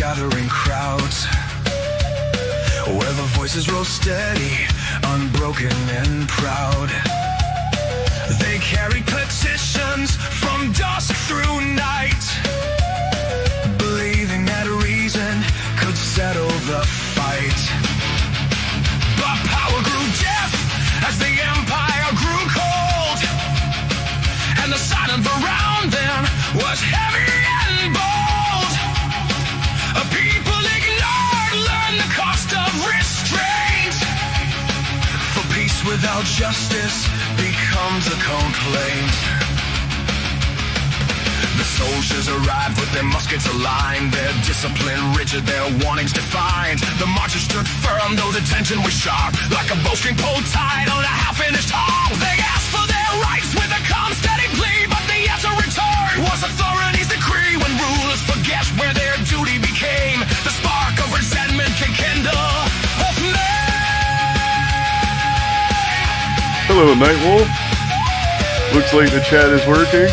gathering crowds, where the voices roll steady, unbroken and proud. They carried petitions from dusk through night, believing that reason could settle the fight. But power grew deaf as the empire grew cold, and the silence around them was heavy and bold. People ignored, learned the cost of restraint, for peace without justice becomes a complaint. The soldiers arrived with their muskets aligned, their discipline rigid, their warnings defined. The marchers stood firm, though the tension was sharp, like a bowstring pulled tight on a half-finished harp. They asked for their rights with a calm, steady plea, but the answer returned was authority's decree. When rulers forget where their duty became, the spark of resentment can kindle a flame. Hello, Nightwolf. Looks like the chat is working.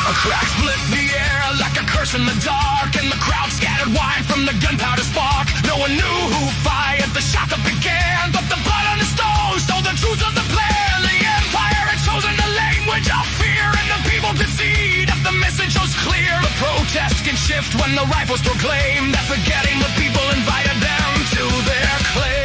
A crack split the air like a curse in the dark, and the crowd scattered wide from the gunpowder spark. No one knew who fired the shot that began, but the blood on the stones told the truth of the plan. The empire had chosen the language of fear, and the people could see that the message was clear. The protest can shift when the rifles proclaim that forgetting the people invited them to their claim.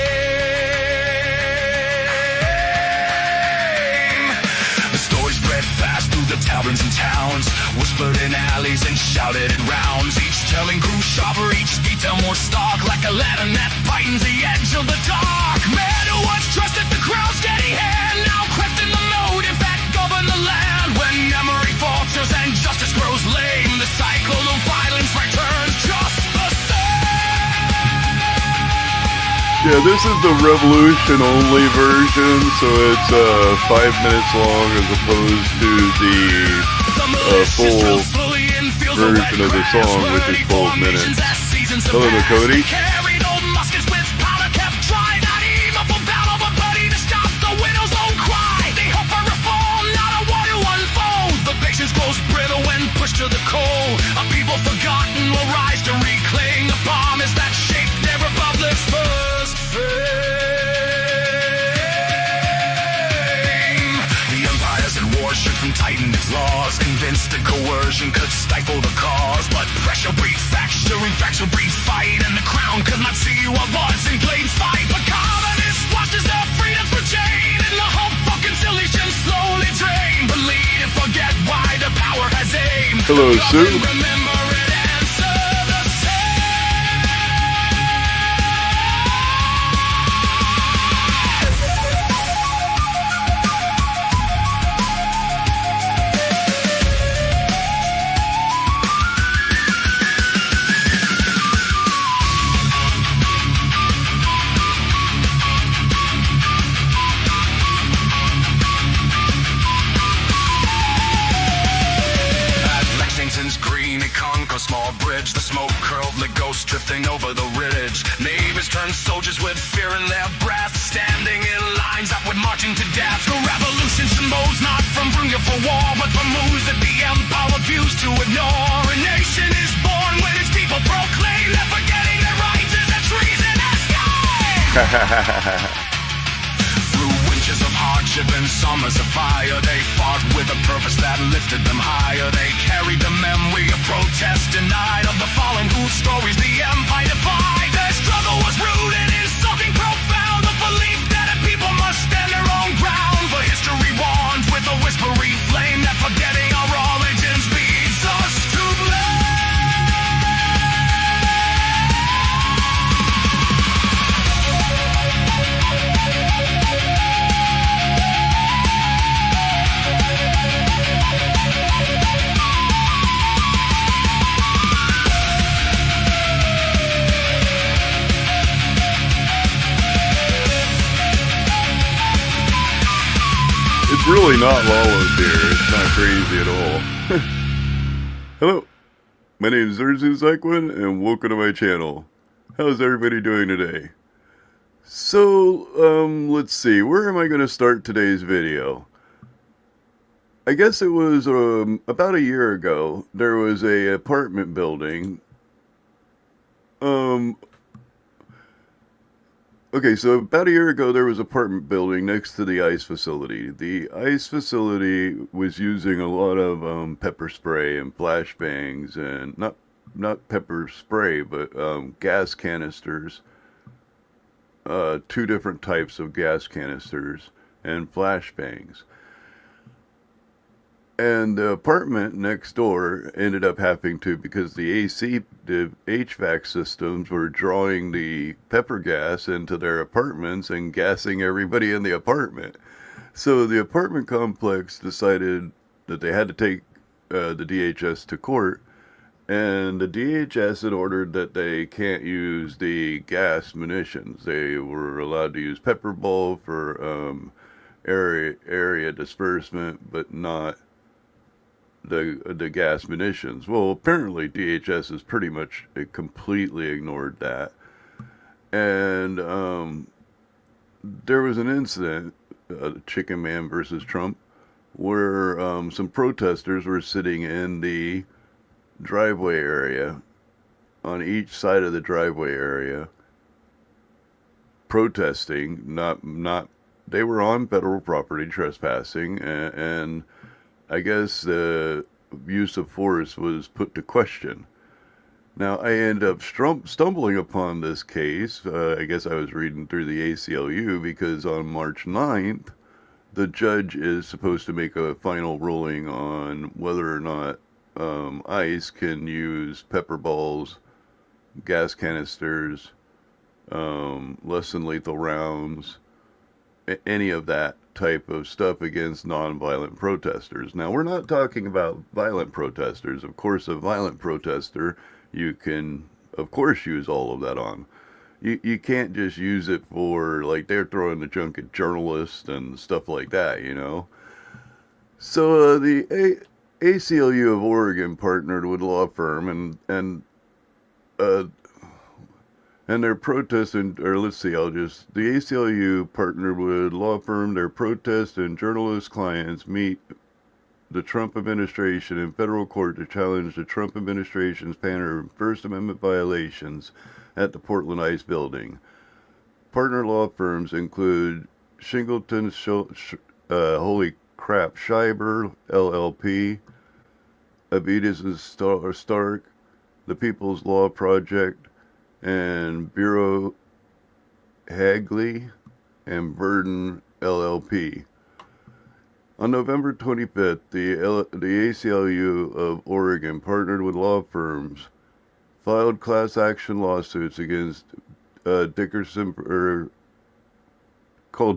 Fast through the taverns and towns, whispered in alleys and shouted in rounds. Each telling grew sharper, each detail more stark, like a lantern that brightens the edge of the dark. Man who once trusted the crowd's steady hand now question the motive that governed the land. When memory falters and justice grows lame, the cycle of violence returns just the same. Yeah, this is the revolution-only version, so it's 5 minutes long as opposed to the full version of the song, which is 12 minutes. Hello, Cody. The patience grows brittle when pushed to the coal. A people forgotten will rise to reclaim the promise that shaped their republic's first fame. The empires at war shook from tighten its laws, convinced that coercion could stifle the cause. But pressure breeds faction, faction breeds fight, and the crown could not see what was in plain sight. But colonists watched as their freedoms were chained, and the hope for conciliation slowly drained. Believe and forget why the power has aimed. Hello, Sue. Remember it and serve the small bridge, the smoke curled like ghosts drifting over the ridge. Neighbors turned soldiers with fear in their breath, standing in lines that would marching to death. The revolution moves not from hunger for war, but from moves that the empire refused to ignore. A nation is born when its people proclaim that forgetting their rights is a treasonous crime. Through winters of hardship and summers of fire, they fought with a purpose that lifted them higher. They carried the memory of protest denied, of the fallen whose stories the empire defied. Their struggle was rooted in something profound, the belief that a people must stand their own ground. For history warns with a whispery flame that forgetting our origins leads us to blame. It's really not lawless here. It's not crazy at all. Hello, my name is Urzu Zyquin, and welcome to my channel. How's everybody doing today? So, let's see. Where am I going to start today's video? I guess it was about a year ago. There was a apartment building. Um, okay, so about a year ago, there was an apartment building next to the ice facility. The ice facility was using a lot of pepper spray and flashbangs, and not pepper spray, but gas canisters. Two different types of gas canisters and flashbangs. And the apartment next door ended up having to, because the HVAC systems were drawing the pepper gas into their apartments and gassing everybody in the apartment. So the apartment complex decided that they had to take the DHS to court, and the DHS had ordered that they can't use the gas munitions. They were allowed to use pepper ball for area disbursement, but not the gas munitions. Well, apparently DHS has pretty much completely ignored that, and there was an incident, Chicken Man versus Trump, where some protesters were sitting in the driveway area, on each side of the driveway area, protesting. Not they were on federal property trespassing, and I guess the use of force was put to question. Now, I end up stumbling upon this case. I guess I was reading through the ACLU, because on March 9th, the judge is supposed to make a final ruling on whether or not ICE can use pepper balls, gas canisters, less than lethal rounds, any of that type of stuff against nonviolent protesters. Now, we're not talking about violent protesters. Of course, a violent protester, you can, of course, use all of that on. You can't just use it for, like, they're throwing the junk at journalists and stuff like that, you know? So the ACLU of Oregon partnered with a law firm, uh, and their protest, or let's see, the ACLU partnered with law firm. Their protest and journalist clients meet the Trump administration in federal court to challenge the Trump administration's pattern of First Amendment violations at the Portland ICE building. Partner law firms include Shingleton, Holy Crap Schreiber, LLP, Avitas and Stark, the People's Law Project, and Bureau Hagley and Burden, LLP. On November 25th, the ACLU of Oregon partnered with law firms, filed class action lawsuits against called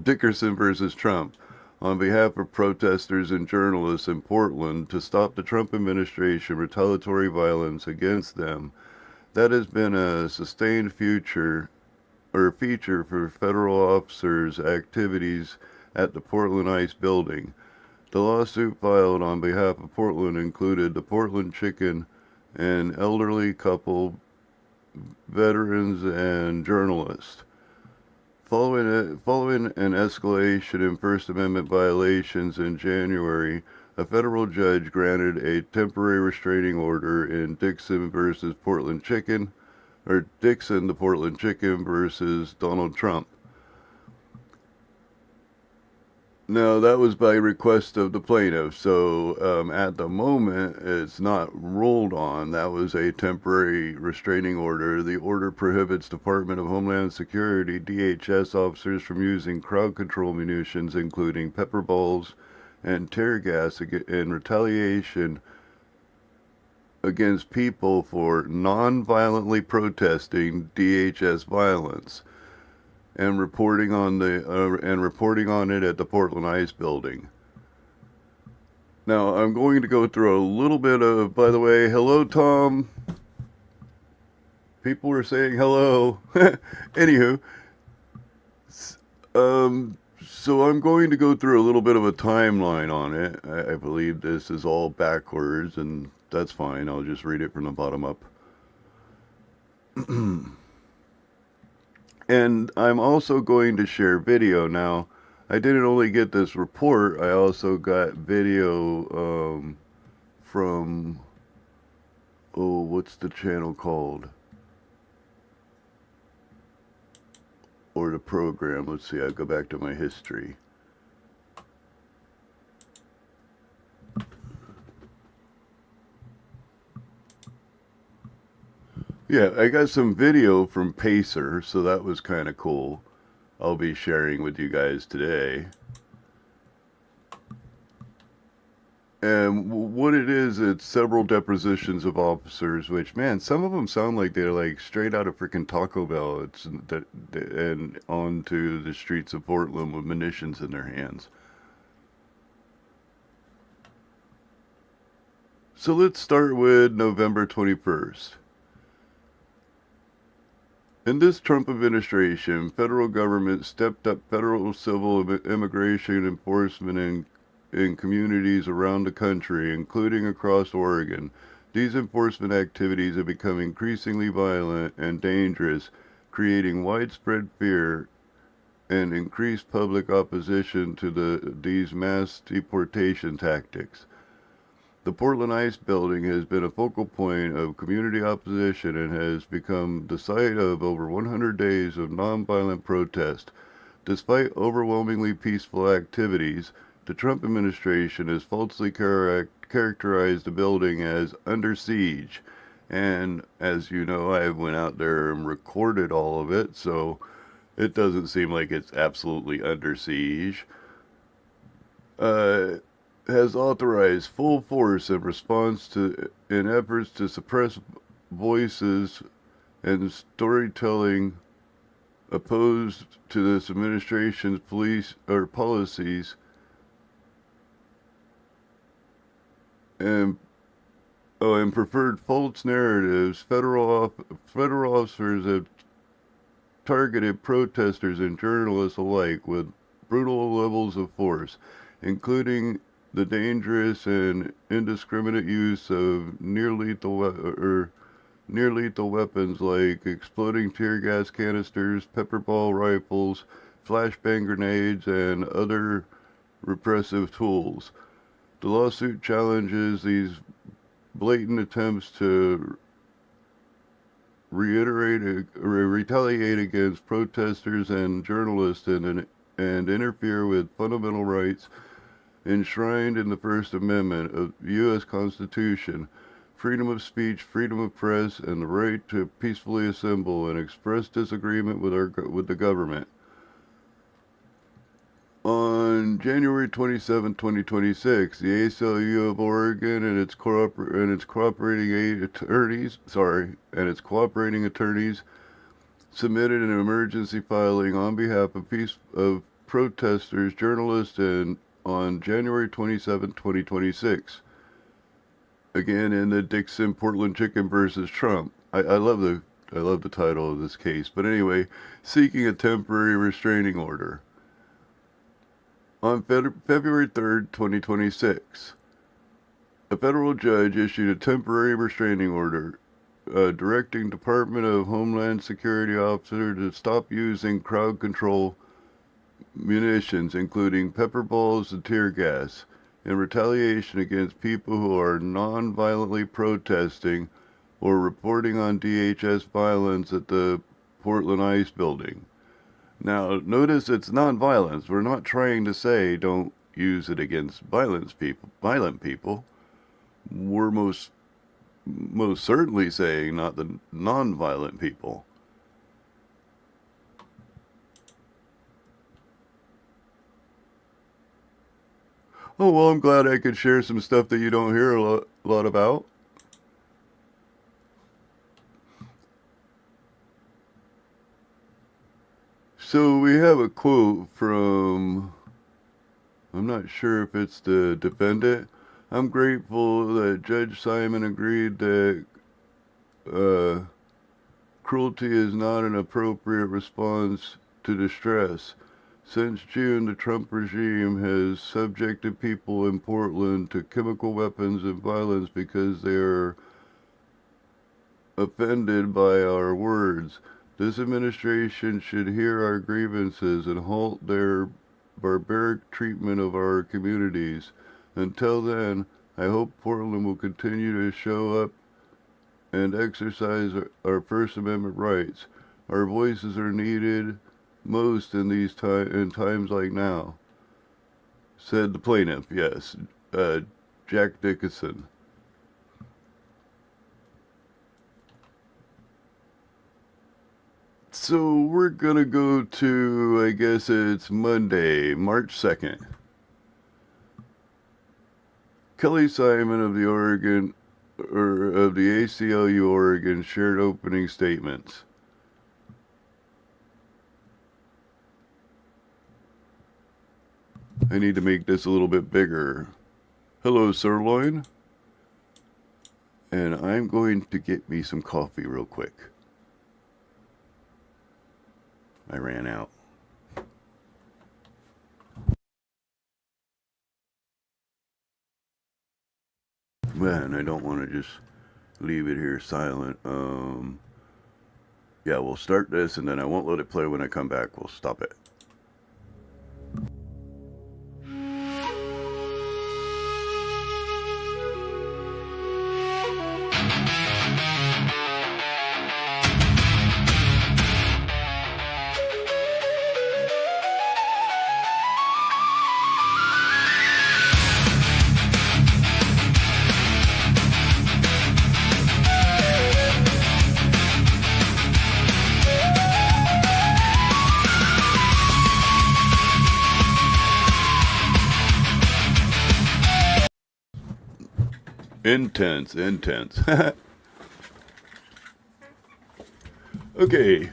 Dickerson versus Trump, on behalf of protesters and journalists in Portland to stop the Trump administration retaliatory violence against them. That has been a sustained feature for federal officers' activities at the Portland ICE building. The lawsuit filed on behalf of Portland included the Portland Chicken, an elderly couple, veterans, and journalists. Following an escalation in First Amendment violations in January, a federal judge granted a temporary restraining order in Dixon versus Portland Chicken, or Dixon the Portland Chicken versus Donald Trump. Now, that was by request of the plaintiff, so at the moment, it's not ruled on. That was a temporary restraining order. The order prohibits Department of Homeland Security, DHS officers from using crowd control munitions, including pepper balls and tear gas, in retaliation against people for non-violently protesting DHS violence, and reporting on it at the Portland ICE building. Now, I'm going to go through a little bit of, by the way, hello, Tom. People were saying hello. Anywho, so I'm going to go through a little bit of a timeline on it. I believe this is all backwards, and that's fine. I'll just read it from the bottom up. And I'm also going to share video now. I didn't only get this report, I also got video from, oh, what's the channel called? Or the program. Let's see, I'll go back to my history. Yeah, I got some video from Pacer, so that was kind of cool. I'll be sharing with you guys today. And what it is, it's several depositions of officers, which, man, some of them sound like they're like straight out of freaking Taco Bell. And onto the streets of Portland with munitions in their hands. So let's start with November 21st. In this Trump administration, federal government stepped up federal civil immigration enforcement in communities around the country, including across Oregon. These enforcement activities have become increasingly violent and dangerous, creating widespread fear and increased public opposition to these mass deportation tactics. The Portland Ice Building has been a focal point of community opposition and has become the site of over 100 days of nonviolent protest. Despite overwhelmingly peaceful activities, the Trump administration has falsely characterized the building as under siege. And as you know, I went out there and recorded all of it, so it doesn't seem like it's absolutely under siege. Has authorized full force in response to in efforts to suppress voices and storytelling opposed to this administration's police or policies and preferred false narratives. Federal officers have targeted protesters and journalists alike with brutal levels of force, including the dangerous and indiscriminate use of near lethal weapons like exploding tear gas canisters, pepper ball rifles, flashbang grenades, and other repressive tools. The lawsuit challenges these blatant attempts to retaliate against protesters and journalists and interfere with fundamental rights enshrined in the First Amendment of the U.S. Constitution, freedom of speech, freedom of press, and the right to peacefully assemble and express disagreement with the government. On January 27, 2026, the ACLU of Oregon and its cooperating attorneys submitted an emergency filing on behalf of protesters, journalists, and on January 27, 2026. Again, in the Dixon Portland Chicken versus Trump. I love the title of this case. But anyway, seeking a temporary restraining order. On February 3rd, 2026, a federal judge issued a temporary restraining order directing Department of Homeland Security officer to stop using crowd control munitions, including pepper balls and tear gas, in retaliation against people who are non-violently protesting or reporting on DHS violence at the Portland Ice Building. Now, notice it's non-violence. We're not trying to say don't use it against violent people. We're most certainly saying not the non-violent people. Oh, well, I'm glad I could share some stuff that you don't hear a lot about. So we have a quote from, I'm not sure if it's the defendant. I'm grateful that Judge Simon agreed that cruelty is not an appropriate response to distress. Since June, the Trump regime has subjected people in Portland to chemical weapons and violence because they are offended by our words. This administration should hear our grievances and halt their barbaric treatment of our communities. Until then, I hope Portland will continue to show up and exercise our First Amendment rights. Our voices are needed most in times like now, said the plaintiff. Yes, Jack Dickinson. So we're gonna go to, I guess it's Monday, March 2nd. Kelly Simon of the ACLU Oregon shared opening statements. I need to make this a little bit bigger. Hello, Sirloin. And I'm going to get me some coffee real quick. I ran out. Man, I don't want to just leave it here silent. Yeah, we'll start this and then I won't let it play when I come back. We'll stop it. Intense. Okay.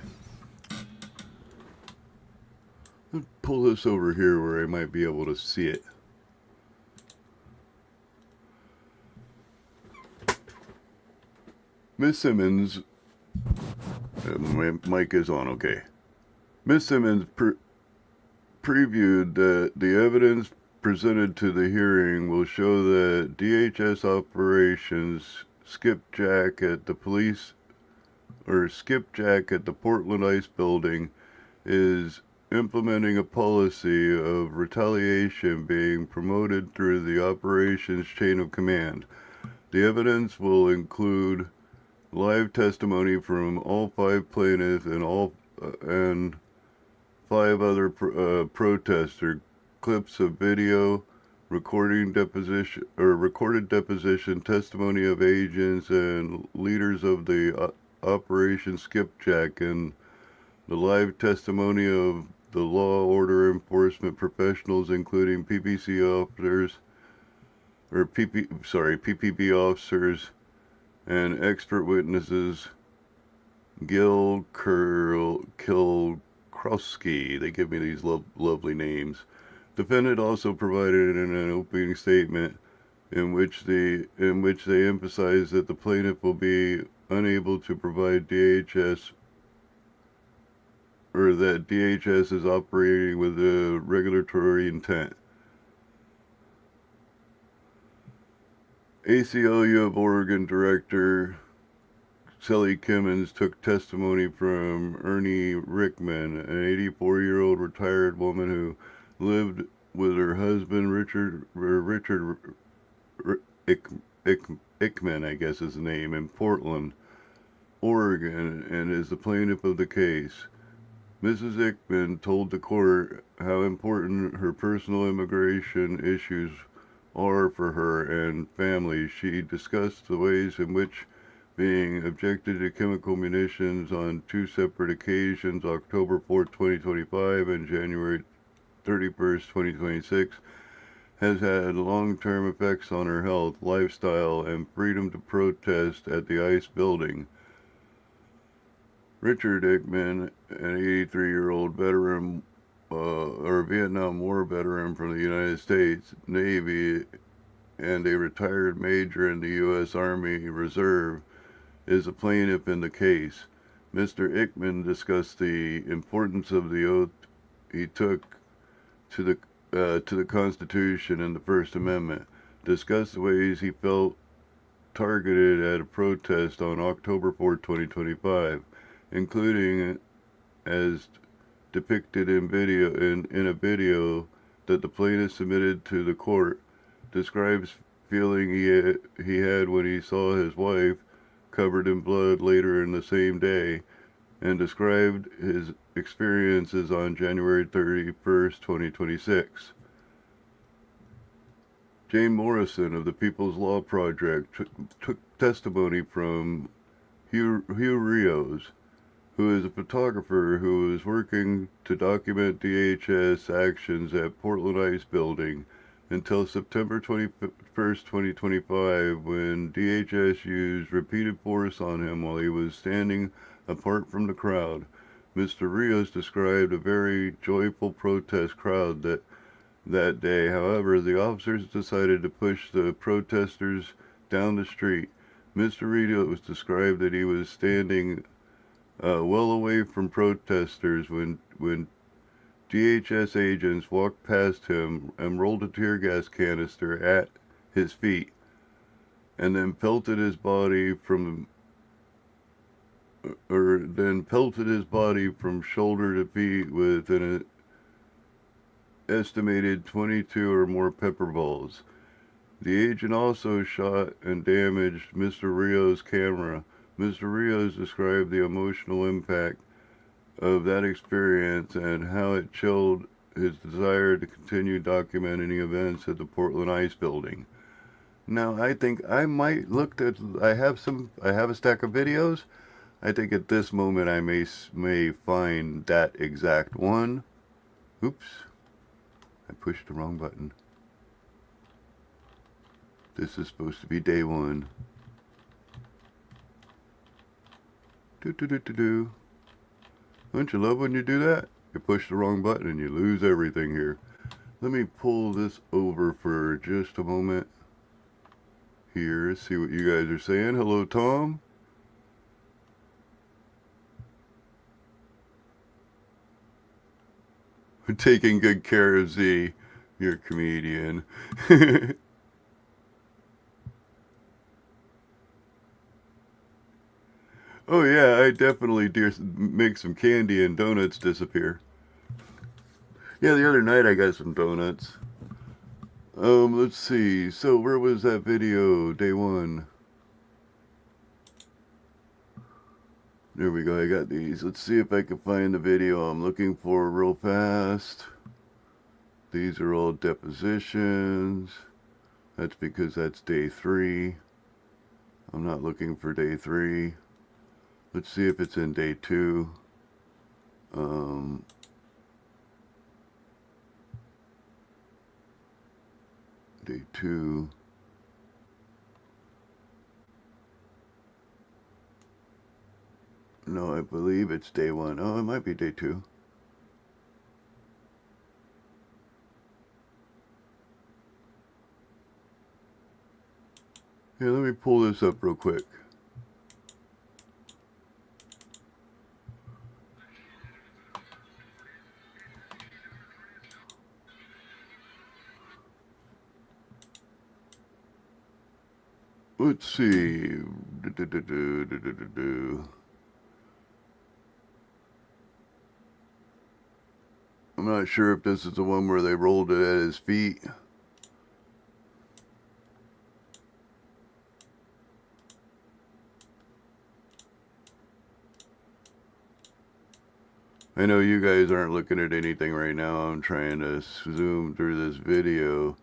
Let's pull this over here where I might be able to see it. Miss Simmons, my mic is on, okay. Miss Simmons previewed that the evidence presented to the hearing will show that DHS operations skipjack at the Portland ICE building is implementing a policy of retaliation being promoted through the operations chain of command. The evidence will include live testimony from all 5 plaintiffs and 5 other protesters, clips of video, recorded deposition testimony of agents and leaders of the Operation Skipjack, and the live testimony of the law order enforcement professionals, including PPB officers and expert witnesses. Gil Kilkrowski. They give me these lovely names. Defendant also provided in an opening statement in which they emphasize that the plaintiff will be unable to provide DHS, or that DHS is operating with a regulatory intent. ACLU of Oregon Director Sally Kimmons took testimony from Ernie Rickman, an 84-year-old retired woman who lived with her husband Richard Ickman, I guess is the name, in Portland, Oregon, and is the plaintiff of the case. Mrs. Ickman told the court how important her personal immigration issues are for her and family. She discussed the ways in which being objected to chemical munitions on 2 separate occasions, October 4, 2025 and January 31st, 2026, has had long-term effects on her health, lifestyle, and freedom to protest at the ICE building. Richard Ickman, an 83-year-old veteran, or Vietnam War veteran from the United States Navy and a retired major in the U.S. Army Reserve, is a plaintiff in the case. Mr. Ickman discussed the importance of the oath he took to the Constitution and the First Amendment, discussed the ways he felt targeted at a protest on October 4, 2025, including as depicted in a video that the plaintiff submitted to the court describes feeling he had when he saw his wife covered in blood later in the same day, and described his experiences on January 31st, 2026. Jane Morrison of the People's Law Project took testimony from Hugh Rios, who is a photographer who was working to document DHS actions at Portland Ice Building until September 21st, 2025, when DHS used repeated force on him while he was standing apart from the crowd. Mr. Rios described a very joyful protest crowd that day. However, the officers decided to push the protesters down the street. Mr. Rios described that he was standing well away from protesters when DHS agents walked past him and rolled a tear gas canister at his feet, and then pelted his body from shoulder to feet with an estimated 22 or more pepper balls. The agent also shot and damaged Mr. Rios' camera. Mr. Rios described the emotional impact of that experience and how it chilled his desire to continue documenting events at the Portland Ice Building. Now, I think I might look at. I have a stack of videos. I think at this moment I may find that exact one. Oops, I pushed the wrong button. This is supposed to be day one. Do. Don't you love when you do that? You push the wrong button and you lose everything here. Let me pull this over for just a moment. Here, see what you guys are saying. Hello, Tom. We're taking good care of Z. You're a comedian. Oh yeah, I definitely make some candy and donuts disappear. Yeah, the other night I got some donuts. Let's see. So where was that video? Day one. There we go. I got these. Let's see if I can find the video I'm looking for real fast. These are all depositions. That's because that's day 3. I'm not looking for day 3. Let's see if it's in day 2. Day 2. No, I believe it's day 1. Oh, it might be day 2. Here, let me pull this up real quick. Let's see. I'm not sure if this is the one where they rolled it at his feet. I know you guys aren't looking at anything right now. I'm trying to zoom through this video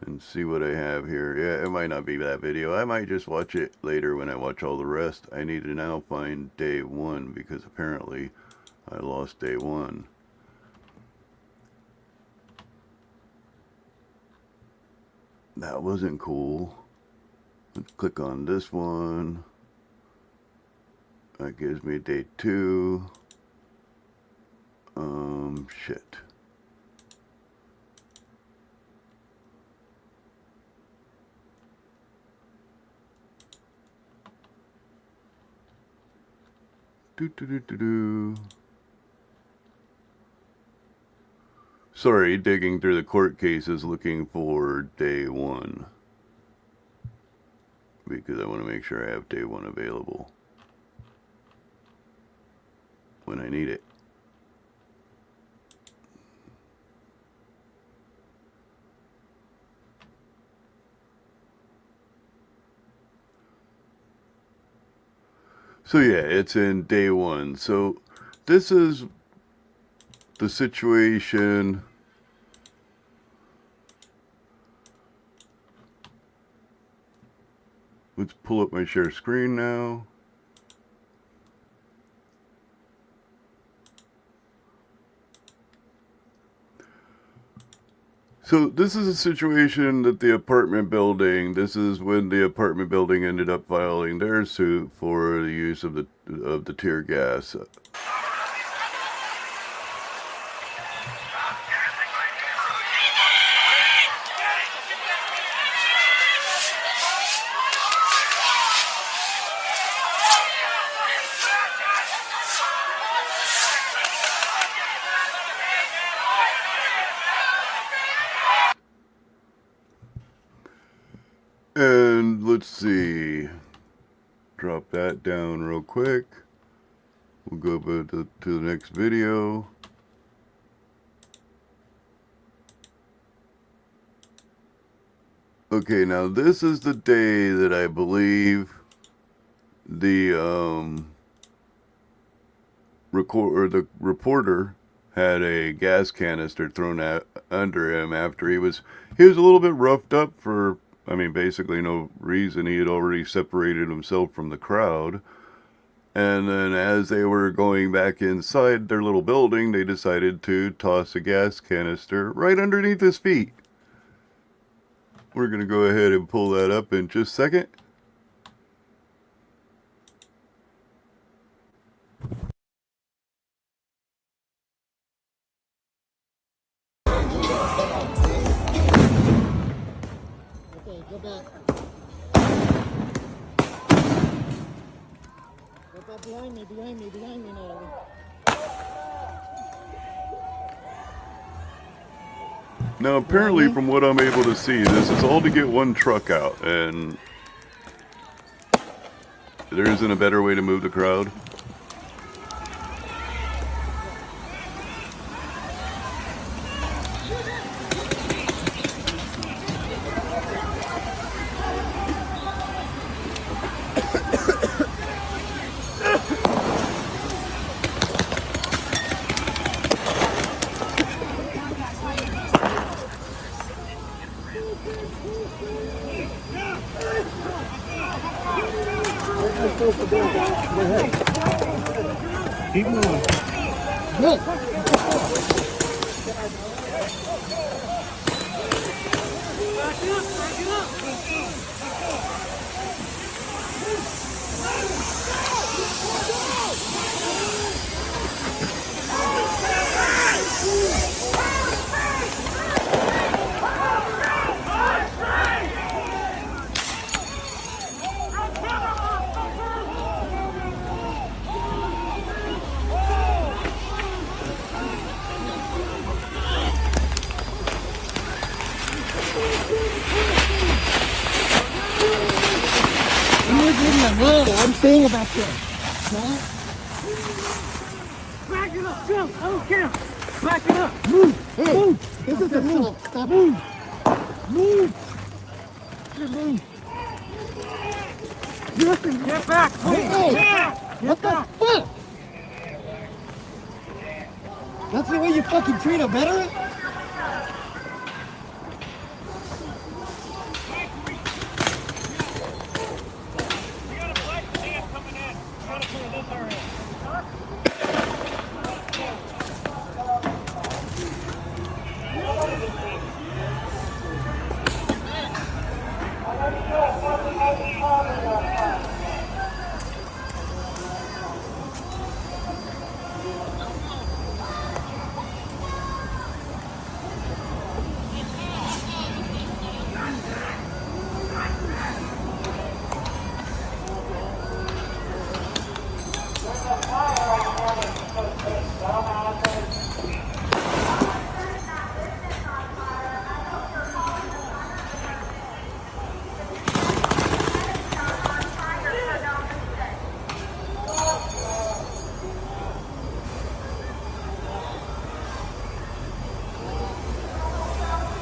and see what I have here. Yeah, it might not be that video. I might just watch it later when I watch all the rest. I need to now find day 1 because apparently I lost day 1. That wasn't cool. Let's click on this one. That gives me day 2. Shit. Sorry, digging through the court cases looking for day 1. Because I want to make sure I have day 1 available when I need it. So yeah, it's in day one. So this is the situation. Let's pull up my share screen now. So this is a situation that the apartment building, this is when the apartment building ended up filing their suit for the use of the tear gas. And let's see, drop that down real quick. We'll go back to the next video. Okay, now this is the day that I believe the reporter had a gas canister thrown under him after he was a little bit roughed up for, I mean, basically no reason. He had already separated himself from the crowd. And then as they were going back inside their little building, they decided to toss a gas canister right underneath his feet. We're going to go ahead and pull that up in just a second. Okay, go back. Go back behind me now. Now, apparently, from what I'm able to see, this is all to get one truck out, and there isn't a better way to move the crowd. Keep moving. Good. I'm saying about this. No? Back it up, Jim. I don't care. Back it up. Move. Hey, move. This is the move. Stop. Move. Move. Move. Listen, get back. Hey, what the fuck? That's the way you fucking treat a veteran?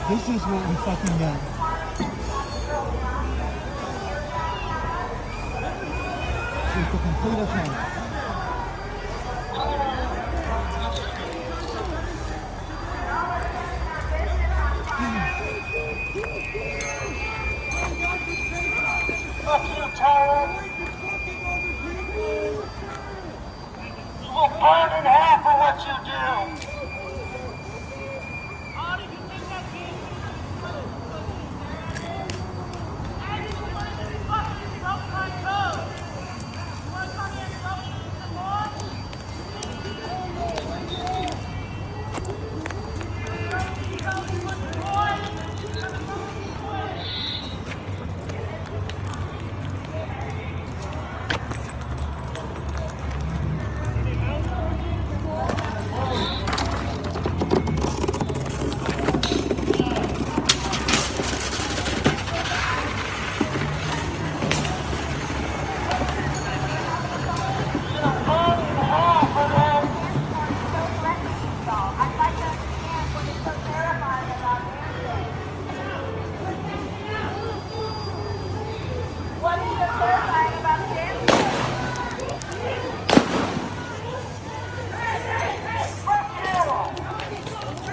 This is what we fucking got. is the complete offense. Fuck you, Tyrant! You will burn in hell for what you do!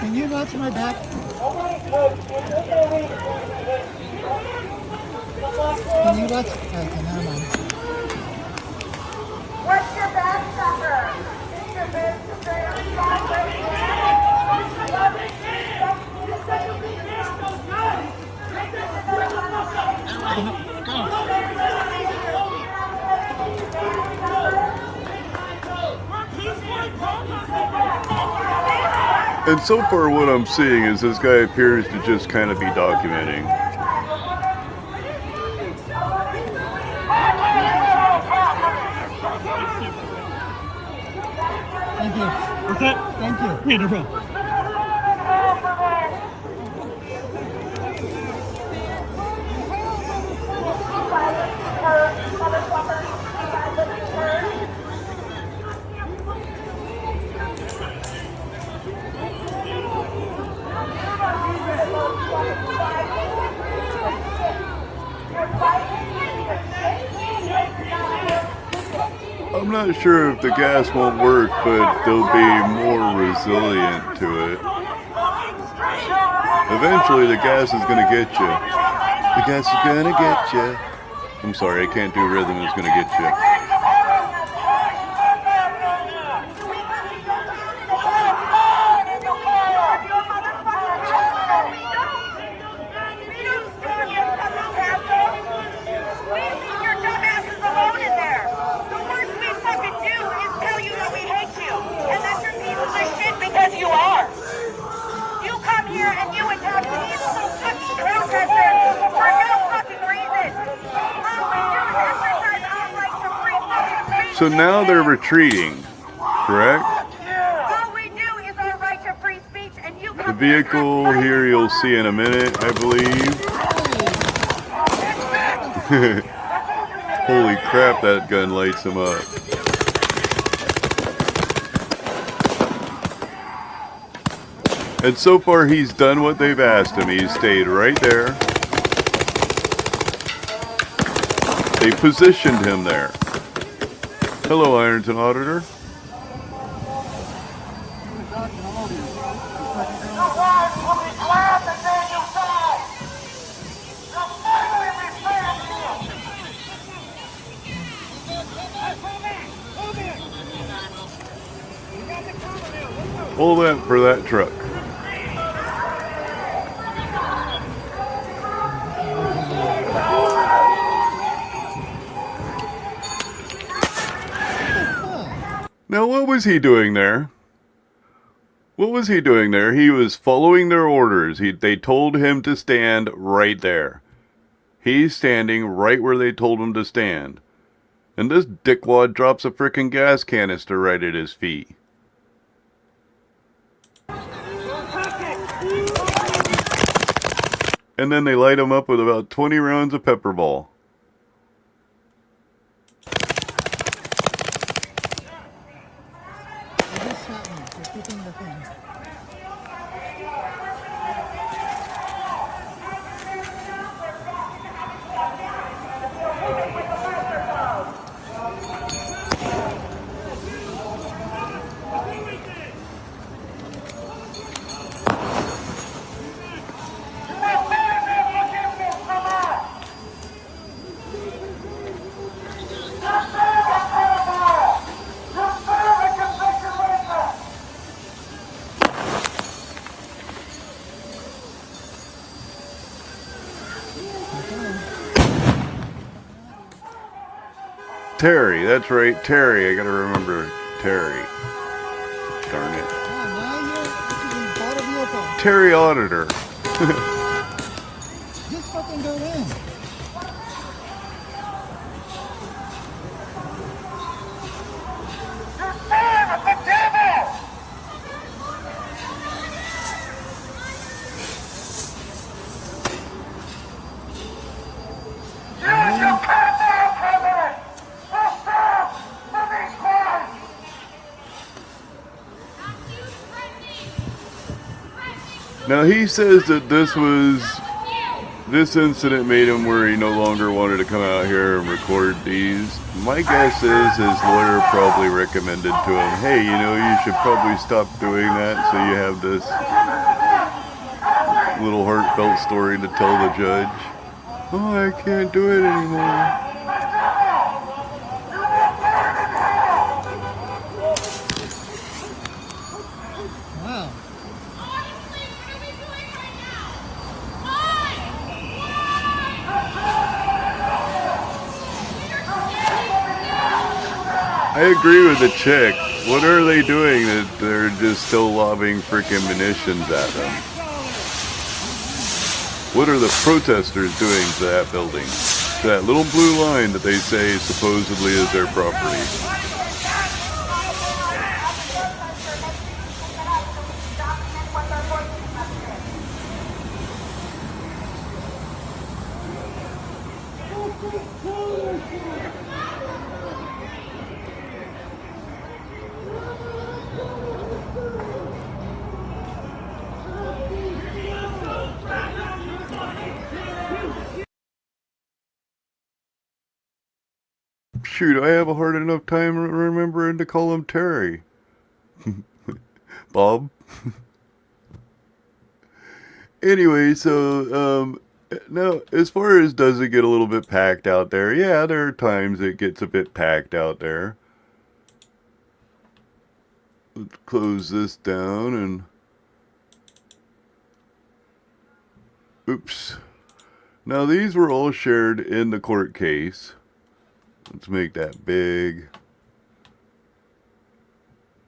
Can you watch my back? Can you watch? Okay, never mind. What's your badge number? Is your badge And so far what I'm seeing is this guy appears to just kind of be documenting. Thank you. What's that? Thank you. Yeah, no problem. I'm not sure if the gas won't work, but they'll be more resilient to it. Eventually the gas is gonna get you. The gas is gonna get you. I'm sorry, I can't do rhythm, it's gonna get you. Because you are. You come here and you attack peaceful protesters for no fucking reason. All we do is exercise our right to free fucking speech. So now they're retreating, correct? All we do is our right to free speech, and you The come vehicle here you'll see in a minute, I believe. Holy crap, that gun lights him up. And so far he's done what they've asked him. He's stayed right there. They positioned him there. Hello, Ironton Auditor. All that for that truck. Now, what was he doing there? What was he doing there? He was following their orders. They told him to stand right there. He's standing right where they told him to stand. And this dickwad drops a frickin' gas canister right at his feet. And then they light him up with about 20 rounds of pepper ball. They just shot me for keeping the thing. Terry, that's right, Terry. I gotta remember Terry. Darn it. Terry Auditor. Just fucking go in. Now he says that this incident made him where he no longer wanted to come out here and record these. My guess is his lawyer probably recommended to him, hey, you know, you should probably stop doing that so you have this little heartfelt story to tell the judge. Oh, I can't do it anymore. Wow. I agree with the chick. What are they doing that they're just still lobbing freaking munitions at them? What are the protesters doing to that building? To that little blue line that they say supposedly is their property. Shoot, I have a hard enough time remembering to call him Terry. Bob. Anyway, so, now, as far as does it get a little bit packed out there, yeah, there are times it gets a bit packed out there. Let's close this down and... Oops. Now, these were all shared in the court case. Let's make that big.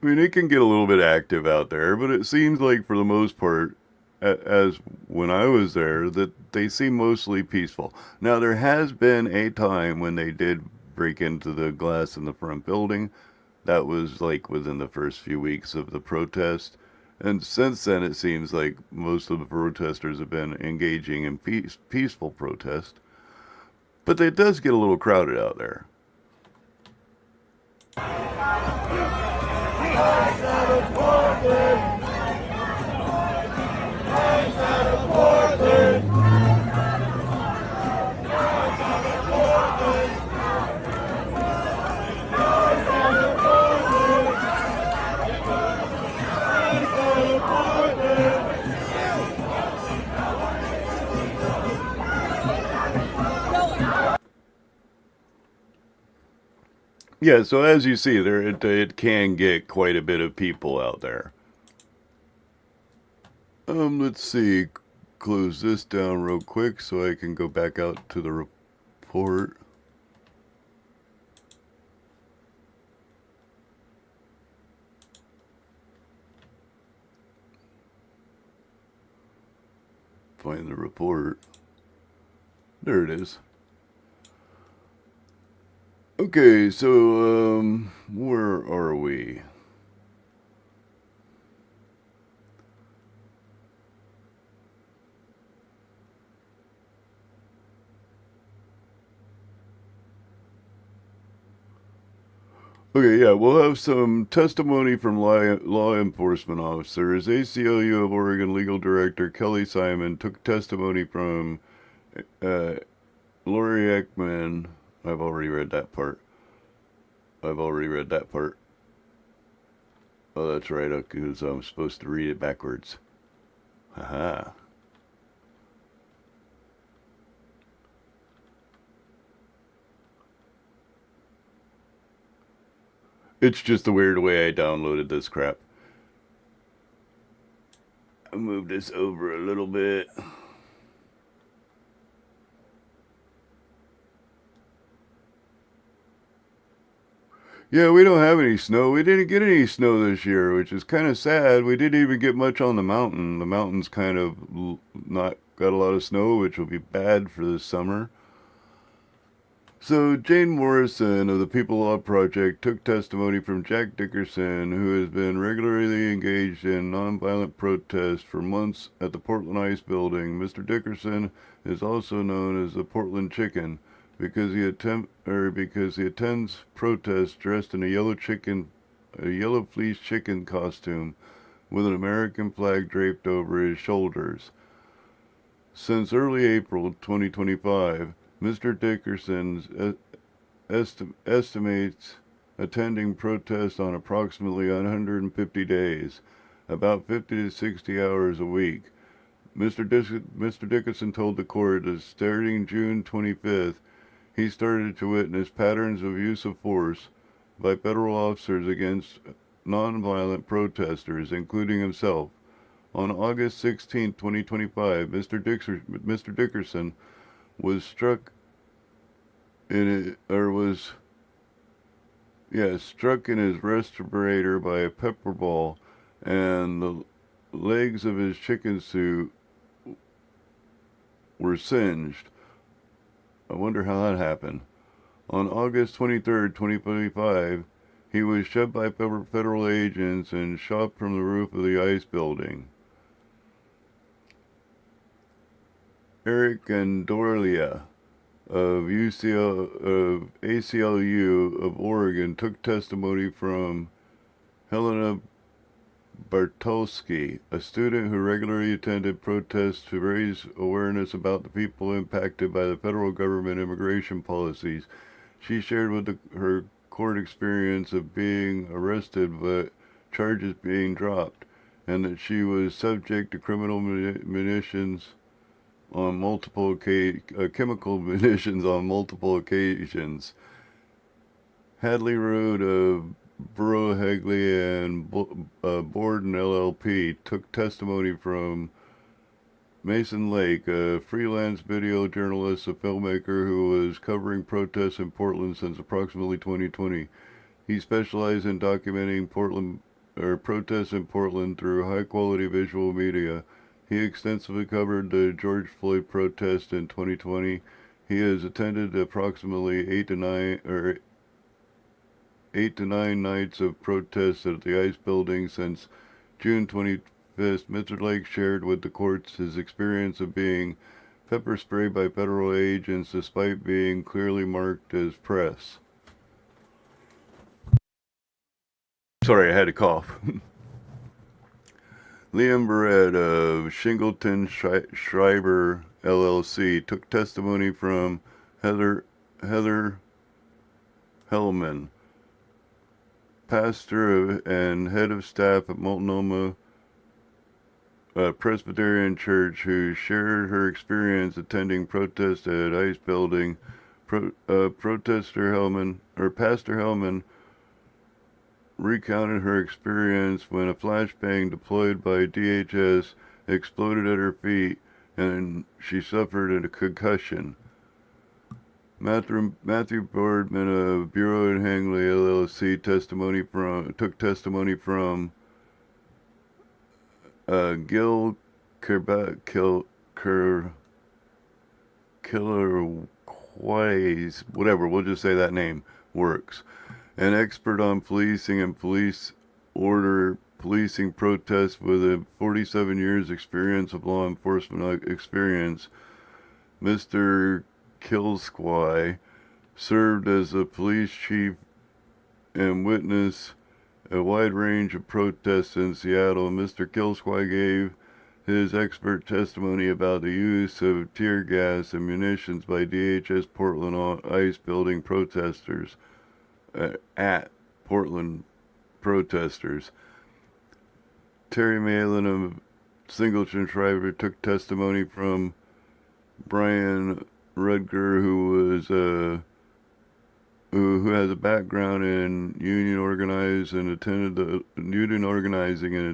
I mean, it can get a little bit active out there, but it seems like for the most part, as when I was there, that they seem mostly peaceful. Now, there has been a time when they did break into the glass in the front building. That was like within the first few weeks of the protest. And since then, it seems like most of the protesters have been engaging in peaceful protest. But it does get a little crowded out there. Yeah, so as you see, there it can get quite a bit of people out there. Let's see. Close this down real quick so I can go back out to the report. Find the report. There it is. Okay, so, where are we? Okay, yeah, we'll have some testimony from law enforcement officers. ACLU of Oregon Legal Director Kelly Simon took testimony from Lori Ekman. I've already read that part. Oh, that's right, because I'm supposed to read it backwards. Haha. It's just the weird way I downloaded this crap. I'll move this over a little bit. Yeah, we don't have any snow. We didn't get any snow this year, which is kind of sad. We didn't even get much on the mountain. The mountain's kind of not got a lot of snow, which will be bad for this summer. So Jane Morrison of the People Law Project took testimony from Jack Dickerson, who has been regularly engaged in nonviolent protests for months at the Portland Ice Building. Mr. Dickerson is also known as the Portland Chicken because he attends protests dressed in a yellow fleece chicken costume with an American flag draped over his shoulders. Since early April 2025, Mr. Dickerson estimates attending protests on approximately 150 days, about 50 to 60 hours a week. Mr. Dickerson told the court that starting June 25th, he started to witness patterns of use of force by federal officers against nonviolent protesters, including himself. On August 16, 2025, Mr. Dickerson was struck in his respirator by a pepper ball, and the legs of his chicken suit were singed. I wonder how that happened. On August 23, 2025, he was shoved by federal agents and shot from the roof of the ICE building. Eric Andorlia of ACLU of Oregon took testimony from Helena Bartolsky, a student who regularly attended protests to raise awareness about the people impacted by the federal government immigration policies. She shared with her court experience of being arrested but charges being dropped, and that she was subject to chemical munitions on multiple occasions. Hadley Road of Burrow Hegley and Borden LLP took testimony from Mason Lake, a freelance video journalist, a filmmaker who was covering protests in Portland since approximately 2020. He specialized in documenting protests in Portland through high-quality visual media. He extensively covered the George Floyd protest in 2020. He has attended approximately 8 to 9 nights of protests at the ICE building since June 25th. Mr. Lake shared with the courts his experience of being pepper sprayed by federal agents despite being clearly marked as press. Sorry, I had to cough. Liam Barrett of Shingleton Schreiber LLC took testimony from Heather Hellman, pastor and head of staff at Multnomah Presbyterian Church, who shared her experience attending protests at ICE building. Pastor Hellman recounted her experience when a flashbang deployed by DHS exploded at her feet and she suffered a concussion. Matthew Boardman of Bureau and Hangley LLC took testimony from Gil Killerquays, whatever, we'll just say that name works, an expert on policing and policing protests with a 47 years experience of law enforcement experience. Mr. Kilsquay served as a police chief and witnessed a wide range of protests in Seattle. Mr. Kilsquay gave his expert testimony about the use of tear gas and munitions by DHS Portland ICE building protesters at Portland protesters. Terry Malin of Singleton Schreiber took testimony from Brian Rudger, who has a background in union organizing and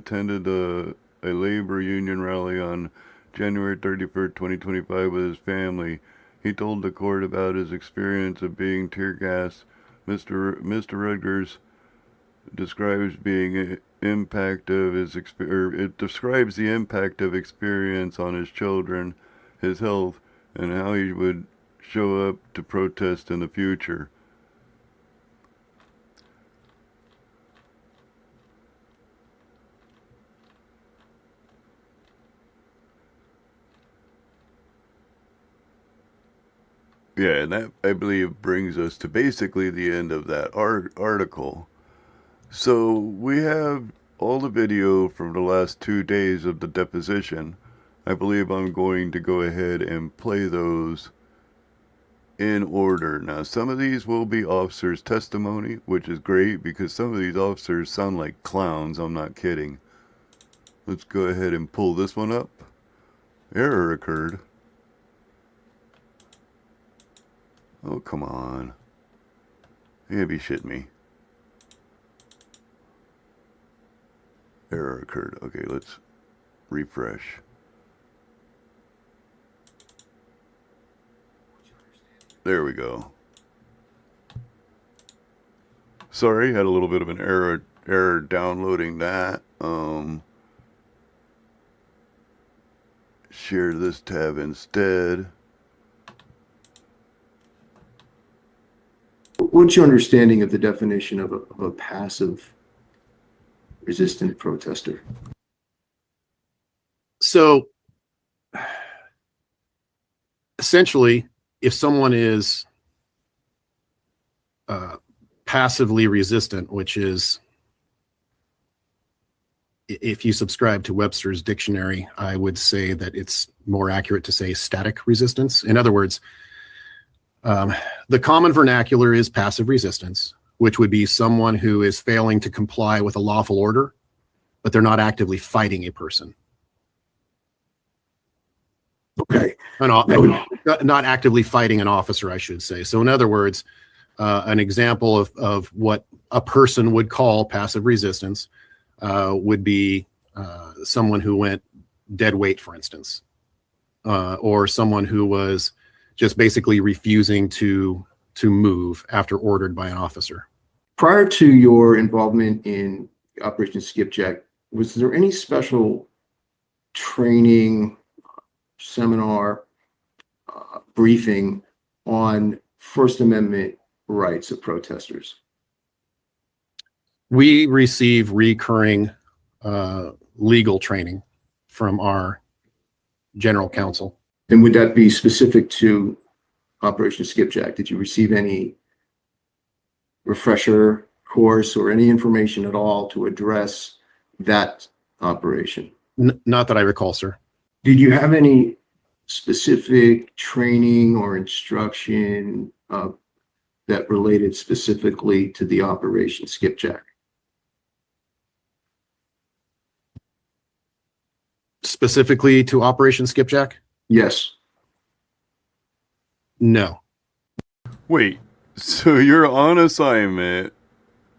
attended a labor union rally on January 31st, 2025 with his family. He told the court about his experience of being tear gassed Mr. Rutgers describes being impact of his it describes the impact of experience on his children, his health, and how he would show up to protest in the future. Yeah, and that, I believe, brings us to basically the end of that article. So we have all the video from the last 2 days of the deposition. I believe I'm going to go ahead and play those in order. Now, some of these will be officers' testimony, which is great because some of these officers sound like clowns. I'm not kidding. Let's go ahead and pull this one up. Error occurred. Oh, come on. You gotta be shitting me. Error occurred. Okay, let's refresh. There we go. Sorry, had a little bit of an error downloading that. Share this tab instead. What's your understanding of the definition of a passive resistant protester? So essentially, if someone is passively resistant, which is, if you subscribe to Webster's dictionary, I would say that it's more accurate to say static resistance. In other words, the common vernacular is passive resistance, which would be someone who is failing to comply with a lawful order, but they're not actively fighting a person. Okay. Not actively fighting an officer, I should say. So in other words, an example of what a person would call passive resistance would be someone who went dead weight, for instance, or someone who was just basically refusing to move after ordered by an officer. Prior to your involvement in Operation Skipjack, was there any special training, seminar, briefing on First Amendment rights of protesters? We receive recurring legal training from our general counsel. And would that be specific to Operation Skipjack? Did you receive any refresher course or any information at all to address that operation? Not that I recall, sir. Did you have any specific training or instruction that related specifically to the Operation Skipjack? Specifically to Operation Skipjack? Yes. No. Wait, so you're on assignment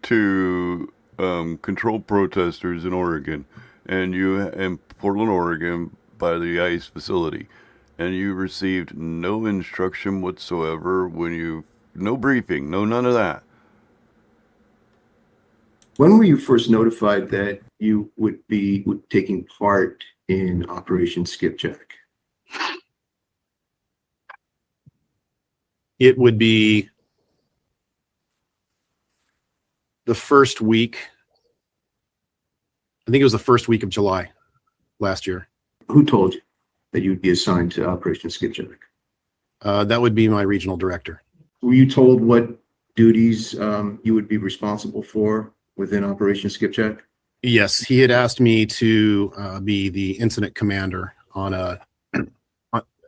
to control protesters in Oregon, and in Portland, Oregon, by the ICE facility, and you received no instruction whatsoever no briefing, none of that. When were you first notified that you would be taking part in Operation Skipjack? It would be the first week. I think it was the first week of July last year. Who told you that you'd be assigned to Operation Skipjack? That would be my regional director. Were you told what duties you would be responsible for within Operation Skipjack? Yes, he had asked me to be the incident commander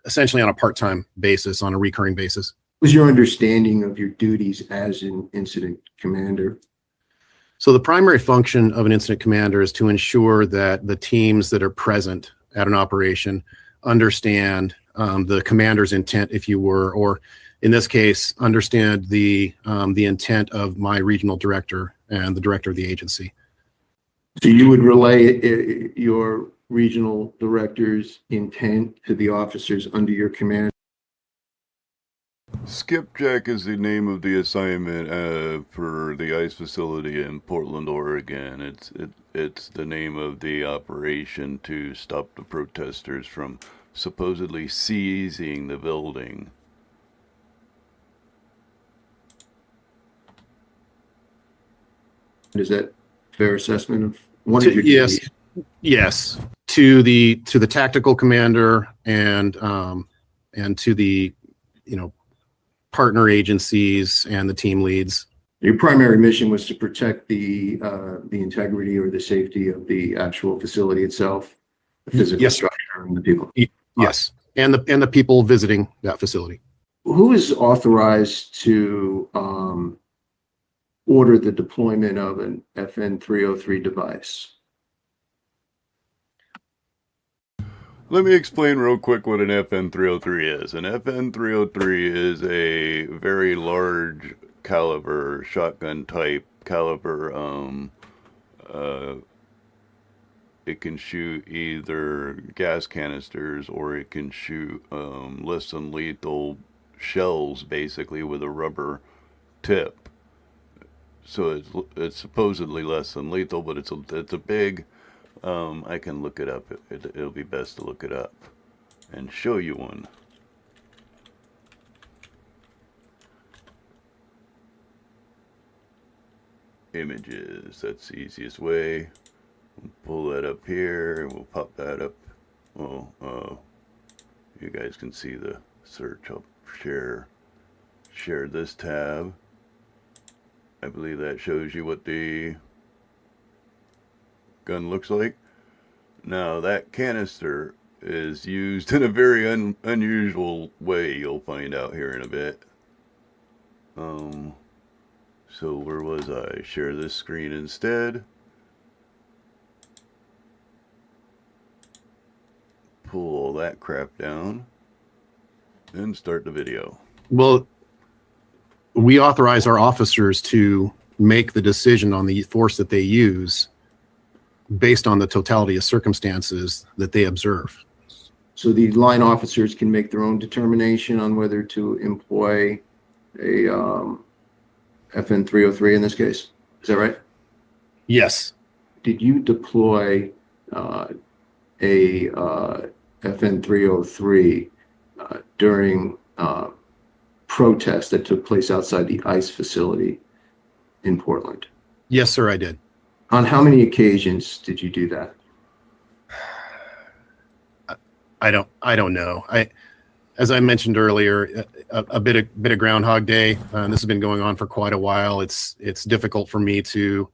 essentially on a part-time basis, on a recurring basis. What was your understanding of your duties as an incident commander? So the primary function of an incident commander is to ensure that the teams that are present at an operation understand the commander's intent, if you were, or in this case, understand the intent of my regional director and the director of the agency. So you would relay your regional director's intent to the officers under your command? Skipjack is the name of the assignment for the ICE facility in Portland, Oregon. It's the name of the operation to stop the protesters from supposedly seizing the building. Is that a fair assessment of one of your Yes, duties? yes. To the tactical commander and to the, you know, partner agencies and the team leads. Your primary mission was to protect the integrity or the safety of the actual facility itself, the physical Yes. structure and the people. Yes, and the people visiting that facility. Who is authorized to order the deployment of an FN 303 device? Let me explain real quick what an FN 303 is. An FN 303 is a very large caliber, shotgun type caliber. It can shoot either gas canisters or it can shoot less than lethal shells, basically with a rubber tip. So it's supposedly less than lethal, but it's a big. I can look it up. It'll be best to look it up and show you one. Images. That's the easiest way. We'll pull that up here and we'll pop that up. Oh, you guys can see the search. I'll share this tab. I believe that shows you what the gun looks like. Now that canister is used in a very unusual way. You'll find out here in a bit. So where was I? Share this screen instead. Pull all that crap down and start the video. Well, we authorize our officers to make the decision on the force that they use based on the totality of circumstances that they observe. So the line officers can make their own determination on whether to employ a FN 303 in this case. Is that right? Yes. Did you deploy a FN 303 during protests that took place outside the ICE facility in Portland? Yes, sir, I did. On how many occasions did you do that? I don't know. As I mentioned earlier, a bit of Groundhog Day. This has been going on for quite a while. It's difficult for me to.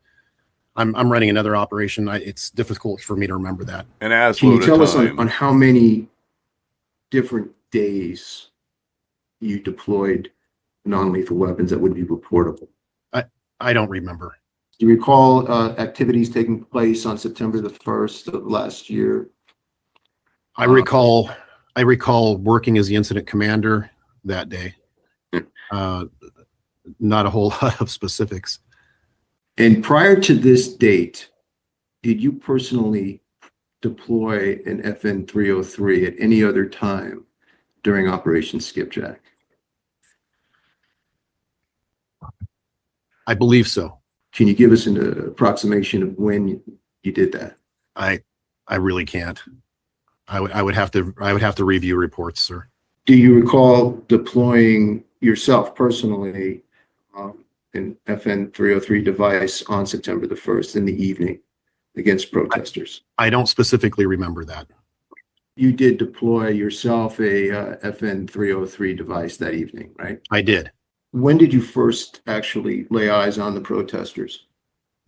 I'm running another operation. It's difficult for me to remember that. An assload Can you tell us of time. on how many different days you deployed non-lethal weapons that would be reportable? I don't remember. Do you recall activities taking place on September the 1st of last year? I recall working as the incident commander that day. Not a whole lot of specifics. And prior to this date, did you personally deploy an FN 303 at any other time during Operation Skipjack? I believe so. Can you give us an approximation of when you did that? I really can't. I would have to review reports, sir. Do you recall deploying yourself personally an FN 303 device on September the 1st in the evening against protesters? I don't specifically remember that. You did deploy yourself a FN 303 device that evening, right? I did. When did you first actually lay eyes on the protesters?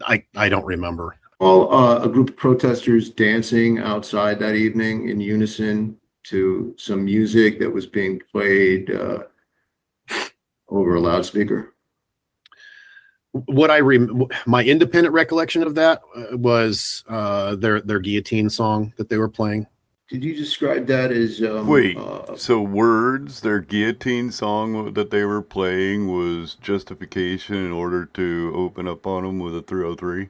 I don't remember. Well, a group of protesters dancing outside that evening in unison to some music that was being played over a loudspeaker. My independent recollection of that was their guillotine song that they were playing. Did you describe that as Wait, so words, their guillotine song that they were playing was justification in order to open up on them with a 303?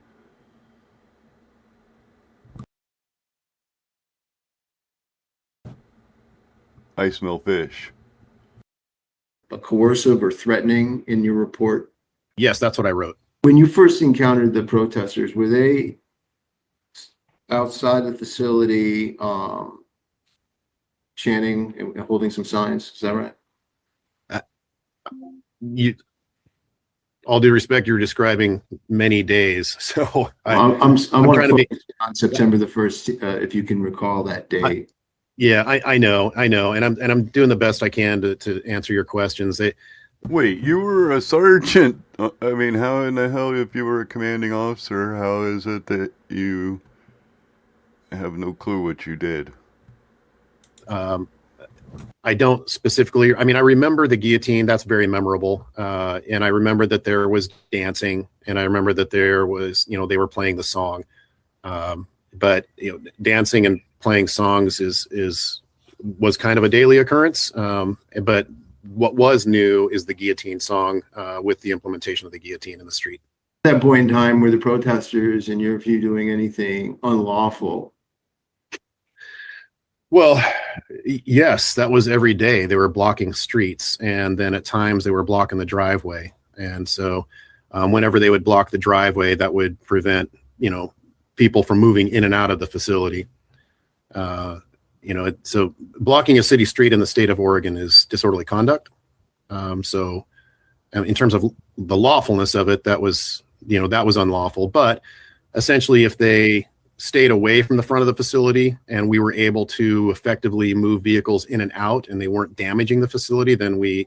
I smell fish. coercive or threatening in your report? Yes, that's what I wrote. When you first encountered the protesters, were they outside the facility, chanting and holding some signs? Is that right? You, all due respect, you're describing many days. So I want trying to to be focus on September the 1st, if you can recall that date. yeah, I know. And I'm doing the best I can to answer your questions. Wait, you were a sergeant. I mean, how in the hell, if you were a commanding officer, how is it that you have no clue what you did? I don't specifically, I mean, I remember the guillotine, that's very memorable. And I remember that there was dancing, and I remember that there was, they were playing the song. But dancing and playing songs was kind of a daily occurrence. But what was new is the guillotine song, with the implementation of the guillotine in the street. At that point in time, were the protesters, in your view, doing anything unlawful? Well, yes, that was every day. They were blocking streets, and then at times they were blocking the driveway. And so whenever they would block the driveway, that would prevent, people from moving in and out of the facility. So blocking a city street in the state of Oregon is disorderly conduct. So in terms of the lawfulness of it, that was unlawful. But essentially, if they stayed away from the front of the facility and we were able to effectively move vehicles in and out and they weren't damaging the facility, then we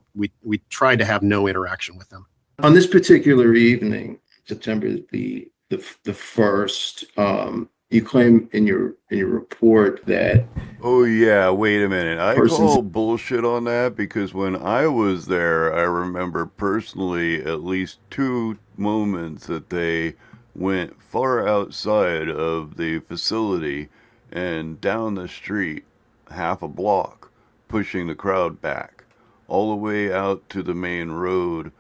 tried to have no interaction with them. On this particular evening, September the 1st, you claim in your report that. Oh yeah, wait a minute. I Persons- call bullshit on that, because when I was there, I remember personally at least 2 moments that they went far outside of the facility and down the street half a block, pushing the crowd back all the way out to the main road.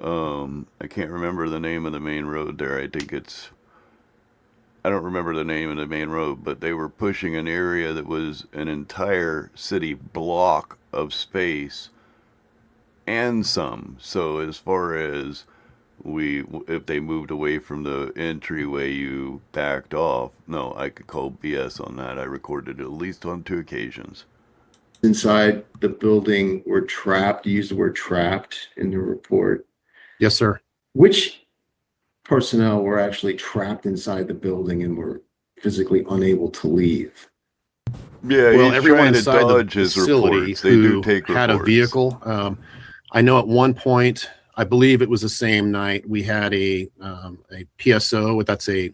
I can't remember the name of the main road there. I don't remember the name of the main road, but they were pushing an area that was an entire city block of space and some. So as far as if they moved away from the entryway, you backed off. No, I could call BS on that. I recorded it at least on 2 occasions. Inside the building were trapped. You used the word trapped in the report. Yes, sir. Which personnel were actually trapped inside the building and were physically unable to leave? Yeah, Well, he's everyone trying to inside the dodge his facility reports. They do who take had a reports. vehicle. I know at one point, I believe it was the same night, we had a PSO. That's a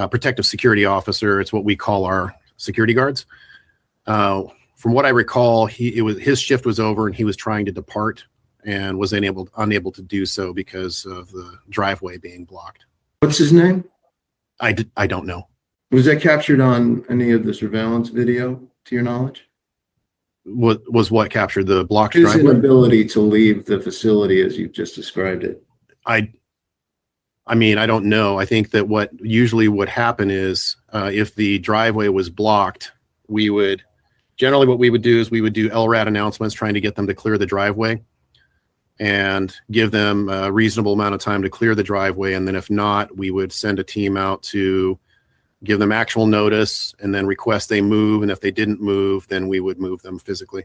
protective security officer. It's what we call our security guards. From what I recall, his shift was over and he was trying to depart and was unable to do so because of the driveway being blocked. What's his name? I don't know. Was that captured on any of the surveillance video, to your knowledge? What captured the blocked His driveway? inability to leave the facility as you've just described it. I mean, I don't know. I think that what usually would happen is if the driveway was blocked, generally what we would do is we would do LRAD announcements trying to get them to clear the driveway and give them a reasonable amount of time to clear the driveway. And then if not, we would send a team out to give them actual notice and then request they move. And if they didn't move, then we would move them physically.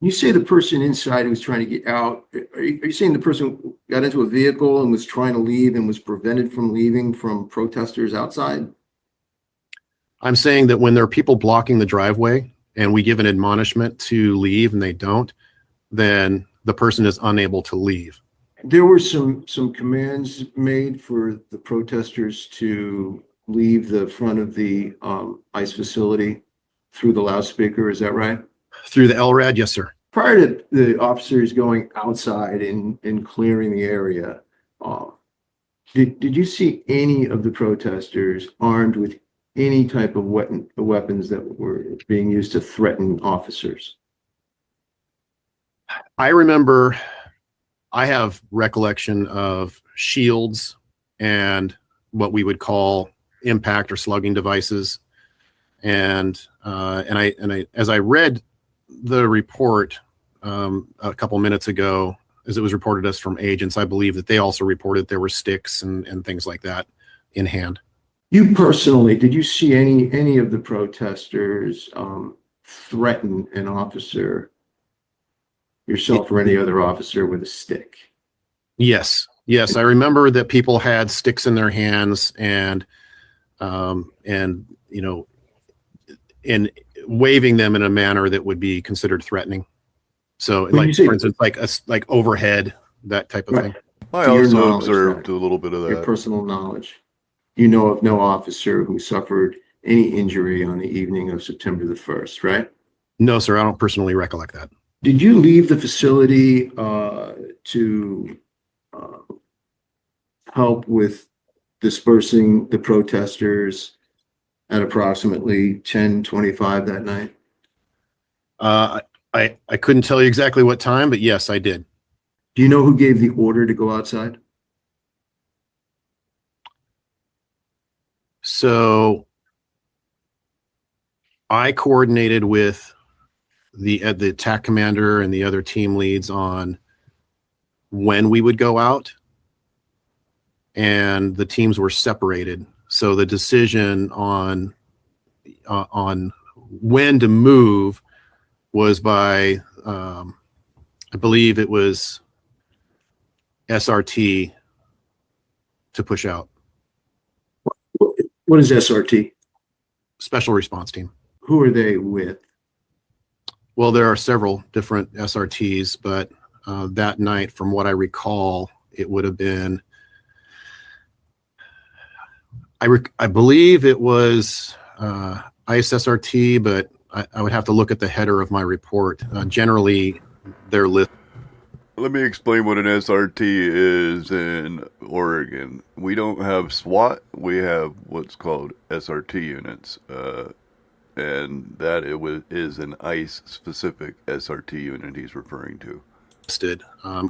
You say the person inside who was trying to get out, are you saying the person got into a vehicle and was trying to leave and was prevented from leaving from protesters outside? I'm saying that when there are people blocking the driveway and we give an admonishment to leave and they don't, then the person is unable to leave. There were some commands made for the protesters to leave the front of the ICE facility through the loudspeaker. Is that right? Through the LRAD, yes, sir. Prior to the officers going outside and clearing the area, did you see any of the protesters armed with any type of weapons that were being used to threaten officers? I remember I have recollection of shields and what we would call impact or slugging devices. And I as I read the report, a couple minutes ago, as it was reported us from agents, I believe that they also reported there were sticks and things like that in hand. You personally, did you see any of the protesters threaten an officer, yourself or any other officer, with a stick? Yes. I remember that people had sticks in their hands and in waving them in a manner that would be considered threatening. So, When you like say- for instance, like overhead, that type of Right. thing. I To your also knowledge, observed then, a little bit of your that. personal knowledge, you know of no officer who suffered any injury on the evening of September the 1st, right? No, sir, I don't personally recollect that. Did you leave the facility to help with dispersing the protesters at approximately 10:25 that night? I couldn't tell you exactly what time, but yes, I did. Do you know who gave the order to go outside? So I coordinated with the attack commander and the other team leads on when we would go out, and the teams were separated. So the decision on when to move was by I believe it was SRT to push out. What is SRT? Special response team. Who are they with? Well, there are several different SRTs, but that night, from what I recall, it would have been, I believe it was ICE SRT, but I would have to look at the header of my report. Generally, they're listed. Let me explain what an SRT is in Oregon. We don't have SWAT. We have what's called SRT units. And that is an ICE-specific SRT unit he's referring to.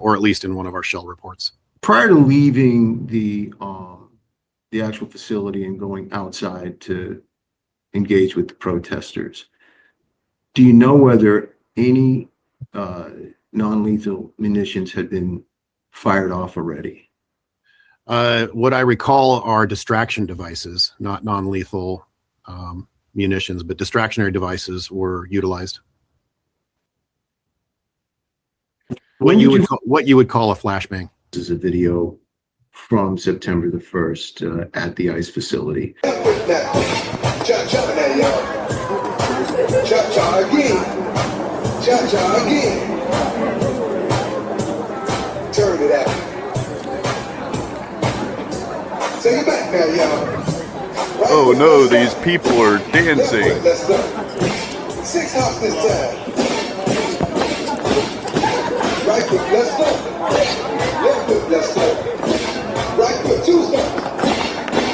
Or at least in one of our shell reports. Prior to leaving the actual facility and going outside to engage with the protesters, do you know whether any non-lethal munitions had been fired off already? What I recall are distraction devices, not non-lethal munitions, but distractionary devices were utilized. What you would call a flashbang. This is a video from September the 1st at the ICE facility. Cha-cha now, y'all. Cha-cha again. Cha-cha again. Turn it out. Take it back now, y'all. Right Oh foot, no, let's go. these people are Left foot, dancing. let's go. 6 hops this time. Right foot, let's go. Left foot, let's go. Right foot, 2 steps.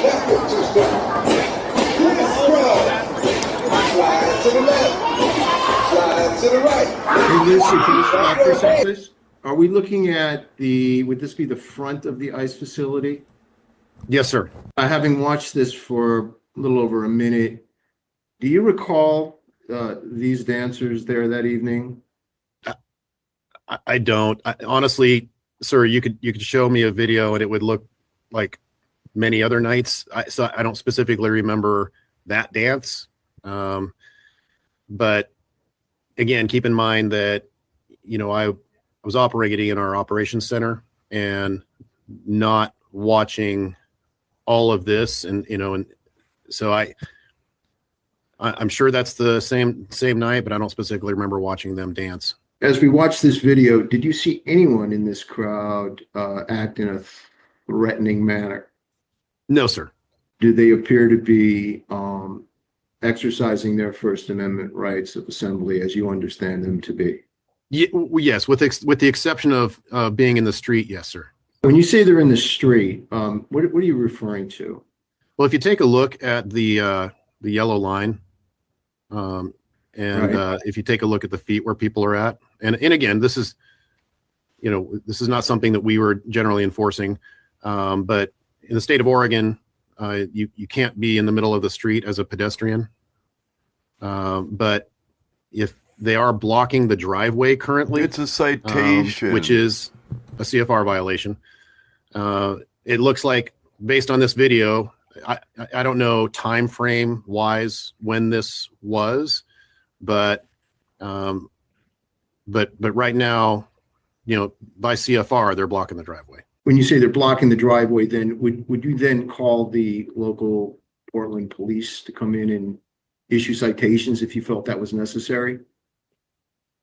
Left foot, 2 steps. Crisscross. Slide to the left. Slide to the right. Hey, Lucy, can you stop for a second, please? Are we looking at would this be the front of the ICE facility? Yes, sir. Having watched this for a little over a minute, do you recall these dancers there that evening? I don't. Honestly, sir, you could show me a video and it would look like many other nights. So I don't specifically remember that dance. But again, keep in mind that, I was operating in our operations center and not watching all of this. And so I'm sure that's the same night, but I don't specifically remember watching them dance. As we watched this video, did you see anyone in this crowd act in a threatening manner? No, sir. Do they appear to be exercising their First Amendment rights of assembly as you understand them to be? Yes, with the exception of being in the street, yes, sir. When you say they're in the street, what are you referring to? Well, if you take a look at the yellow line, and Right. if you take a look at the feet where people are at, and again, this is not something that we were generally enforcing, but in the state of Oregon, you can't be in the middle of the street as a pedestrian. But if They are blocking the driveway currently. It's a citation. Which is a CFR violation. It looks like, based on this video, I don't know time frame wise when this was, but right now, by CFR, they're blocking the driveway. When you say they're blocking the driveway, then would you then call the local Portland police to come in and issue citations if you felt that was necessary?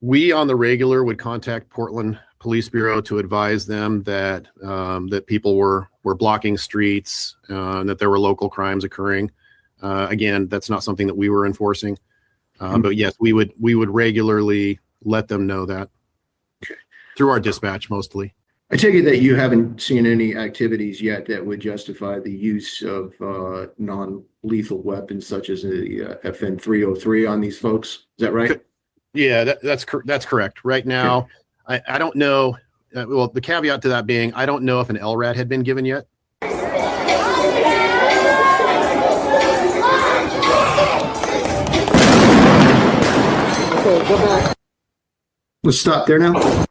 We on the regular would contact Portland Police Bureau to advise them that that people were blocking streets, and that there were local crimes occurring. Again, that's not something that we were enforcing, but yes, we would regularly let them know that through our dispatch mostly. I take it that you haven't seen any activities yet that would justify the use of non-lethal weapons such as the FN 303 on these folks. Is that right? Yeah, that's correct. Right now, I don't know. Well, the caveat to that being, I don't know if an LRAD had been given yet. Let's stop there now.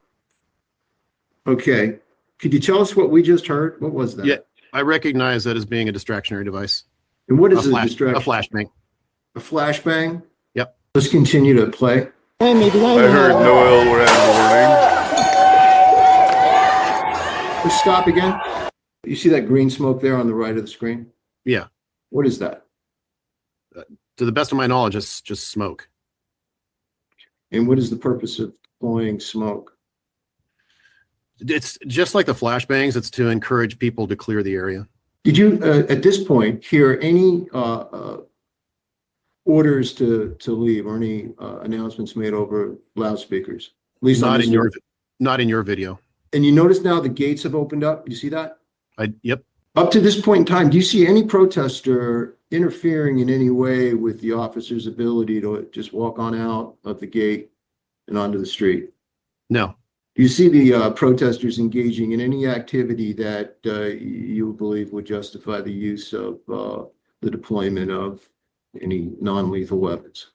Okay. Could you tell us what we just heard? What was that? Yeah, I recognize that as being a distractionary device. And what A is a distraction? A flashbang. A flashbang? Yep. Let's continue to play. I heard no LRAD warning. Let's stop again. You see that green smoke there on the right of the screen? Yeah. What is that? To the best of my knowledge, it's just smoke. And what is the purpose of deploying smoke? It's just like the flashbangs. It's to encourage people to clear the area. Did you, at this point, hear any orders to leave or any announcements made over loudspeakers? At least Not in your video. And you notice now the gates have opened up. You see that? Yep. Up to this point in time, do you see any protester interfering in any way with the officer's ability to just walk on out of the gate and onto the street? No. Do you see the protesters engaging in any activity that you believe would justify the use of the deployment of any non-lethal weapons?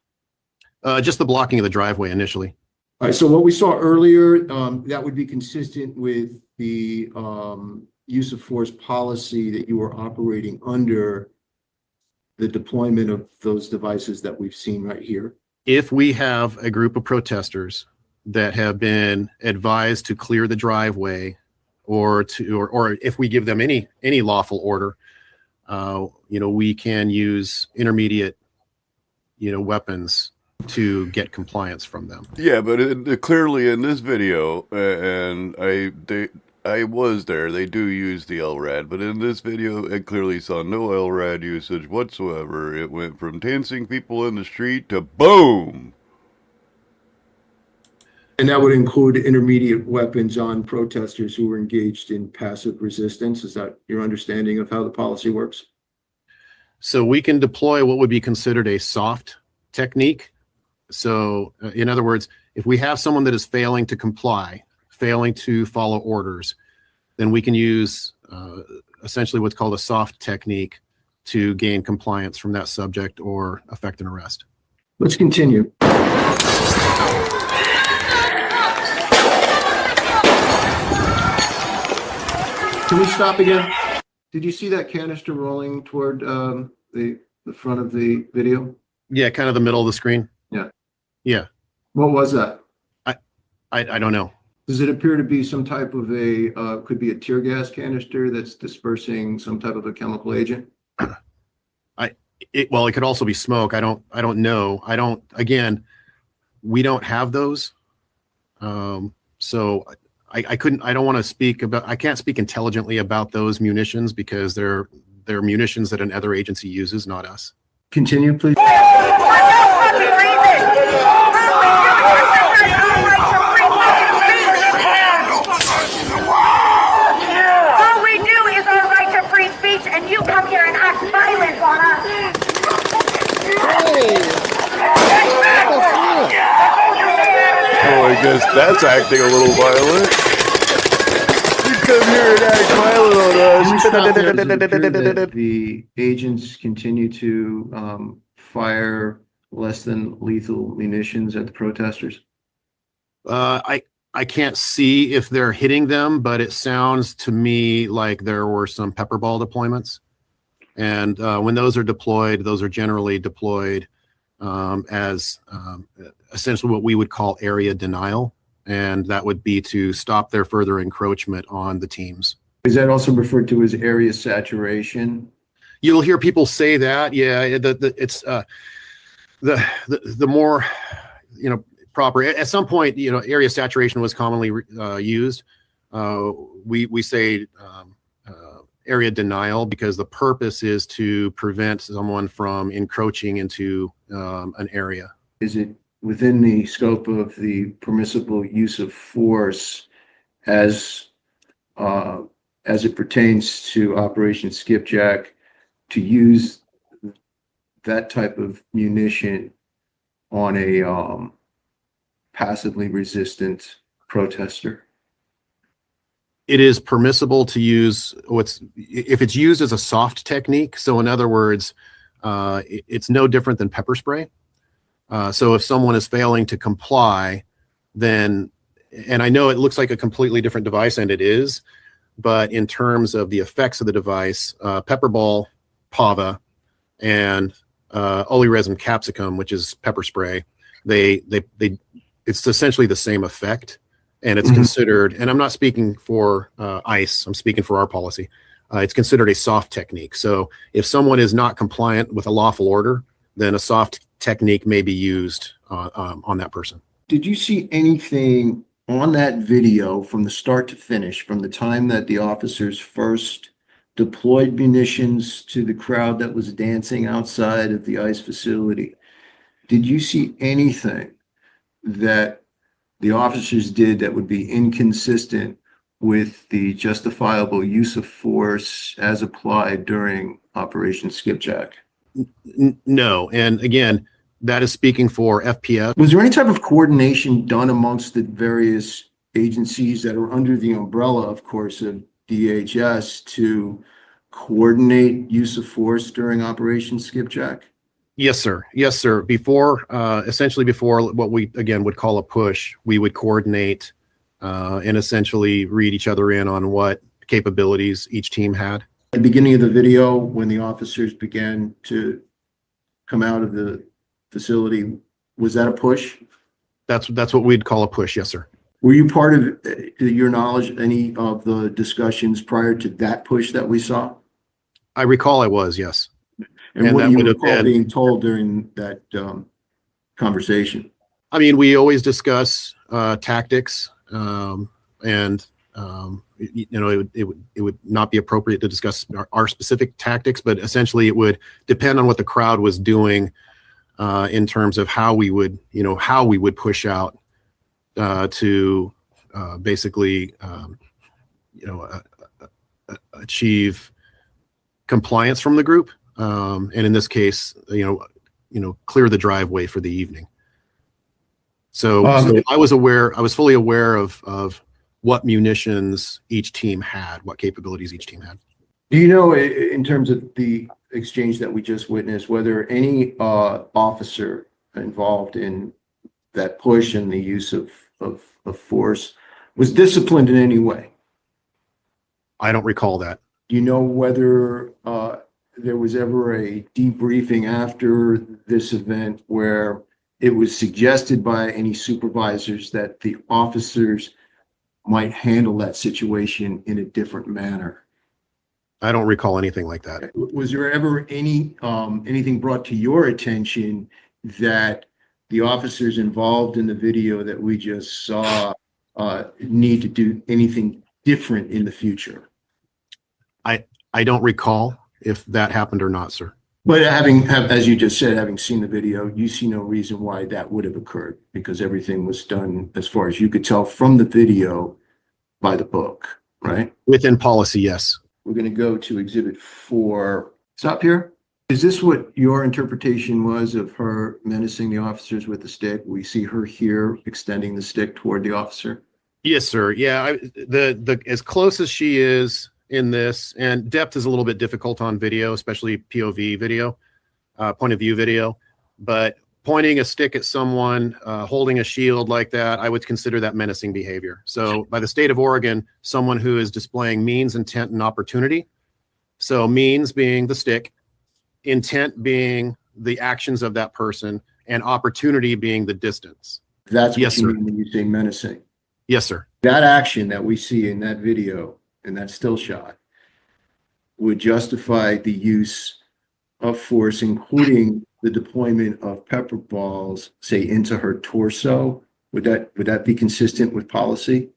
Just the blocking of the driveway initially. All right, so what we saw earlier, that would be consistent with the use of force policy that you were operating under the deployment of those devices that we've seen right here. If we have a group of protesters that have been advised to clear the driveway, or if we give them any lawful order, we can use intermediate, weapons to get compliance from them. Yeah, but clearly in this video, and I was there, they do use the LRAD, but in this video, it clearly saw no LRAD usage whatsoever. It went from dancing people in the street to boom. And that would include intermediate weapons on protesters who were engaged in passive resistance. Is that your understanding of how the policy works? So we can deploy what would be considered a soft technique. So in other words, if we have someone that is failing to comply, failing to follow orders, then we can use essentially what's called a soft technique to gain compliance from that subject or effect an arrest. Let's continue. Can we stop again? Did you see that canister rolling toward the front of the video? Yeah, kind of the middle of the screen. Yeah. Yeah. What was that? I don't know. Does it appear to be some type of could be a tear gas canister that's dispersing some type of a chemical agent? It could also be smoke. I don't know. Again, we don't have those. So I don't want to speak about, I can't speak intelligently about those munitions because they're munitions that another agency uses, not us. Continue, please. All we do is our right to free speech, and you come here and act violent on us. Oh, I guess that's acting a little violent. You come here and act violent on Can we us. stop there? Does it appear that the agents continue to fire less than lethal munitions at the protesters? I can't see if they're hitting them, but it sounds to me like there were some pepper ball deployments. And when those are deployed, those are generally deployed as essentially what we would call area denial. And that would be to stop their further encroachment on the teams. Is that also referred to as area saturation? You'll hear people say that. Yeah, it's the more, proper. At some point, area saturation was commonly used. We say area denial because the purpose is to prevent someone from encroaching into an area. Is it within the scope of the permissible use of force as it pertains to Operation Skipjack to use that type of munition on a passively resistant protester? It is permissible to use if it's used as a soft technique. So in other words, it's no different than pepper spray. So if someone is failing to comply, then, and I know it looks like a completely different device, and it is, but in terms of the effects of the device, pepper ball, PAVA, and oleoresin capsicum, which is pepper spray, it's essentially the same effect, and it's considered, and I'm not speaking for ICE, I'm speaking for our policy. It's considered a soft technique. So if someone is not compliant with a lawful order, then a soft technique may be used on that person. Did you see anything on that video from the start to finish, from the time that the officers first deployed munitions to the crowd that was dancing outside of the ICE facility? Did you see anything that the officers did that would be inconsistent with the justifiable use of force as applied during Operation Skipjack? No. And again, that is speaking for FPS. Was there any type of coordination done amongst the various agencies that are under the umbrella, of course, of DHS to coordinate use of force during Operation Skipjack? Yes, sir. Yes, sir. Before, essentially before what we, again, would call a push, we would coordinate and essentially read each other in on what capabilities each team had. At the beginning of the video, when the officers began to come out of the facility, was that a push? That's what we'd call a push. Yes, sir. Were you part of, to your knowledge, any of the discussions prior to that push that we saw? I recall I was, yes. And what that do you would have recall been- being told during that conversation? I mean, we always discuss tactics, and it would not be appropriate to discuss our specific tactics, but essentially it would depend on what the crowd was doing in terms of how we would push out to basically achieve compliance from the group, and in this case, clear the driveway for the evening. So I was fully aware of what munitions each team had, what capabilities each team had. Do you know, in terms of the exchange that we just witnessed, whether any officer involved in that push and the use of force was disciplined in any way? I don't recall that. Do you know whether there was ever a debriefing after this event where it was suggested by any supervisors that the officers might handle that situation in a different manner? I don't recall anything like that. Was there ever anything brought to your attention that the officers involved in the video that we just saw need to do anything different in the future? I don't recall if that happened or not, sir. But as you just said, having seen the video, you see no reason why that would have occurred because everything was done, as far as you could tell from the video, by the book, right? Within policy, yes. We're going to go to Exhibit 4. Stop here. Is this what your interpretation was of her menacing the officers with the stick? We see her here extending the stick toward the officer. Yes, sir. Yeah, the as close as she is in this, and depth is a little bit difficult on video, especially POV video, point of view video. But pointing a stick at someone, holding a shield like that, I would consider that menacing behavior. So by the state of Oregon, someone who is displaying means, intent, and opportunity. So means being the stick, intent being the actions of that person, and opportunity being the distance. That's what Yes, you sir. mean when you say menacing. Yes, sir. That action that we see in that video, in that still shot, would justify the use of force, including the deployment of pepper balls, say, into her torso. Would that be consistent with policy?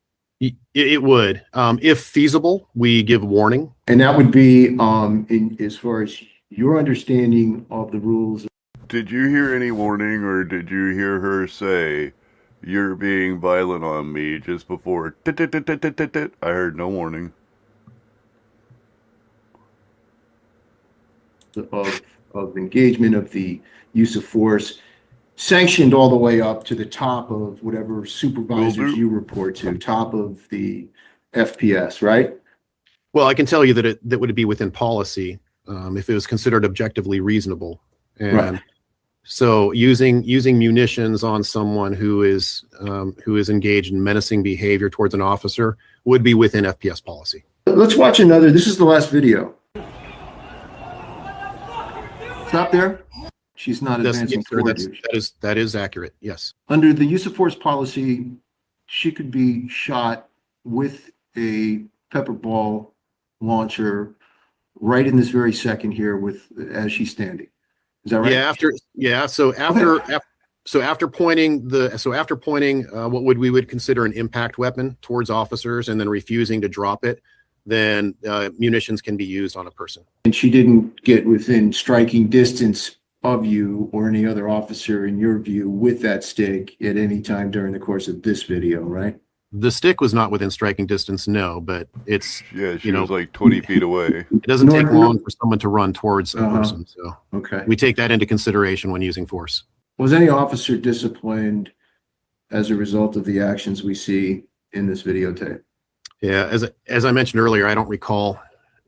It would. If feasible, we give warning. And that would be, in as far as your understanding of the rules. Did you hear any warning, or did you hear her say, "You're being violent on me," just before? I heard no warning. Of engagement, of the use of force, sanctioned all the way up to the top of whatever supervisors Will do. you report to, top of the FPS, right? Well, I can tell you that that would be within policy if it was considered objectively reasonable. And Right. so using munitions on someone who is engaged in menacing behavior towards an officer would be within FPS policy. Let's watch another. This is the last video. Stop there. She's not Yes, advancing sir, forward. here. that is accurate. Yes. Under the use of force policy, she could be shot with a pepper ball launcher right in this very second here as she's standing. Is that right? After pointing what we would consider an impact weapon towards officers and then refusing to drop it, then munitions can be used on a person. And she didn't get within striking distance of you or any other officer in your view with that stick at any time during the course of this video, right? The stick was not within striking distance, no, but it's, Yeah, she You know, was like 20 feet away. it doesn't take No. long for someone to run towards a Uh-huh. person. So Okay. we take that into consideration when using force. Was any officer disciplined as a result of the actions we see in this videotape? Yeah, as I mentioned earlier, I don't recall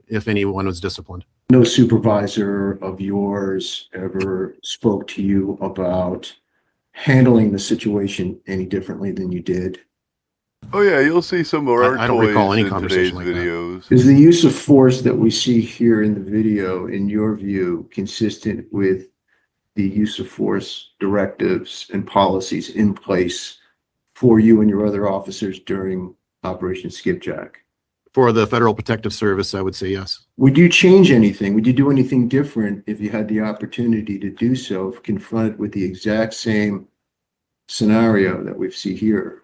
if anyone was disciplined. No supervisor of yours ever spoke to you about handling the situation any differently than you did? Oh yeah, you'll see some of our I don't toys recall any in today's conversation like that. videos. Is the use of force that we see here in the video, in your view, consistent with the use of force directives and policies in place for you and your other officers during Operation Skipjack? For the Federal Protective Service, I would say yes. Would you change anything? Would you do anything different if you had the opportunity to do so, if confronted with the exact same scenario that we see here?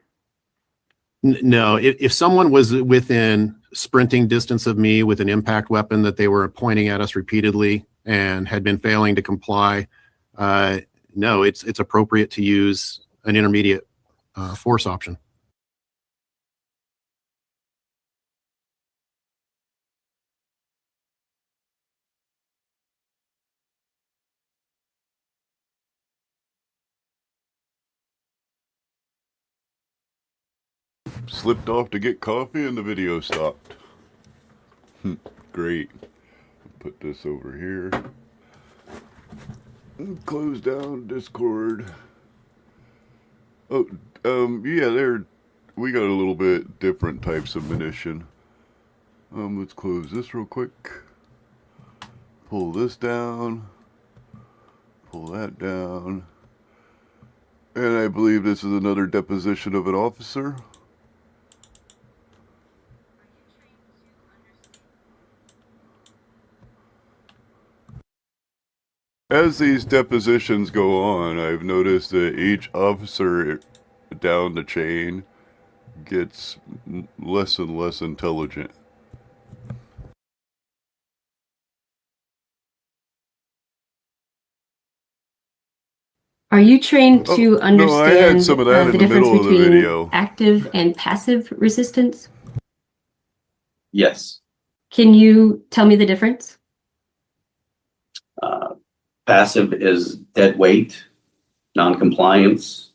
No, if someone was within sprinting distance of me with an impact weapon that they were pointing at us repeatedly and had been failing to comply, no, it's appropriate to use an intermediate force option. Slipped off to get coffee and the video stopped. Great. Put this over here. Close down Discord. Oh, yeah, we got a little bit different types of munition. Let's close this real quick. Pull this down. Pull that down. And I believe this is another deposition of an officer. As these depositions go on, I've noticed that each officer down the chain gets less and less intelligent. Are you trained to Oh, no, I had understand some of that in the the difference middle of the between video. active and passive resistance? Yes. Can you tell me the difference? Passive is dead weight, non-compliance,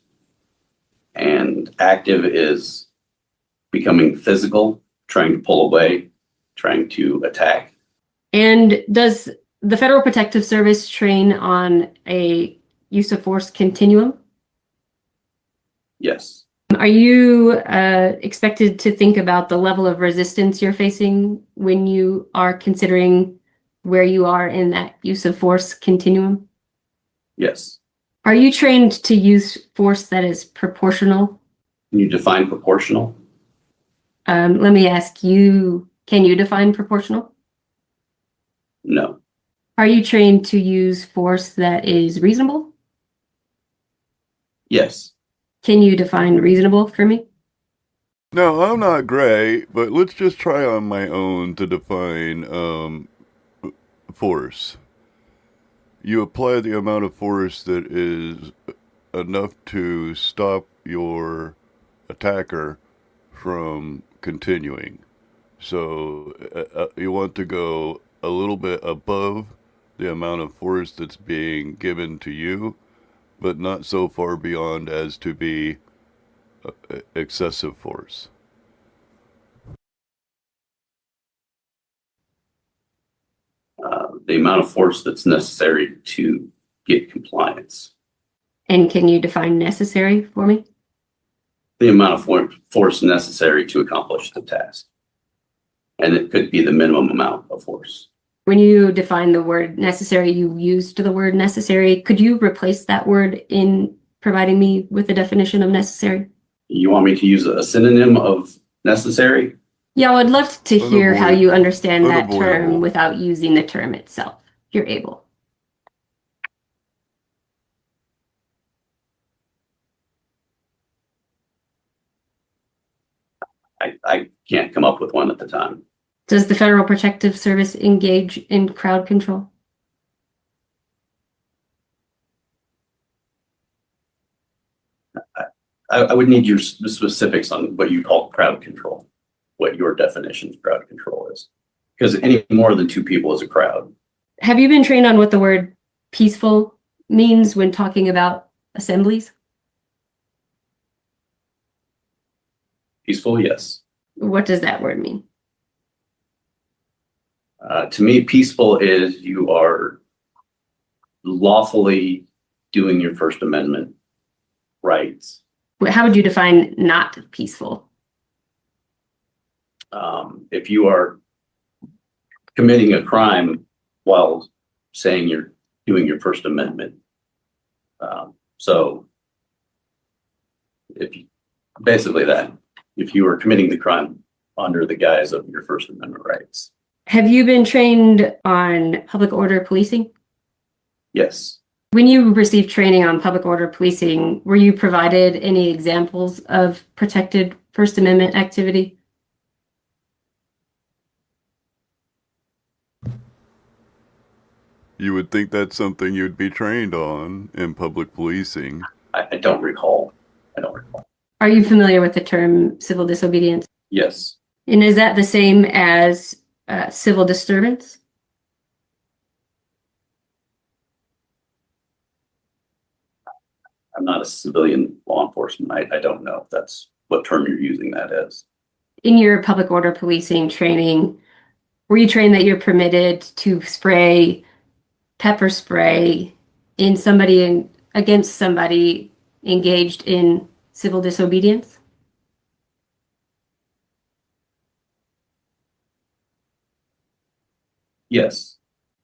and active is becoming physical, trying to pull away, trying to attack. And does the Federal Protective Service train on a use of force continuum? Yes. Are you expected to think about the level of resistance you're facing when you are considering where you are in that use of force continuum? Yes. Are you trained to use force that is proportional? Can you define proportional? Let me ask you, can you define proportional? No. Are you trained to use force that is reasonable? Yes. Can you define reasonable for me? No, I'm not great, but let's just try on my own to define force. You apply the amount of force that is enough to stop your attacker from continuing. So you want to go a little bit above the amount of force that's being given to you, but not so far beyond as to be excessive force. The amount of force that's necessary to get compliance. And can you define necessary for me? The amount of force necessary to accomplish the task. And it could be the minimum amount of force. When you define the word necessary, you used the word necessary. Could you replace that word in providing me with a definition of necessary? You want me to use a synonym of necessary? Yeah, I would love to hear how you understand that Unavoidable. term without using the term itself. If you're able. I can't come up with one at the time. Does the Federal Protective Service engage in crowd control? I would need your specifics on what you call crowd control, what your definition of crowd control is. Because any more than two people is a crowd. Have you been trained on what the word peaceful means when talking about assemblies? Peaceful, yes. What does that word mean? To me, peaceful is you are lawfully doing your First Amendment rights. How would you define not peaceful? If you are committing a crime while saying you're doing your First Amendment. So if you, basically that, if you are committing the crime under the guise of your First Amendment rights. Have you been trained on public order policing? Yes. When you received training on public order policing, were you provided any examples of protected First Amendment activity? You would think that's something you'd be trained on in public policing. I don't recall. I don't recall. Are you familiar with the term civil disobedience? Yes. And is that the same as civil disturbance? I'm not a civilian law enforcement. I don't know if that's what term you're using that as. In your public order policing training, were you trained that you're permitted to spray pepper spray in somebody against somebody engaged in civil disobedience? Yes.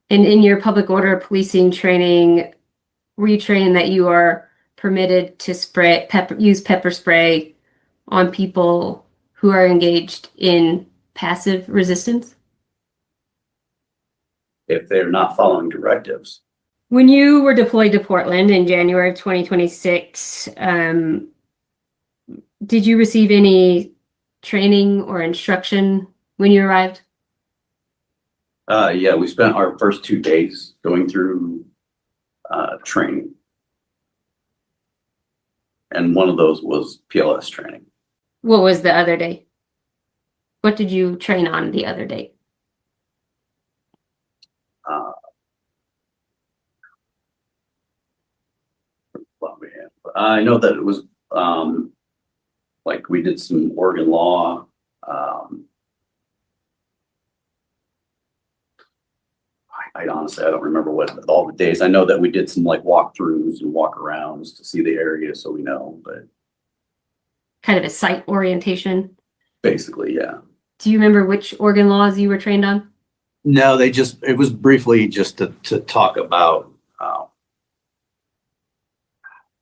And in your public order policing training, were you trained that you are permitted to use pepper spray on people who are engaged in passive resistance? If they're not following directives. When you were deployed to Portland in January of 2026, did you receive any training or instruction when you arrived? Yeah, we spent our first 2 days going through training. And one of those was PLS training. What was the other day? What did you train on the other day? I know that it was like we did some Oregon law. I I honestly, I don't remember what all the days. I know that we did some like walkthroughs and walk arounds to see the area, so we know, but Kind of a site orientation. basically, yeah. Do you remember which Oregon laws you were trained on? No, it was briefly just to talk about,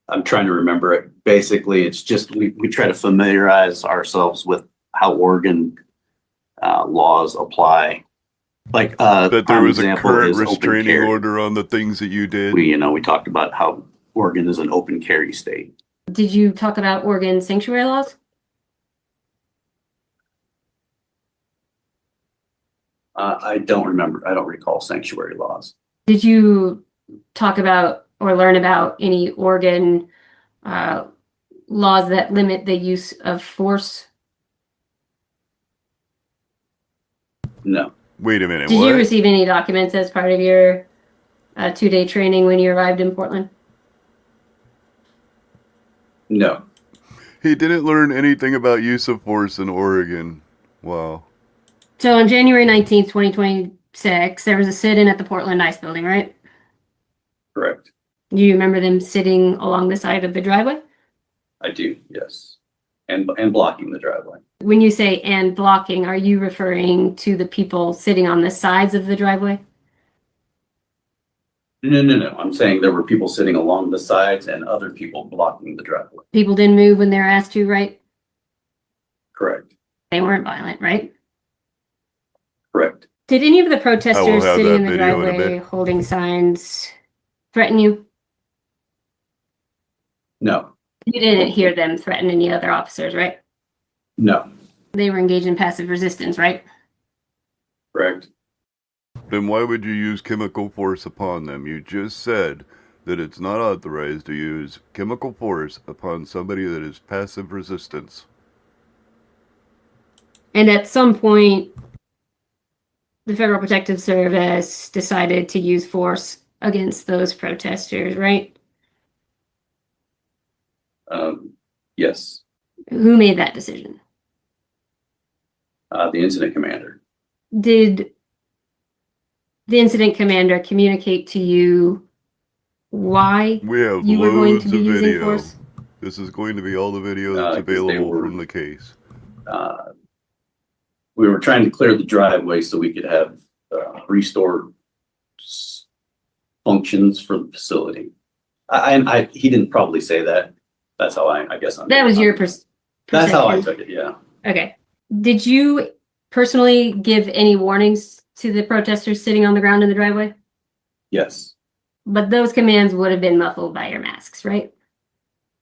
I'm trying to remember it. Basically, it's just, we try to familiarize ourselves with how Oregon laws apply. Like, That there prime was a example current is open restraining carry. order on the things that you did. We talked about how Oregon is an open carry state. Did you talk about Oregon sanctuary laws? I don't remember. I don't recall sanctuary laws. Did you talk about or learn about any Oregon laws that limit the use of force? No, Wait a minute, Did what? you receive any documents as part of your 2-day training when you arrived in Portland? no. He didn't learn anything about use of force in Oregon. Wow. So on January 19th, 2026, there was a sit-in at the Portland Ice Building, right? Correct. Do you remember them sitting along the side of the driveway? I do, yes. And blocking the driveway. When you say and blocking, are you referring to the people sitting on the sides of the driveway? No. I'm saying there were people sitting along the sides and other people blocking the driveway. People didn't move when they were asked to, right? Correct. They weren't violent, right? Correct. Did any of the protesters have sitting that in the video in a driveway bit. holding signs threaten you? No. You didn't hear them threaten any other officers, right? No. They were engaged in passive resistance, right? Correct. Then why would you use chemical force upon them? You just said that it's not authorized to use chemical force upon somebody that is passive resistance. And at some point, the Federal Protective Service decided to use force against those protesters, right? Yes. Who made that decision? The incident commander. Did the incident commander communicate to you why We have you were going to loads be of using video. force? This is going to be all the video that's 'Cause they available were- from the case. We were trying to clear the driveway so we could have restored functions for the facility. He didn't probably say that. That's how I guess. That was your That's how I perception. took it, yeah. Okay. Did you personally give any warnings to the protesters sitting on the ground in the driveway? Yes. But those commands would have been muffled by your masks, right?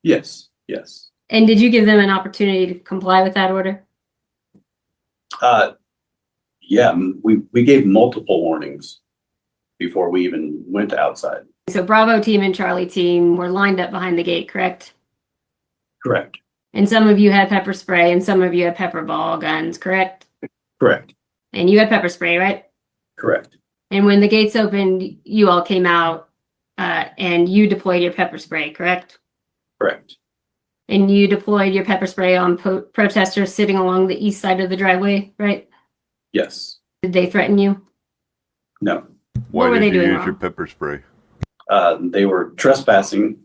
Yes. Yes. And did you give them an opportunity to comply with that order? Yeah, we gave multiple warnings before we even went outside. So Bravo team and Charlie team were lined up behind the gate, correct? Correct. And some of you had pepper spray and some of you had pepper ball guns, correct? Correct. And you had pepper spray, right? Correct. And when the gates opened, you all came out and you deployed your pepper spray, correct? Correct. And you deployed your pepper spray on protesters sitting along the east side of the driveway, right? Yes. Did they threaten you? No. Why What were did they you doing use wrong? your pepper spray? They were trespassing.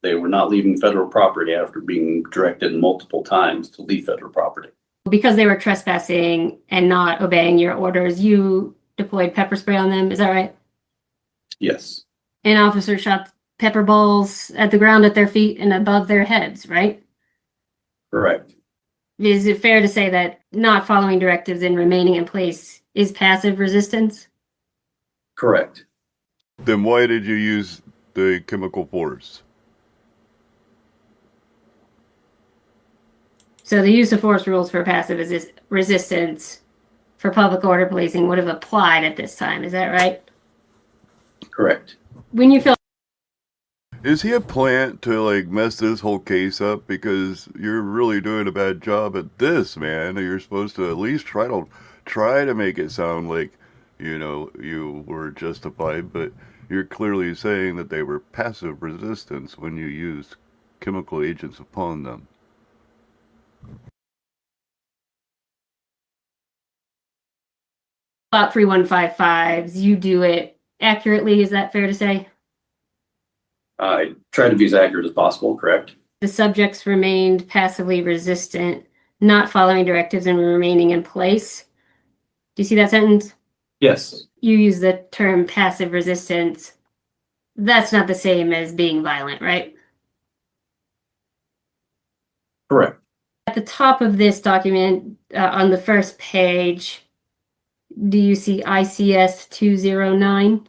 They were not leaving federal property after being directed multiple times to leave federal property. Because they were trespassing and not obeying your orders, you deployed pepper spray on them, is that right? Yes. An officer shot pepper balls at the ground at their feet and above their heads, right? Correct. Is it fair to say that not following directives and remaining in place is passive resistance? Correct. Then why did you use the chemical force? So the use of force rules for passive resistance for public order policing would have applied at this time, is that right? Correct. When you feel Is he a plant to like mess this whole case up? Because you're really doing a bad job at this, man. You're supposed to at least try to make it sound like, you know, you were justified, but you're clearly saying that they were passive resistance when you used chemical agents upon them. about 3155s, you do it accurately. Is that fair to say? I tried to be as accurate as possible, correct? The subjects remained passively resistant, not following directives and remaining in place. Do you see that sentence? Yes, You use the term passive resistance. That's not the same as being violent, right? correct. At the top of this document, on the first page, do you see ICS 209?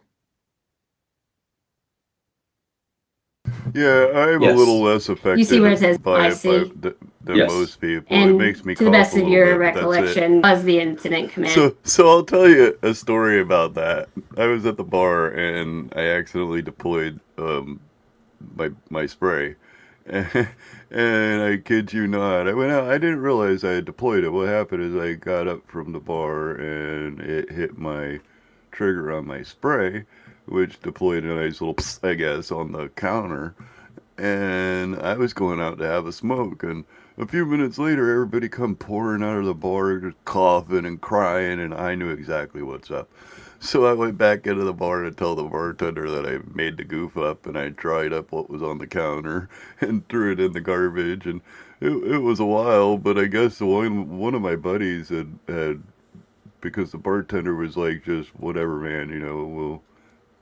Yeah, I'm a Yes. little less affected You see where it says by IC? than Yes. most people. And It makes me to the cough best a of little your bit, but that's it. recollection, was the incident command. So I'll tell you a story about that. I was at the bar and I accidentally deployed my spray, and I kid you not, I went out. I didn't realize I had deployed it. What happened is I got up from the bar and it hit my trigger on my spray, which deployed a nice little psst, I guess, on the counter. And I was going out to have a smoke, and a few minutes later, everybody come pouring out of the bar, just coughing and crying, and I knew exactly what's up. So I went back into the bar to tell the bartender that I made the goof up, and I dried up what was on the counter and threw it in the garbage. And it was a while, but I guess one of my buddies had because the bartender was like, just whatever, man, we'll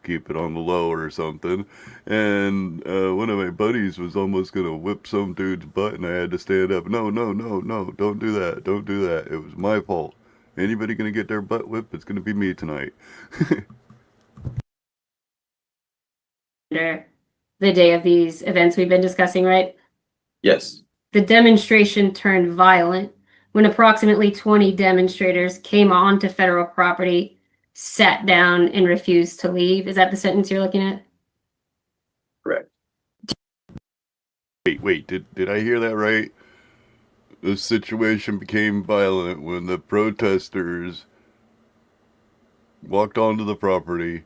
keep it on the low or something. And one of my buddies was almost gonna whip some dude's butt, and I had to stand up. No, don't do that. Don't do that. It was my fault. Anybody gonna get their butt whipped, it's gonna be me tonight. The day of these events we've been discussing, right? Yes, The demonstration turned violent when approximately 20 demonstrators came onto federal property, sat down, and refused to leave. Is that the sentence you're looking at? correct. Wait, did I hear that right? The situation became violent when the protesters walked onto the property,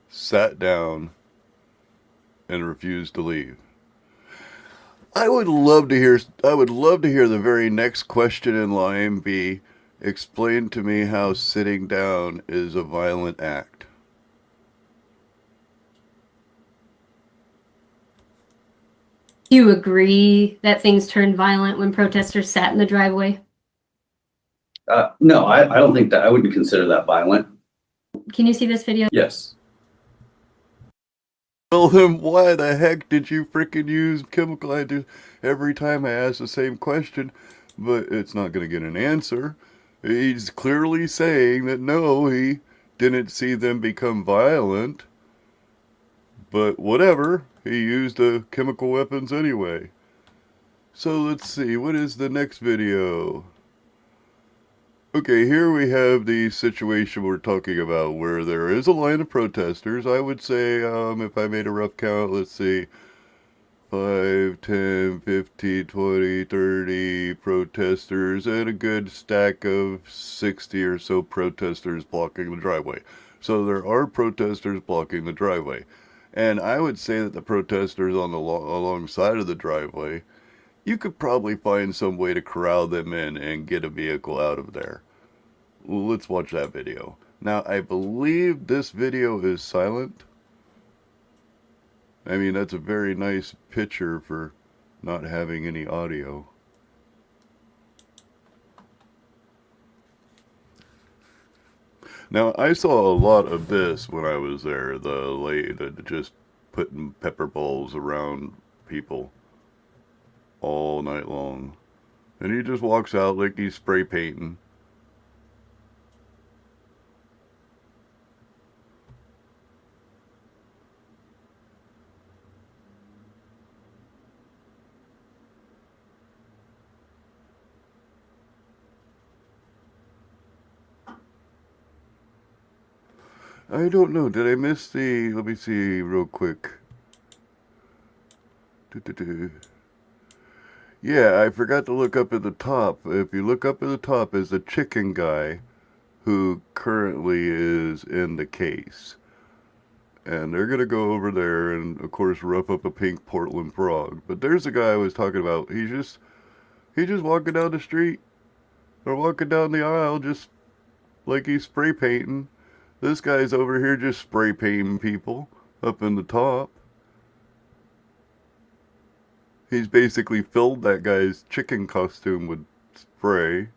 sat down, and refused to leave. I would love to hear the very next question in line be, explain to me how sitting down is a violent act. Do you agree that things turned violent when protesters sat in the driveway? No, I don't think that, I wouldn't consider that violent. Can you see this video? Yes. Well, then why the heck did you frickin' use chemical? I do every time I ask the same question, but it's not going to get an answer. He's clearly saying that no, he didn't see them become violent. But whatever, he used chemical weapons anyway. So let's see, what is the next video? Okay, here we have the situation we're talking about where there is a line of protesters. I would say, if I made a rough count, let's see, 5, 10, 15, 20, 30 protesters and a good stack of 60 or so protesters blocking the driveway. So there are protesters blocking the driveway. And I would say that the protesters on the alongside of the driveway, you could probably find some way to corral them in and get a vehicle out of there. Well, let's watch that video. Now, I believe this video is silent. I mean, that's a very nice picture for not having any audio. Now, I saw a lot of this when I was there, the just putting pepper balls around people all night long. And he just walks out like he's spray painting. I don't know. Did I miss the... Let me see real quick. Yeah, I forgot to look up at the top. If you look up at the top is the chicken guy who currently is in the case. And they're going to go over there and, of course, rough up a pink Portland frog. But there's the guy I was talking about. He's just walking down the street or walking down the aisle just like he's spray painting. This guy's over here just spray painting people up in the top. He's basically filled that guy's chicken costume with spray.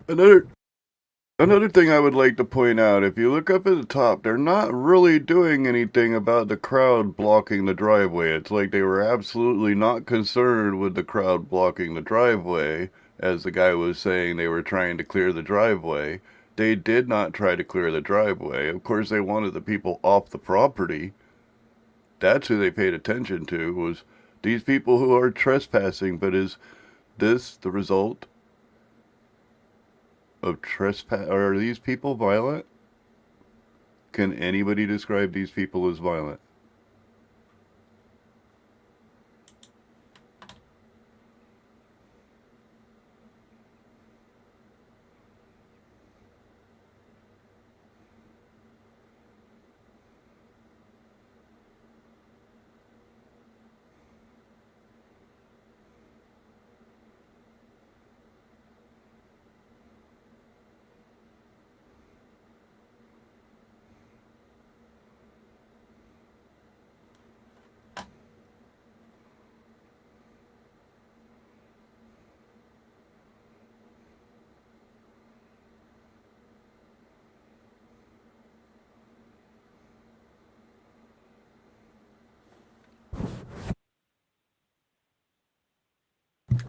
Another thing I would like to point out, if you look up at the top, they're not really doing anything about the crowd blocking the driveway. It's like they were absolutely not concerned with the crowd blocking the driveway, as the guy was saying they were trying to clear the driveway. They did not try to clear the driveway. Of course, they wanted the people off the property. That's who they paid attention to, was these people who are trespassing. But is this the result of trespass? Are these people violent? Can anybody describe these people as violent?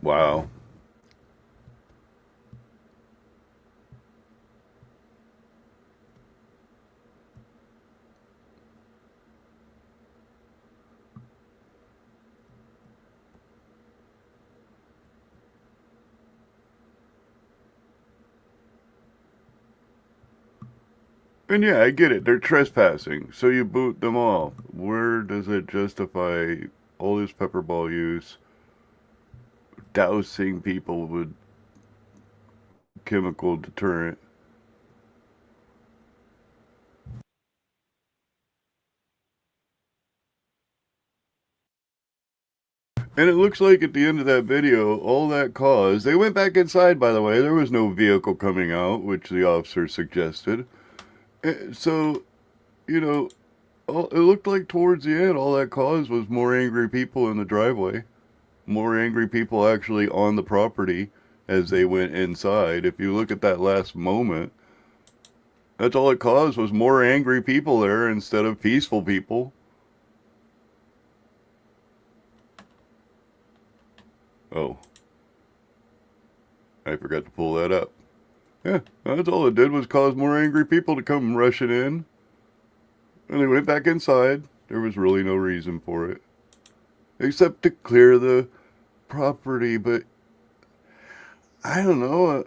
Wow. And yeah, I get it. They're trespassing, so you boot them off. Where does it justify all this pepper ball use, dousing people with chemical deterrent? And it looks like at the end of that video, all that caused... They went back inside, by the way. There was no vehicle coming out, which the officer suggested. So, you know, it looked like towards the end, all that caused was more angry people in the driveway. More angry people actually on the property as they went inside. If you look at that last moment, that's all it caused, was more angry people there instead of peaceful people. Oh. I forgot to pull that up. Yeah, that's all it did, was cause more angry people to come rushing in. And they went back inside. There was really no reason for it, except to clear the property. But I don't know, a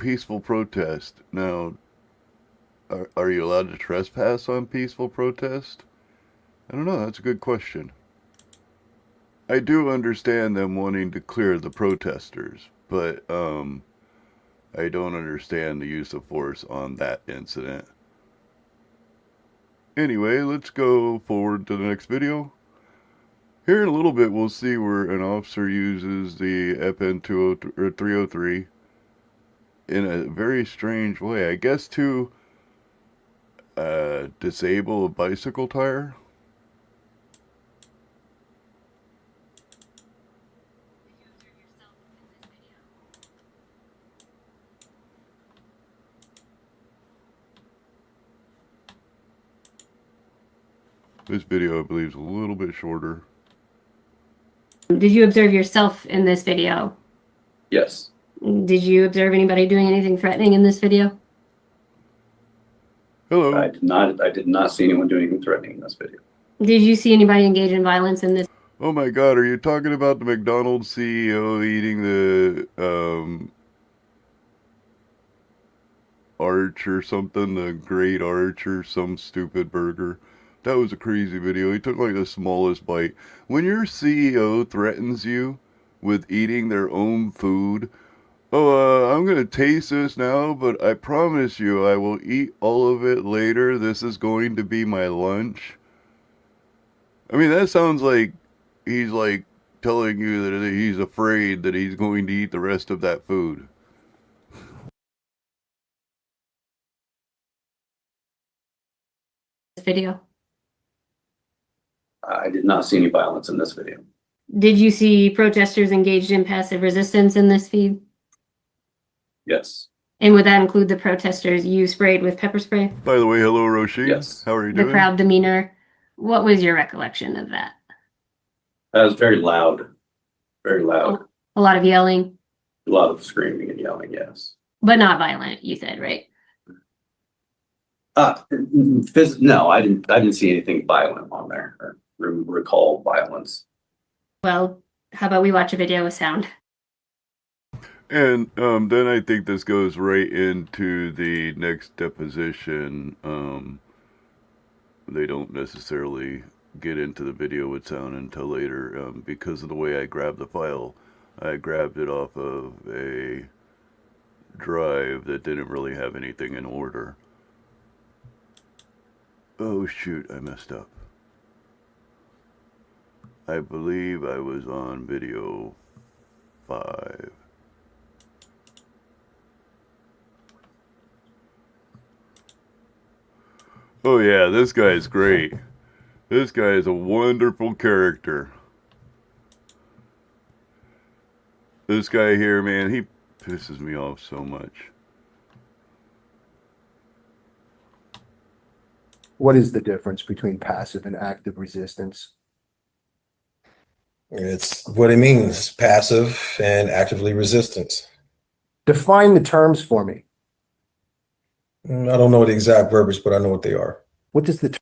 peaceful protest. Now, are you allowed to trespass on peaceful protest? I don't know, that's a good question. I do understand them wanting to clear the protesters, but I don't understand the use of force on that incident. Anyway, let's go forward to the next video. Here in a little bit, we'll see where an officer uses the FN 303 in a very strange way. I guess to disable a bicycle tire. This video, I believe, is a little bit shorter. Did you observe yourself in this video? Yes. Did you observe anybody doing anything threatening in this video? Hello. I did not see anyone doing anything threatening in this video. Did you see anybody engage in violence in this? Oh my God, are you talking about the McDonald's CEO eating the Arch or something, the Great Arch or some stupid burger. That was a crazy video. He took like the smallest bite. When your CEO threatens you with eating their own food, oh, I'm gonna taste this now, but I promise you I will eat all of it later. This is going to be my lunch. I mean, that sounds like he's like telling you that he's afraid that he's going to eat the rest of that food. Video. I did not see any violence in this video. Did you see protesters engaged in passive resistance in this feed? Yes. And would that include the protesters you sprayed with pepper spray? By the way, hello, Roshi. Yes. How are you The doing? crowd demeanor. What was your recollection of that? That was very loud. Very loud. A lot of yelling, A lot of screaming and yelling, yes. but not violent, you said, right? No, I didn't see anything violent on there or recall violence. Well, how about we watch a video with sound? And then I think this goes right into the next deposition. They don't necessarily get into the video with sound until later because of the way I grabbed the file. I grabbed it off of a drive that didn't really have anything in order. Oh shoot, I messed up. I believe I was on video 5. Oh yeah, this guy is great. This guy is a wonderful character. This guy here, man, he pisses me off so much. What is the difference between passive and active resistance? It's what it means, passive and actively resistance. Define the terms for me. I don't know the exact verbiage, but I know what they are. What does the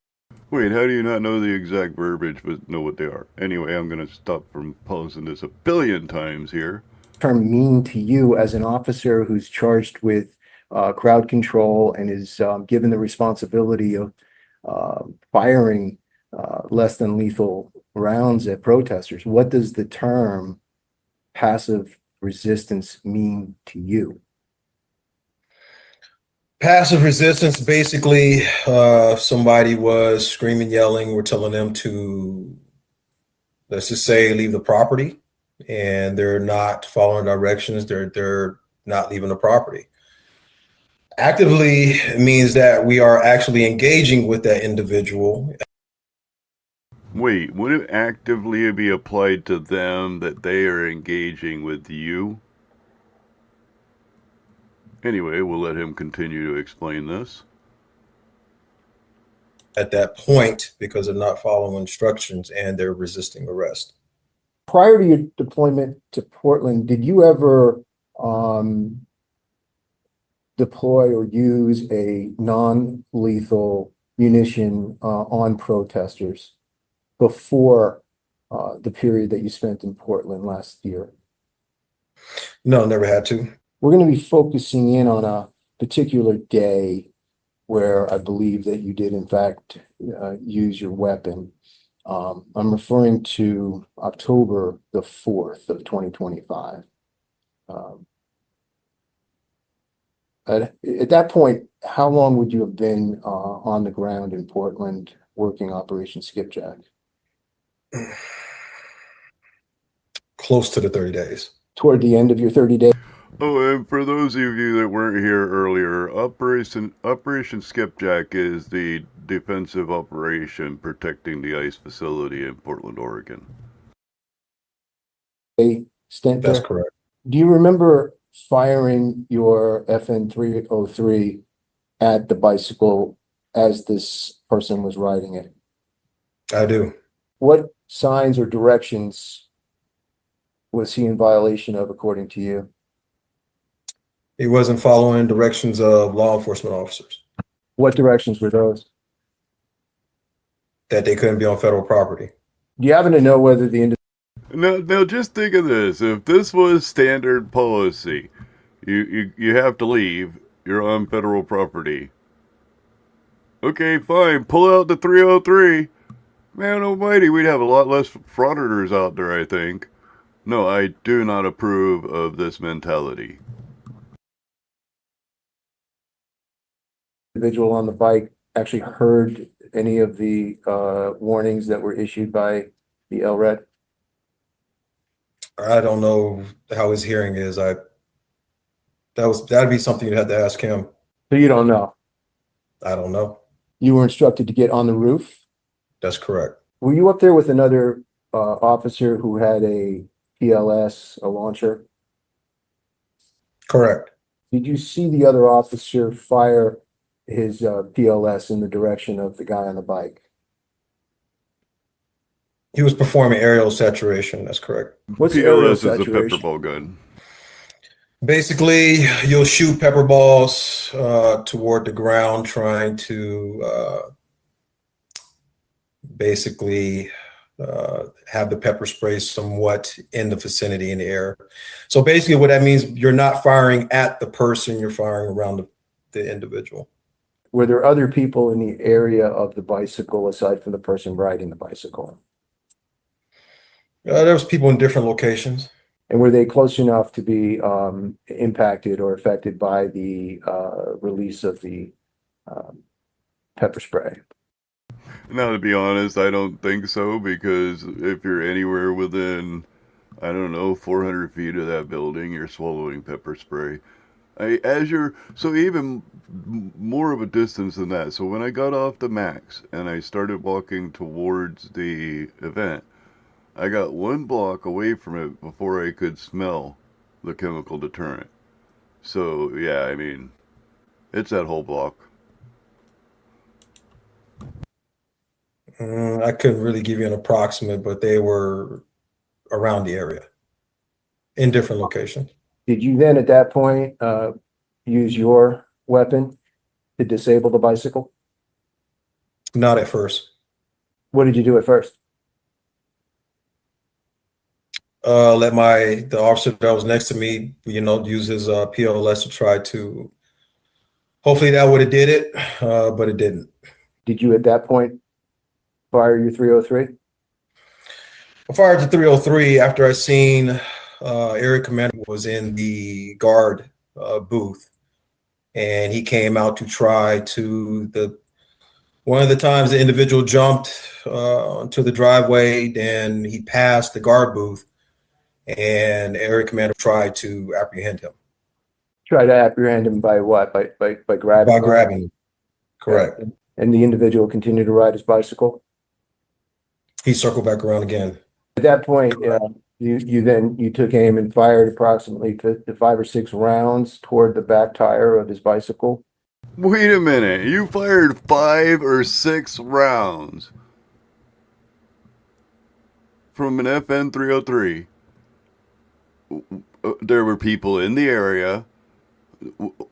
Wait, how do you not know the exact verbiage but know what they are? Anyway, I'm going to stop from pausing this a billion times here. term mean to you as an officer who's charged with crowd control and is given the responsibility of firing less than lethal rounds at protesters? What does the term passive resistance mean to you? Passive resistance, basically, if somebody was screaming, yelling, we're telling them to, let's just say, leave the property, and they're not following directions, they're not leaving the property. Actively means that we are actually engaging with that individual. Wait, would it actively be applied to them that they are engaging with you? Anyway, we'll let him continue to explain this. At that point, because they're not following instructions and they're resisting arrest. Prior to your deployment to Portland, did you ever deploy or use a non-lethal munition on protesters before the period that you spent in Portland last year? No, never had to. We're going to be focusing in on a particular day where I believe that you did, in fact, use your weapon. I'm referring to October the 4th of 2025. At that point, how long would you have been on the ground in Portland working Operation Skipjack? Close to the 30 days. Toward the end of your 30 days? Oh, and for those of you that weren't here earlier, Operation Skipjack is the defensive operation protecting the ICE facility in Portland, Oregon. Stint That's there? correct. Do you remember firing your FN 303 at the bicycle as this person was riding it? I do. What signs or directions was he in violation of, according to you? He wasn't following directions of law enforcement officers, What directions were those? that they couldn't be on federal property. Do you happen to know whether the Now just think of this. If this was standard policy, you have to leave, You're on federal property. Okay, fine. Pull out the 303. Man almighty, we'd have a lot less frauditors out there, I think. No, I do not approve of this mentality. Individual on the bike actually heard any of the warnings that were issued by the LRED? I don't know how his hearing is. That'd be something you'd have to ask him. So you don't know. I don't know. You were instructed to get on the roof. That's correct. Were you up there with another officer who had a PLS, a launcher? Correct. Did you see the other officer fire his PLS in the direction of the guy on the bike? He was performing aerial saturation. That's correct. What's aerial PLS is a saturation? pepper ball gun. Basically, you'll shoot pepper balls toward the ground, trying to basically have the pepper spray somewhat in the vicinity in the air. So basically what that means, you're not firing at the person, you're firing around the individual. Were there other people in the area of the bicycle aside from the person riding the bicycle? There was people in different locations. And were they close enough to be impacted or affected by the release of the pepper spray? Now, to be honest, I don't think so, because if you're anywhere within, I don't know, 400 feet of that building, you're swallowing pepper spray. So even more of a distance than that. So when I got off the Max and I started walking towards the event, I got 1 block away from it before I could smell the chemical deterrent. So yeah, I mean, it's that whole block. I couldn't really give you an approximate, but they were around the area in different locations. Did you then at that point use your weapon to disable the bicycle? Not at first. What did you do at first? Let the officer that was next to me, use his PLS to try to, hopefully that would have did it, but it didn't. Did you at that point fire your 303? I fired the 303 after I seen Area Commander was in the guard booth, and he came out to try to one of the times the individual jumped onto the driveway, then he passed the guard booth, and Area Commander tried to apprehend him. Try to apprehend him by what? By grabbing? By grabbing him. Correct. And the individual continued to ride his bicycle? He circled back around again. At that point, you took aim and fired approximately 5 or 6 rounds toward the back tire of his bicycle. Wait a minute, you fired 5 or 6 rounds from an FN 303. There were people in the area.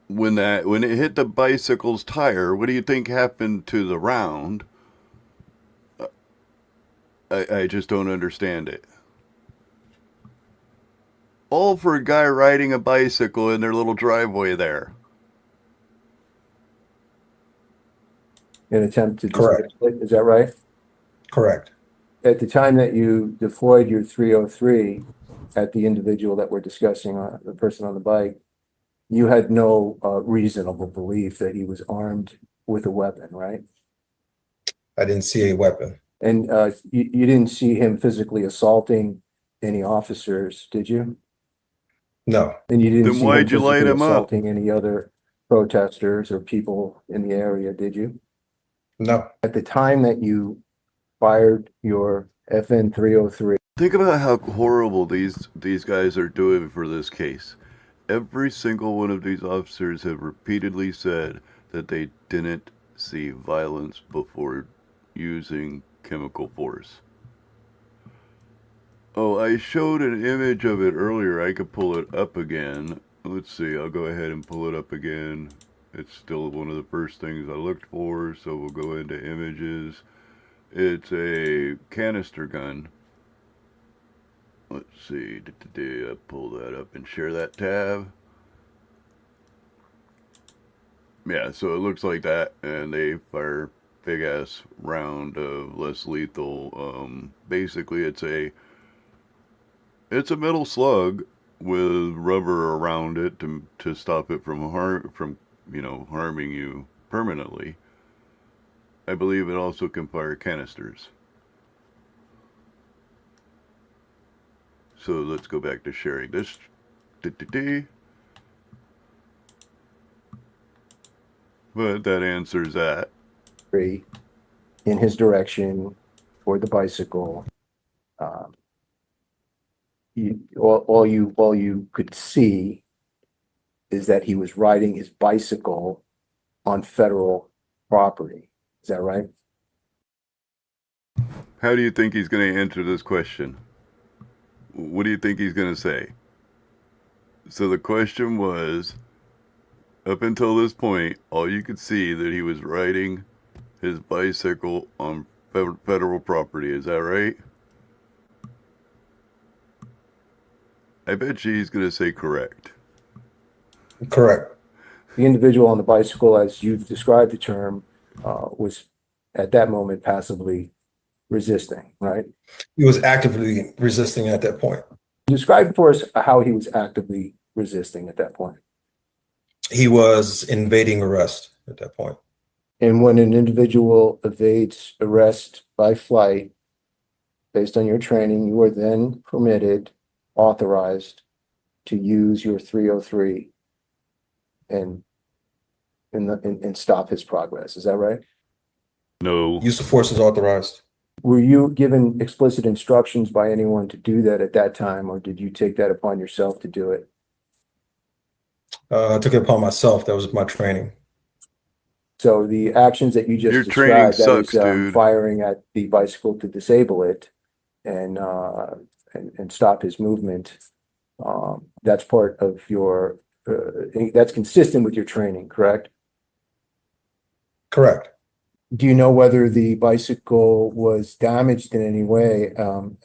When it hit the bicycle's tire, what do you think happened to the round? I just don't understand it. All for a guy riding a bicycle in their little driveway there. An attempt to Correct. disable it, is that right? Correct. At the time that you deployed your 303 at the individual that we're discussing, the person on the bike, you had no reasonable belief that he was armed with a weapon, right? I didn't see a weapon. And you didn't see him physically assaulting any officers, did you? No. And you didn't Then see him why'd you light physically him up? assaulting any other protesters or people in the area, did you? No. At the time that you fired your FN 303, Think about how horrible these guys are doing for this case. Every single one of these officers have repeatedly said that they didn't see violence before using chemical force. Oh, I showed an image of it earlier. I could pull it up again. Let's see, I'll go ahead and pull it up again. It's still one of the first things I looked for, so we'll go into images. It's a canister gun. Let's see, I'll pull that up and share that tab. Yeah, so it looks like that, and they fire big ass round of less lethal. Basically, it's a metal slug with rubber around it to stop it from harming you permanently. I believe it also can fire canisters. So let's go back to sharing this. But that answers that. In his direction for the bicycle. All you could see is that he was riding his bicycle on federal property. Is that right? How do you think he's going to answer this question? What do you think he's going to say? So the question was, up until this point, all you could see that he was riding his bicycle on federal property. Is that right? I bet you he's going to say correct. Correct. The individual on the bicycle, as you've described the term, was at that moment passively resisting, right? He was actively resisting at that point. Describe for us how he was actively resisting at that point. He was invading arrest at that point. And when an individual evades arrest by flight, based on your training, you are then permitted, authorized to use your 303 and stop his progress. Is that right? No. Use of force is authorized. Were you given explicit instructions by anyone to do that at that time, or did you take that upon yourself to do it? I took it upon myself. That was my training. So the actions that you just Your training described, sucks, that was dude. firing at the bicycle to disable it and stop his movement, that's part of your, that's consistent with your training, correct? Correct. Do you know whether the bicycle was damaged in any way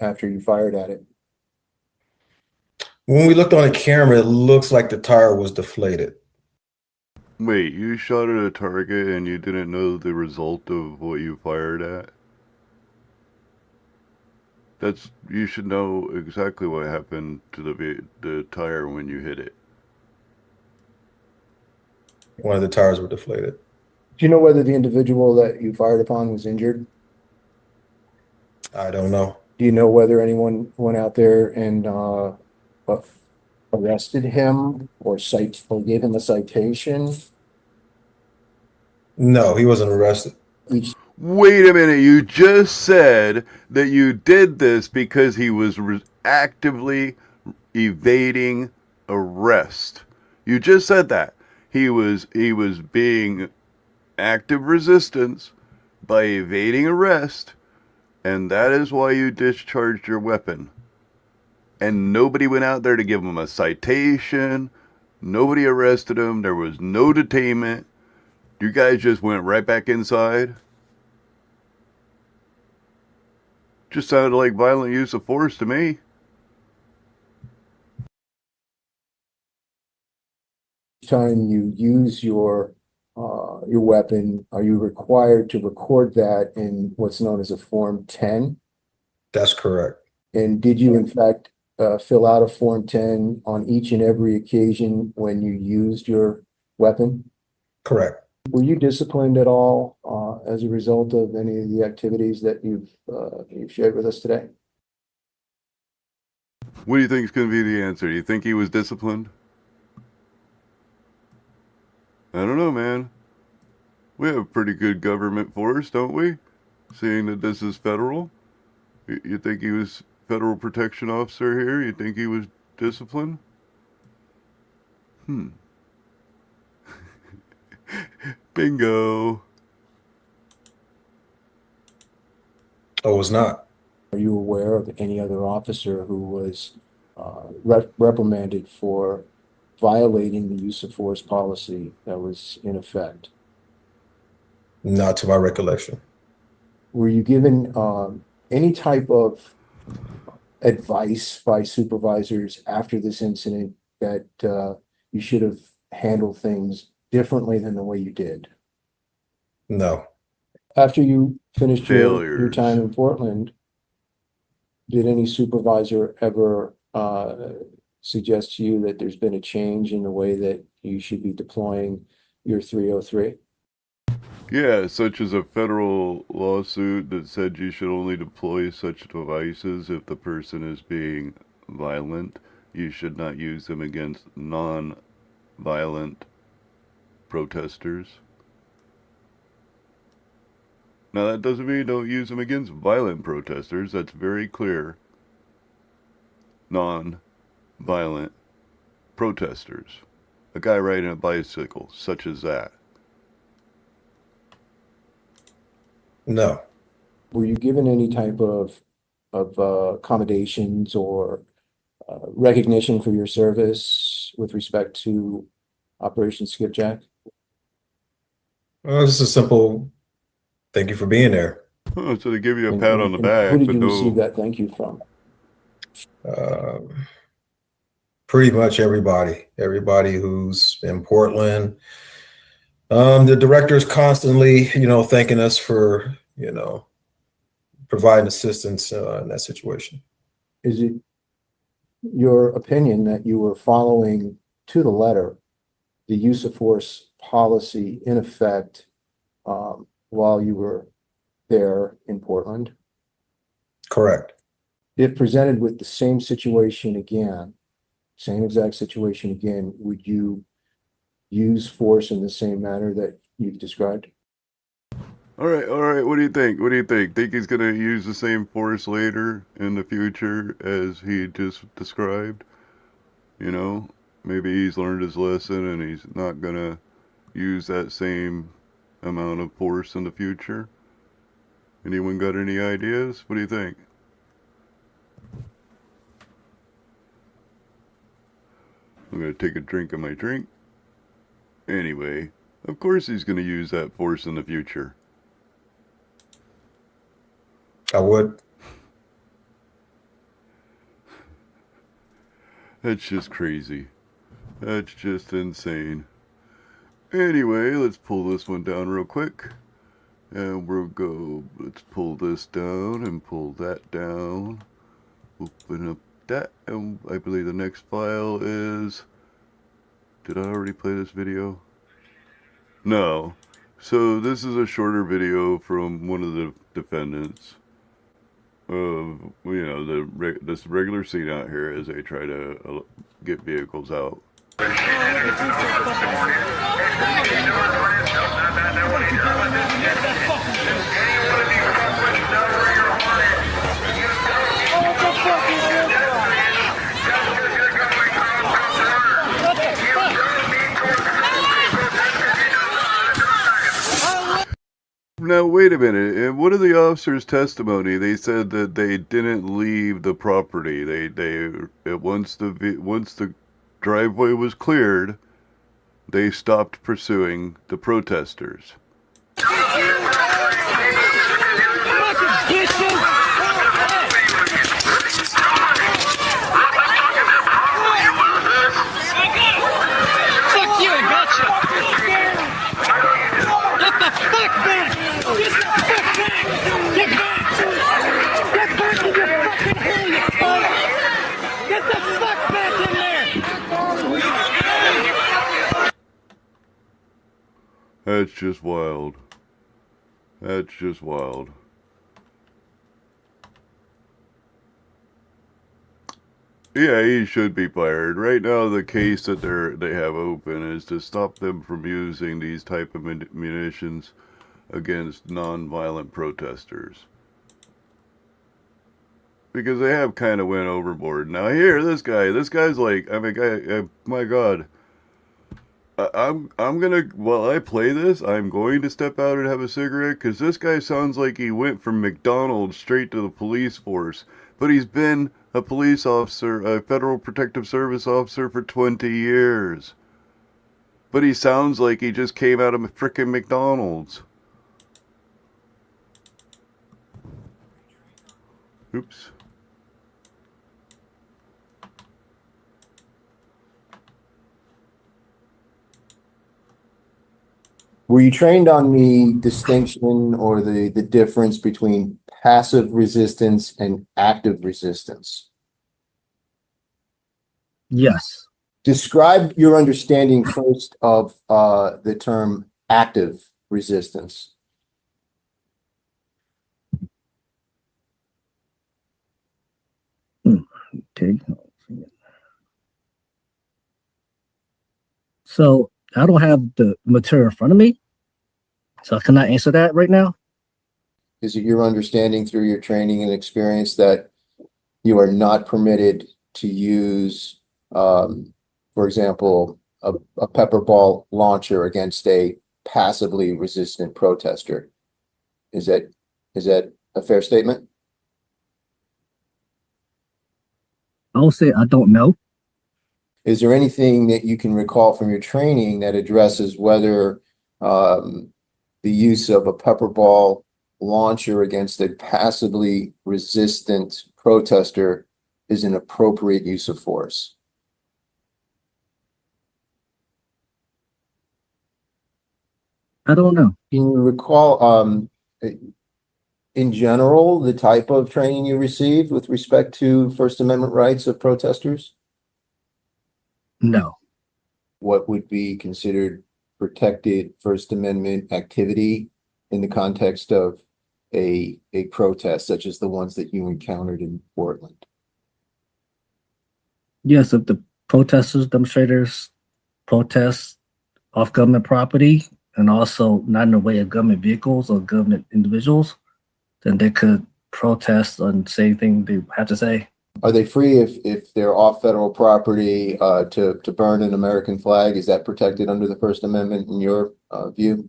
after you fired at it? When we looked on the camera, it looks like the tire was deflated. Wait, you shot at a target and you didn't know the result of what you fired at? You should know exactly what happened to the tire when you hit it. One of the tires were deflated. Do you know whether the individual that you fired upon was injured? I don't know. Do you know whether anyone went out there and arrested him or gave him a citation? No, he wasn't arrested. Wait a minute, you just said that you did this because he was actively evading arrest. You just said that. He was being active resistance by evading arrest, and that is why you discharged your weapon. And nobody went out there to give him a citation. Nobody arrested him. There was no detainment. You guys just went right back inside. Just sounded like violent use of force to me. Each time you use your weapon, are you required to record that in what's known as a Form 10? That's correct. And did you in fact fill out a Form 10 on each and every occasion when you used your weapon? Correct. Were you disciplined at all as a result of any of the activities that you've shared with us today? What do you think is going to be the answer? Do you think he was disciplined? I don't know, man. We have a pretty good government force, don't we? Seeing that this is federal. You think he was federal protection officer here? You think he was disciplined? Bingo. I was not. Are you aware of any other officer who was reprimanded for violating the use of force policy that was in effect? Not to my recollection. Were you given any type of advice by supervisors after this incident that you should have handled things differently than the way you did? No. After you finished your Failures. time in Portland, did any supervisor ever suggest to you that there's been a change in the way that you should be deploying your 303? Yeah, such as a federal lawsuit that said you should only deploy such devices if the person is being violent. You should not use them against non-violent protesters. Now, that doesn't mean don't use them against violent protesters. That's very clear. Non-violent protesters. A guy riding a bicycle, such as that. No. Were you given any type of accommodations or recognition for your service with respect to Operation Skipjack? Well, just a simple thank you for being there. Oh, so they give you a And- pat on the and back, Who did but you receive no. that thank you from? Pretty much everybody who's in Portland. The director is constantly, thanking us for, providing assistance in that situation. Is it your opinion that you were following to the letter the use of force policy in effect while you were there in Portland? Correct. If presented with the same situation again, same exact situation again, would you use force in the same manner that you've described? All right. What do you think? Think he's gonna use the same force later in the future as he just described? Maybe he's learned his lesson and he's not gonna use that same amount of force in the future. Anyone got any ideas? What do you think? I'm gonna take a drink of my drink. Anyway, of course he's gonna use that force in the future. I would. That's just crazy. That's just insane. Anyway, let's pull this one down real quick. And let's pull this down and pull that down. Open up that, and I believe the next file is... Did I already play this video? No. So this is a shorter video from one of the defendants of, this regular scene out here as they try to get vehicles out. Now, wait a minute. In one of the officers' testimony, they said that they didn't leave the property. Once the driveway was cleared, they stopped pursuing the protesters. That's just wild. That's just wild. Yeah, he should be fired. Right now, the case that they have open is to stop them from using these type of munitions against non-violent protesters. Because they have kind of went overboard. Now here, this guy's like, my God. I'm gonna, while I play this, I'm going to step out and have a cigarette, because this guy sounds like he went from McDonald's straight to the police force. But he's been a police officer, a Federal Protective Service officer for 20 years. But he sounds like he just came out of frickin' McDonald's. Oops. Were you trained on the distinction or the difference between passive resistance and active resistance? Yes. Describe your understanding first of the term active resistance. Okay. So I don't have the material in front of me, so I cannot answer that right now. Is it your understanding through your training and experience that you are not permitted to use, for example, a pepper ball launcher against a passively resistant protester? Is that a fair statement? I will say I don't know. Is there anything that you can recall from your training that addresses whether the use of a pepper ball launcher against a passively resistant protester is an appropriate use of force? I don't know. Can you recall, in general, the type of training you received with respect to First Amendment rights of protesters? No. What would be considered protected First Amendment activity in the context of a protest such as the ones that you encountered in Portland? Yes, if the protesters, demonstrators protest off government property and also not in the way of government vehicles or government individuals, then they could protest and say anything they have to say. Are they free if they're off federal property to burn an American flag? Is that protected under the First Amendment in your view?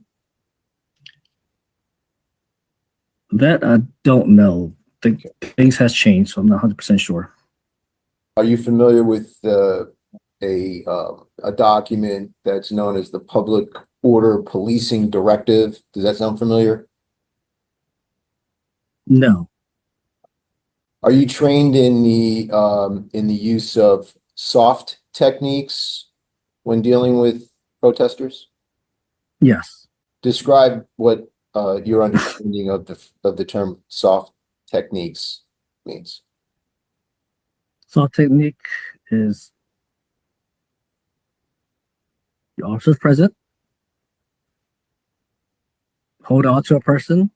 That I don't know. Things has changed, so I'm not 100% sure. Are you familiar with a document that's known as the Public Order Policing Directive? Does that sound familiar? No. Are you trained in the use of soft techniques when dealing with protesters? Yes. Describe what your understanding of the term soft techniques means. Soft technique is the officer's present, hold on to a person,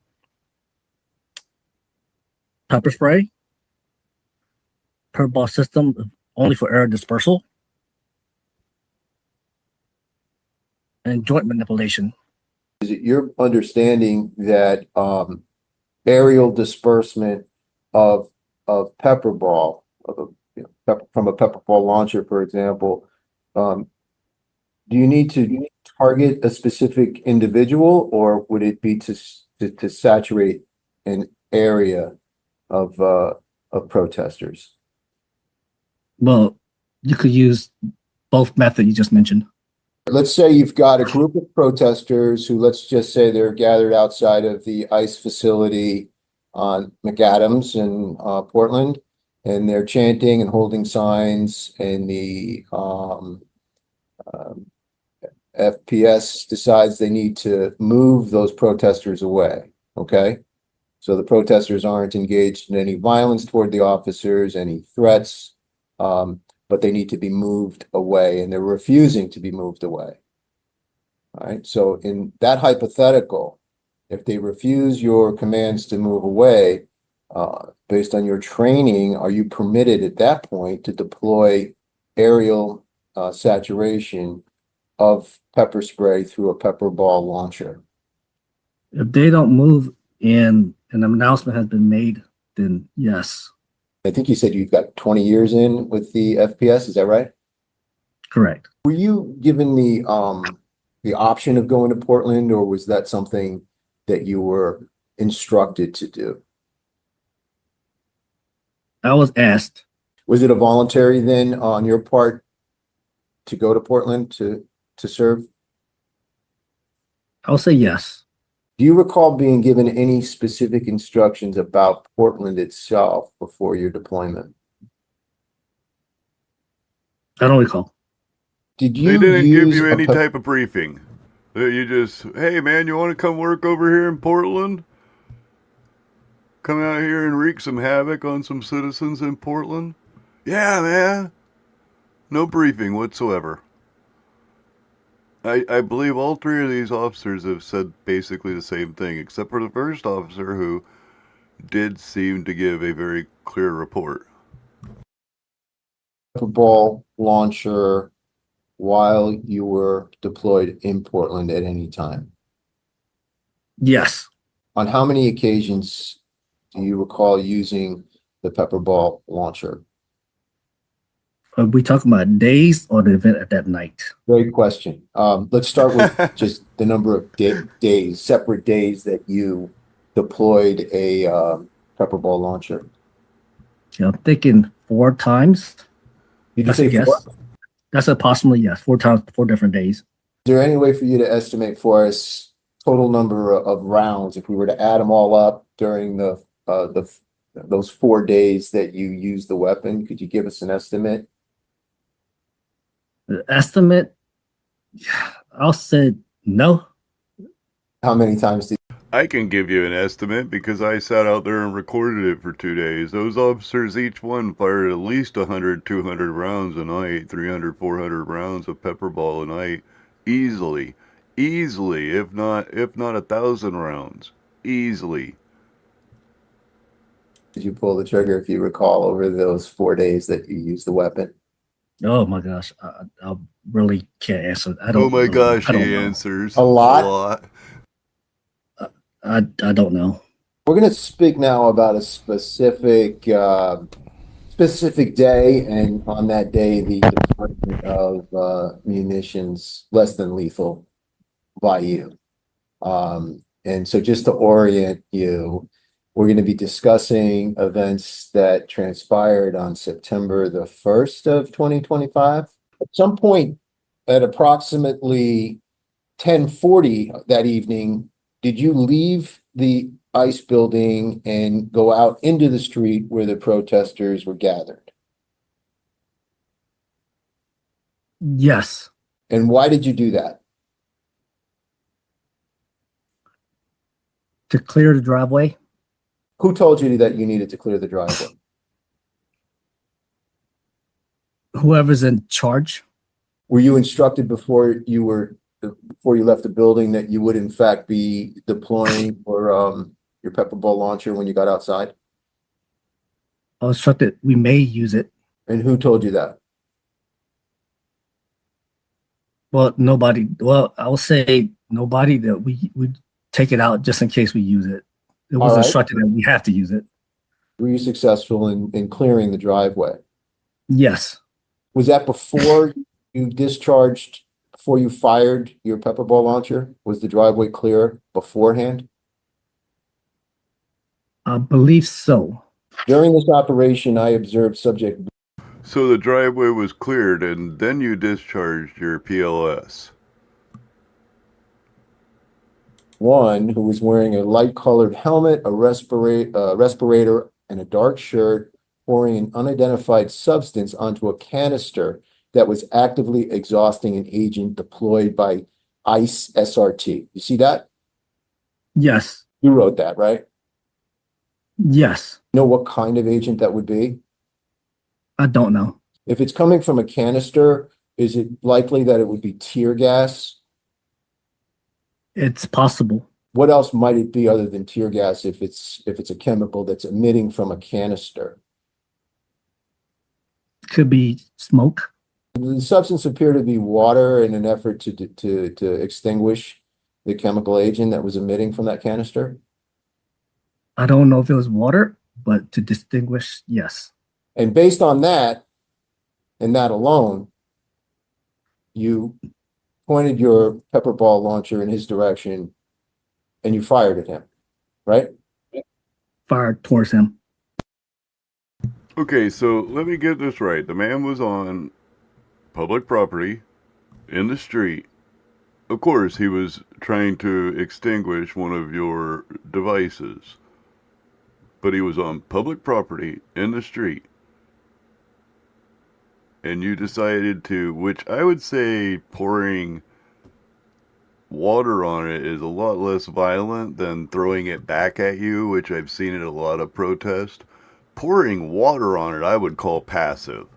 pepper spray, pepper ball system only for air dispersal, and joint manipulation. Is it your understanding that aerial disbursement of pepper ball, from a pepper ball launcher, for example, do you need to target a specific individual, or would it be to saturate an area of protesters? Well, you could use both methods you just mentioned. Let's say you've got a group of protesters who, let's just say they're gathered outside of the ICE facility on McAdams in Portland, and they're chanting and holding signs, and the FPS decides they need to move those protesters away, okay? So the protesters aren't engaged in any violence toward the officers, any threats, but they need to be moved away, and they're refusing to be moved away. All right, so in that hypothetical, if they refuse your commands to move away, based on your training, are you permitted at that point to deploy aerial saturation of pepper spray through a pepper ball launcher? If they don't move and an announcement has been made, then yes. I think you said you've got 20 years in with the FPS, is that right? Correct. Were you given the option of going to Portland, or was that something that you were instructed to do? I was asked. Was it a voluntary then on your part to go to Portland to serve? I'll say yes. Do you recall being given any specific instructions about Portland itself before your deployment? I don't recall. Did you They didn't give use you a any type of briefing. You just, hey man, you want to come work over here in Portland? Come out here and wreak some havoc on some citizens in Portland? Yeah, man. No briefing whatsoever. I believe all three of these officers have said basically the same thing, except for the first officer who did seem to give a very clear report. Pepper ball launcher while you were deployed in Portland at any time? Yes. On how many occasions do you recall using the pepper ball launcher? Are we talking about days or the event at that night? Great question. Let's start with just the number of days, separate days that you deployed a pepper ball launcher. I'm thinking 4 times. Did you That's say a guess. 4? That's approximately, yes, 4 times, 4 different days. Is there any way for you to estimate for us total number of rounds if we were to add them all up during those 4 days that you used the weapon? Could you give us an estimate? The estimate, I'll say no. How many times did I can give you an estimate because I sat out there and recorded it for 2 days. Those officers, each one fired at least 100, 200 rounds a night, 300, 400 rounds of pepper ball a night. Easily, if not 1,000 rounds. Easily. did you pull the trigger, if you recall, over those 4 days that you used the weapon? Oh my gosh, I really can't answer. I don't. Oh my know. gosh, I don't he know. answers. A lot? I don't know. We're going to speak now about a specific day, and on that day, the deployment of munitions less than lethal by you. And so just to orient you, we're going to be discussing events that transpired on September the 1st of 2025. At some point at approximately 10:40 that evening, did you leave the ICE building and go out into the street where the protesters were gathered? Yes, And why did you do that? to clear the driveway. Who told you that you needed to clear the driveway? Whoever's in charge. Were you instructed before you left the building that you would in fact be deploying your pepper ball launcher when you got outside? I was instructed we may use it. And who told you that? Well, nobody. Well, I will say nobody that we would take it out just in case we use it. It was All right. instructed that we have to use it. Were you successful in clearing the driveway? Yes. Was that before you discharged, before you fired your pepper ball launcher? Was the driveway clear beforehand? I believe so. During this operation, I observed subject So the driveway was cleared and then you discharged your PLS. 1 who was wearing a light-colored helmet, a respirator, and a dark shirt, pouring an unidentified substance onto a canister that was actively exhausting an agent deployed by ICE SRT. You see that? Yes. You wrote that, right? Yes. You know what kind of agent that would be? I don't know. If it's coming from a canister, is it likely that it would be tear gas? It's possible. What else might it be other than tear gas if it's a chemical that's emitting from a canister? Could be smoke. The substance appeared to be water in an effort to extinguish the chemical agent that was emitting from that canister. I don't know if it was water, but to distinguish, yes. And based on that, and that alone, you pointed your pepper ball launcher in his direction and you fired at him, right? Fired towards him. Okay, so let me get this right. The man was on public property in the street. Of course, he was trying to extinguish one of your devices, but he was on public property in the street. And you decided to, which I would say pouring water on it is a lot less violent than throwing it back at you, which I've seen in a lot of protests. Pouring water on it, I would call passive.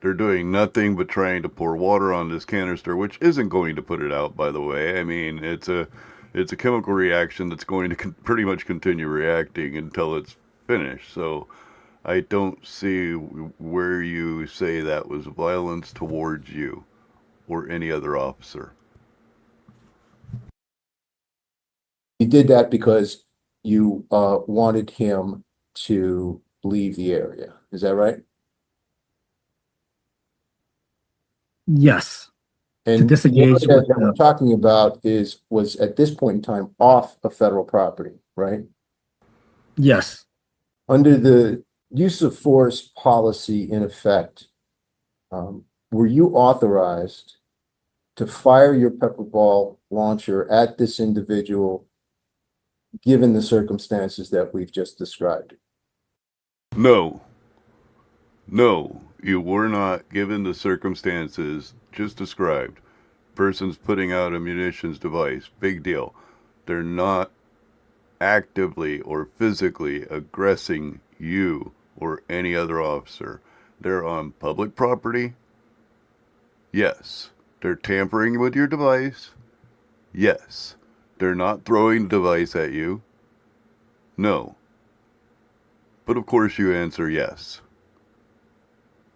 They're doing nothing but trying to pour water on this canister, which isn't going to put it out, by the way. I mean, it's a chemical reaction that's going to pretty much continue reacting until it's finished. So I don't see where you say that was violence towards you or any other officer. You did that because you wanted him to leave the area. Is that right? Yes. To And the disengage area with that we're talking about was at this point in time off of federal property, right? yes. Under the use of force policy in effect, were you authorized to fire your pepper ball launcher at this individual, given the circumstances that we've just described? No. No, you were not, given the circumstances just described. Person's putting out a munitions device. Big deal. They're not actively or physically aggressing you or any other officer. They're on public property. Yes. They're tampering with your device. Yes. They're not throwing the device at you. No. But of course you answer yes.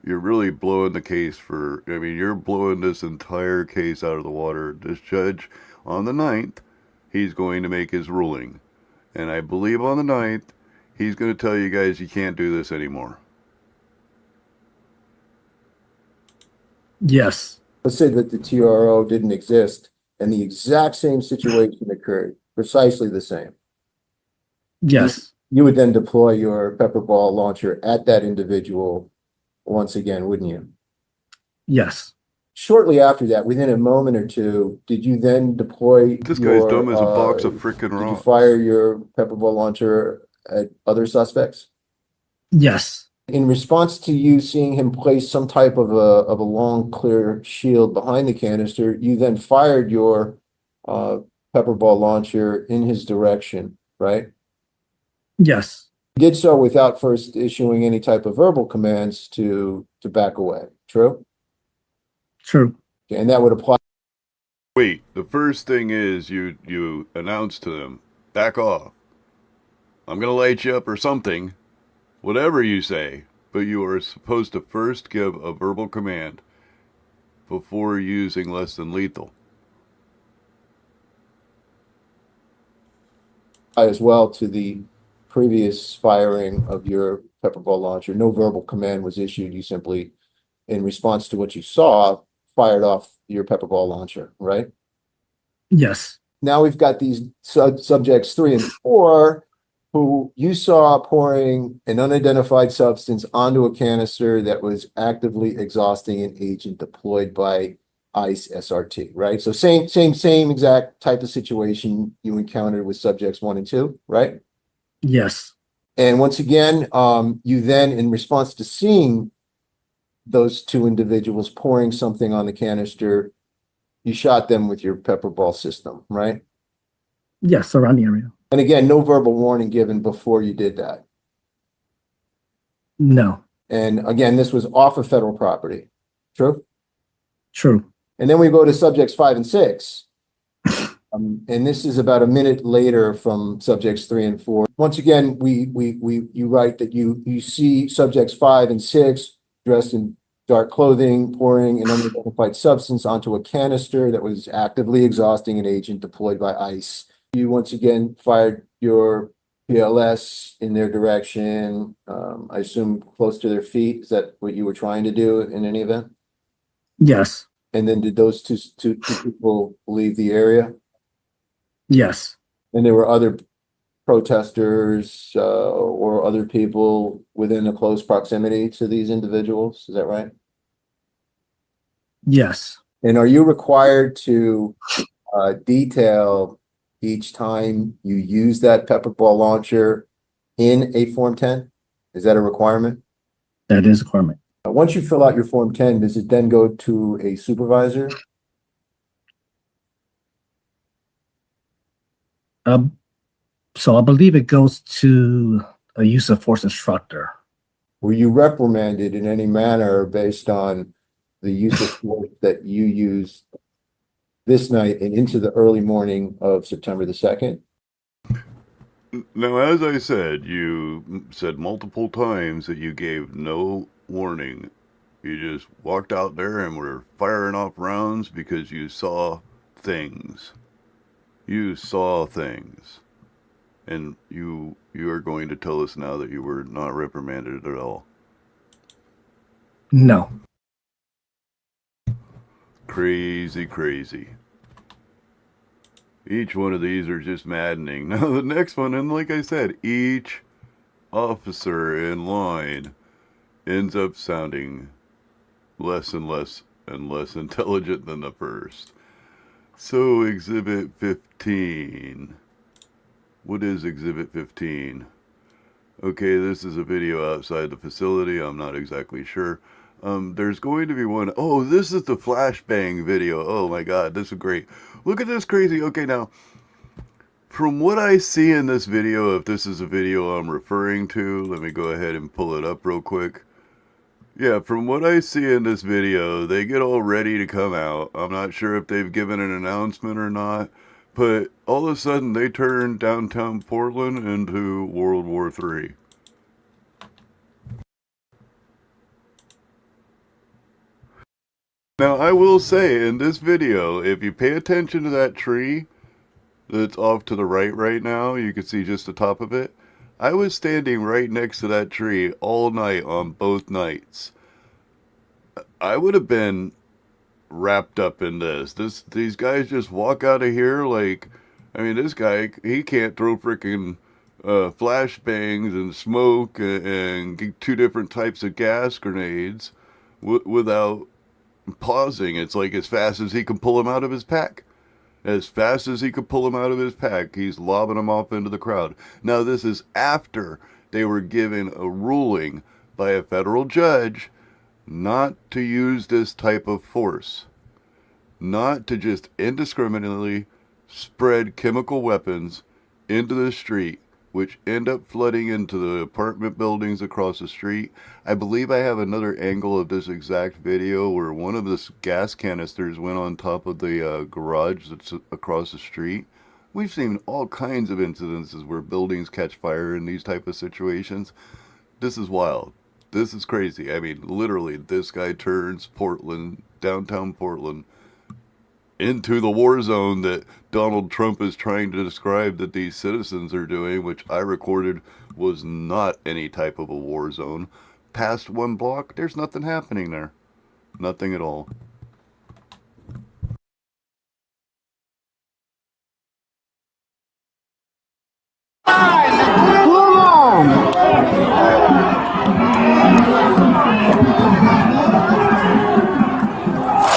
You're really blowing the case for, I mean, you're blowing this entire case out of the water. This judge, on the 9th, he's going to make his ruling. And I believe on the 9th, he's going to tell you guys you can't do this anymore. Yes. Let's say that the TRO didn't exist and the exact same situation occurred, precisely the same. Yes. You would then deploy your pepper ball launcher at that individual once again, wouldn't you? Yes. Shortly after that, within a moment or two, did you then deploy This guy's dumb as a box of did frickin' you rocks. fire your pepper ball launcher at other suspects? Yes. In response to you seeing him place some type of a long, clear shield behind the canister, you then fired your pepper ball launcher in his direction, right? Yes. You did so without first issuing any type of verbal commands to back away. True? True. Okay, and that would apply. Wait, the first thing is you announce to them, back off. I'm going to light you up or something. Whatever you say, but you are supposed to first give a verbal command before using less than lethal. As well to the previous firing of your pepper ball launcher. No verbal command was issued. You simply, in response to what you saw, fired off your pepper ball launcher, right? Yes. Now we've got these subjects 3 and 4 who you saw pouring an unidentified substance onto a canister that was actively exhausting an agent deployed by ICE SRT, right? So same exact type of situation you encountered with subjects 1 and 2, right? Yes. And once again, you then, in response to seeing those 2 individuals pouring something on the canister, you shot them with your pepper ball system, right? Yes. Around the area. And again, no verbal warning given before you did that. No. And again, this was off of federal property. True? True. And then we go to subjects 5 and 6. And this is about a minute later from subjects 3 and 4. Once again, you write that you see subjects 5 and 6 dressed in dark clothing, pouring an unidentified substance onto a canister that was actively exhausting an agent deployed by ICE. You once again fired your PLS in their direction, I assume close to their feet. Is that what you were trying to do in any event? Yes. And then did those two people leave the area? Yes. And there were other protesters or other people within a close proximity to these individuals. Is that right? Yes. And are you required to detail each time you use that pepper ball launcher in a Form 10? Is that a requirement? That is a requirement. Once you fill out your Form 10, does it then go to a supervisor? So I believe it goes to a use of force instructor. Were you reprimanded in any manner based on the use of force that you used this night and into the early morning of September the 2nd? Now, as I said, you said multiple times that you gave no warning. You just walked out there and were firing off rounds because you saw things. You saw things. And you are going to tell us now that you were not reprimanded at all. No. Crazy, crazy. Each one of these are just maddening. Now the next one, and like I said, each officer in line ends up sounding less and less and less intelligent than the first. So Exhibit 15. What is Exhibit 15? Okay, this is a video outside the facility. I'm not exactly sure. There's going to be one. Oh, this is the flashbang video. Oh my God, this is great. Look at this crazy. Okay, now, from what I see in this video, if this is a video I'm referring to, let me go ahead and pull it up real quick. Yeah, from what I see in this video, they get all ready to come out. I'm not sure if they've given an announcement or not, but all of a sudden they turn downtown Portland into World War III. Now, I will say, in this video, if you pay attention to that tree that's off to the right now, you can see just the top of it. I was standing right next to that tree all night on both nights. I would have been wrapped up in this. These guys just walk out of here like, I mean, this guy, he can't throw freaking flashbangs and smoke and 2 different types of gas grenades without pausing. It's like as fast as he can pull them out of his pack. As fast as he could pull them out of his pack, he's lobbing them off into the crowd. Now, this is after they were given a ruling by a federal judge not to use this type of force. Not to just indiscriminately spread chemical weapons into the street, which end up flooding into the apartment buildings across the street. I believe I have another angle of this exact video where one of the gas canisters went on top of the garage that's across the street. We've seen all kinds of incidences where buildings catch fire in these type of situations. This is wild. This is crazy. I mean, literally, this guy turns Portland, downtown Portland, into the war zone that Donald Trump is trying to describe that these citizens are doing, which I recorded was not any type of a war zone. Past 1 block, there's nothing happening there. Nothing at all.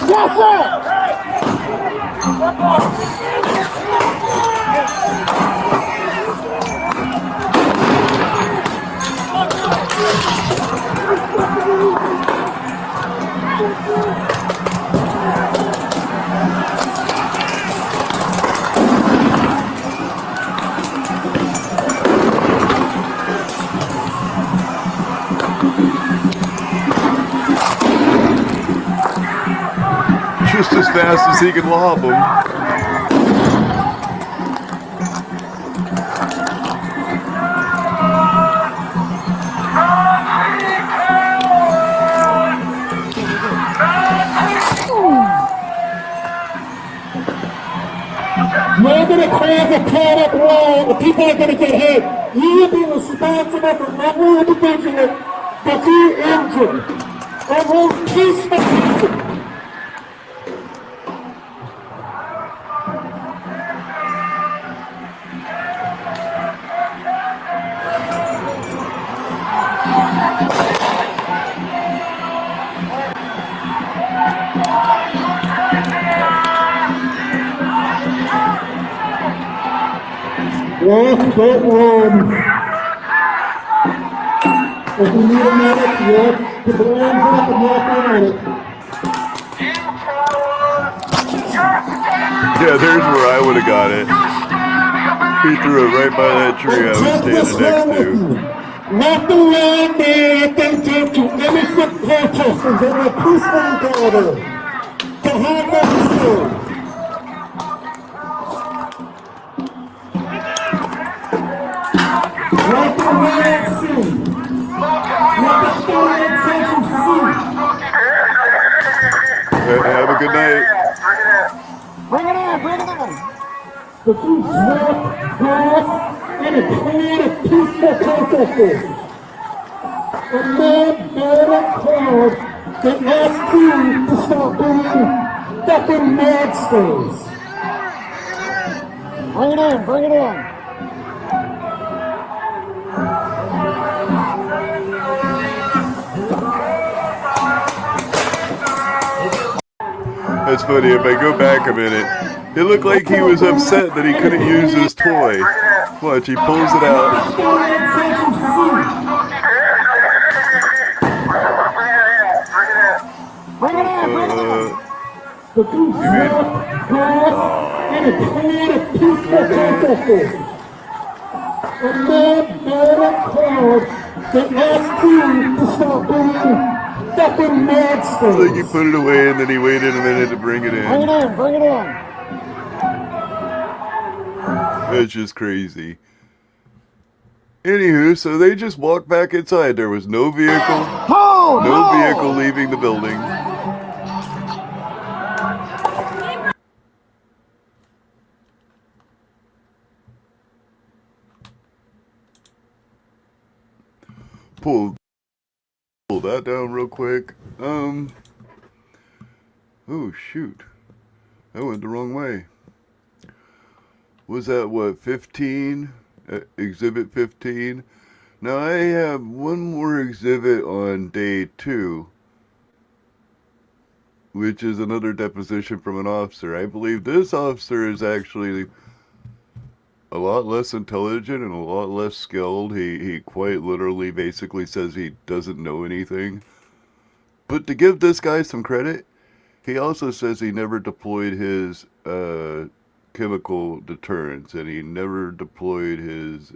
Yes, sir! Just as fast as he can lob them. We're going to cause a product wall. The people are going to get hit. You will be responsible for every individual that you injured. And we'll peace the people. Walk, don't run. If you need a minute, walk, put the arms up and walk on it. Yeah, there's where I would have got it. He threw it right by that tree I was standing next to. Not the land that they did to innocent protesters in a peaceful gathering to have them killed. Let the land see. Let the stolen attention see. Have a good night. Bring it on, bring it on. But these walk, glass, and a clan of peaceful protesters. A man murdered crowd that asked you to stop being fucking monsters. Bring it on, bring it on. That's funny. If I go back a minute, it looked like he was upset that he couldn't use his toy. Watch, he pulls it out. But these walk, glass, and a clan of peaceful protesters. A man murdered crowd that asked you to stop being fucking monsters. It's like he put it away and then he waited a minute to bring it in. Bring it on, bring it on. It's just crazy. Anywho, so they just walked back inside. There was no vehicle. No vehicle leaving the building. Pull that down real quick. Oh shoot. That went the wrong way. Was that what, 15? Exhibit 15? Now I have one more exhibit on day 2, which is another deposition from an officer. I believe this officer is actually a lot less intelligent and a lot less skilled. He quite literally basically says he doesn't know anything. But to give this guy some credit, he also says he never deployed his chemical deterrents, and he never deployed his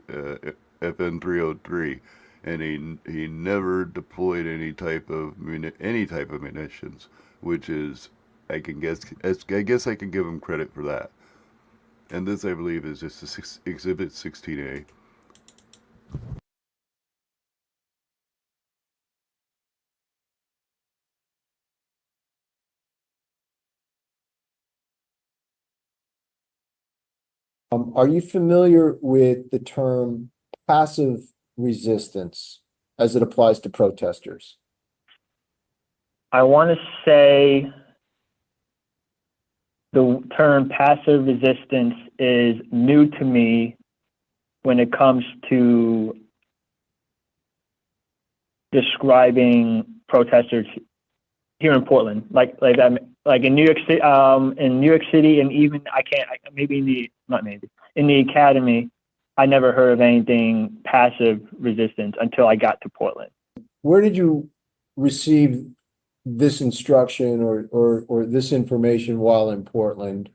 FN-303, and he never deployed any type of munitions, which is, I guess I can give him credit for that. And this, I believe, is just Exhibit 16A. Are you familiar with the term passive resistance as it applies to protesters? I want to say the term passive resistance is new to me when it comes to describing protesters here in Portland, like in New York City, and even in the academy, I never heard of anything passive resistance until I got to Portland. Where did you receive this instruction or this information while in Portland?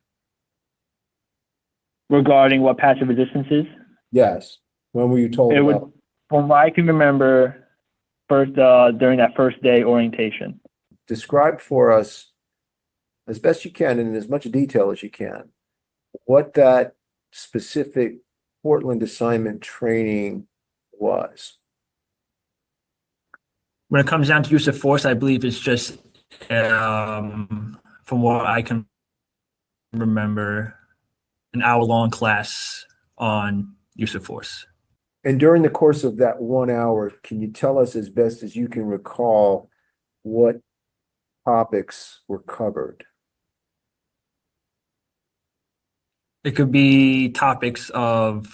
Regarding what passive resistance is? Yes. When were you told about? From what I can remember, during that first day orientation. Describe for us, as best you can, in as much detail as you can, what that specific Portland assignment training was. When it comes down to use of force, I believe it's just, from what I can remember, an hour-long class on use of force. And during the course of that 1 hour, can you tell us as best as you can recall what topics were covered? It could be topics of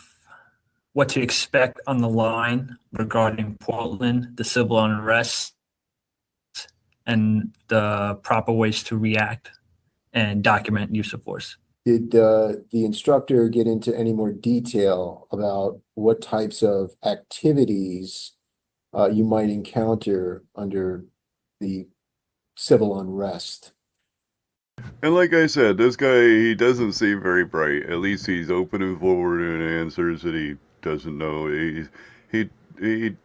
what to expect on the line regarding Portland, the civil unrest, and the proper ways to react and document use of force. Did the instructor get into any more detail about what types of activities you might encounter under the civil unrest? And like I said, this guy, he doesn't seem very bright. At least he's open and forward in answers that he doesn't know. He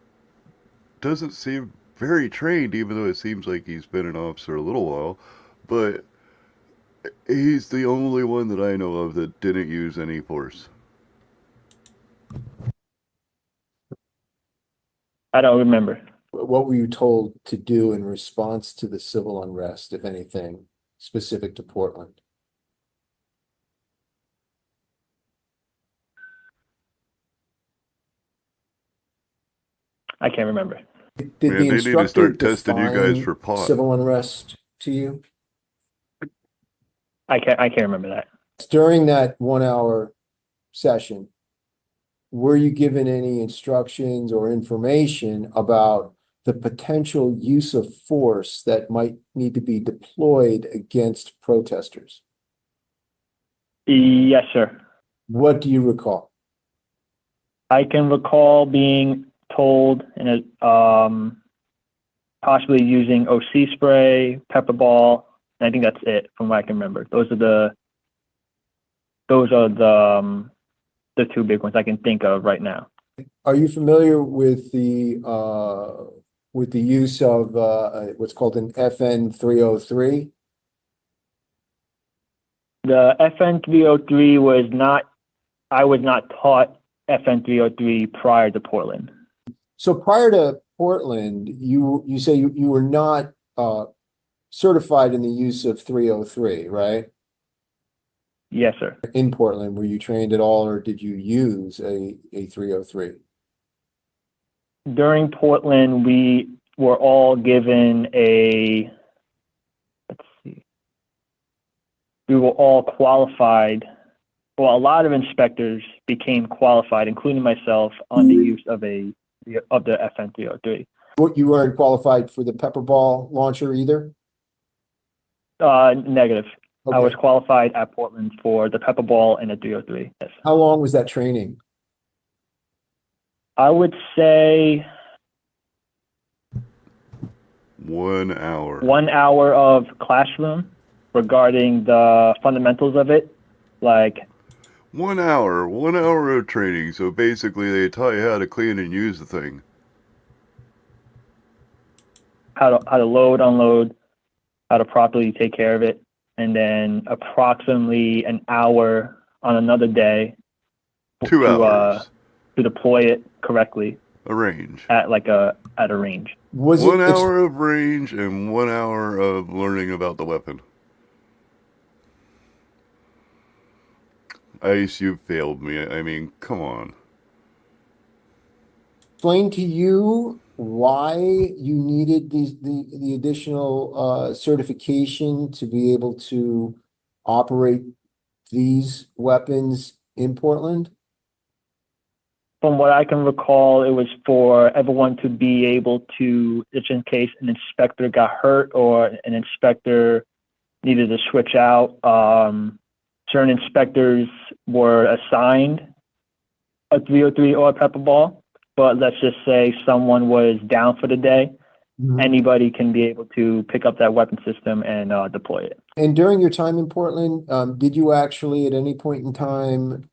doesn't seem very trained, even though it seems like he's been an officer a little while. But he's the only one that I know of that didn't use any force. I don't remember. What were you told to do in response to the civil unrest, if anything, specific to Portland? I can't remember. Did Man, the they need to instructor start testing you guys define for pot. civil unrest to you? I can't remember that. During that 1 hour session, were you given any instructions or information about the potential use of force that might need to be deployed against protesters? Yes, sir. What do you recall? I can recall being told in a possibly using OC spray, pepper ball, and I think that's it from what I can remember. Those are the two big ones I can think of right now. Are you familiar with the use of what's called an FN 303? The FN 303 was not. I was not taught FN 303 prior to Portland. So prior to Portland, you say you were not certified in the use of 303, right? Yes, sir. In Portland, were you trained at all, or did you use a 303? During Portland, we were all given a. Let's see. We were all qualified. Well, a lot of inspectors became qualified, including myself, on the use of the FN 303. You weren't qualified for the pepper ball launcher either? Negative. I Okay. was qualified at Portland for the pepper ball and the 303. Yes. How long was that training? I would say 1 hour. 1 hour of classroom regarding the fundamentals of it, like 1 hour. 1 hour of training. So basically, they taught you how to clean and use the thing. how to load, unload, how to properly take care of it, and then approximately an hour on another day 2 hours. To deploy it correctly A range. at a range. Was 1 it hour of range and 1 hour of learning about the weapon. Ice, you failed me. I mean, come on. explained to you why you needed the additional certification to be able to operate these weapons in Portland? From what I can recall, it was for everyone to be able to, just in case an inspector got hurt or an inspector needed to switch out. Certain inspectors were assigned a 303 or a pepper ball, but let's just say someone was down for the day. Anybody can be able to pick up that weapon system and deploy it. And during your time in Portland, did you actually at any point in time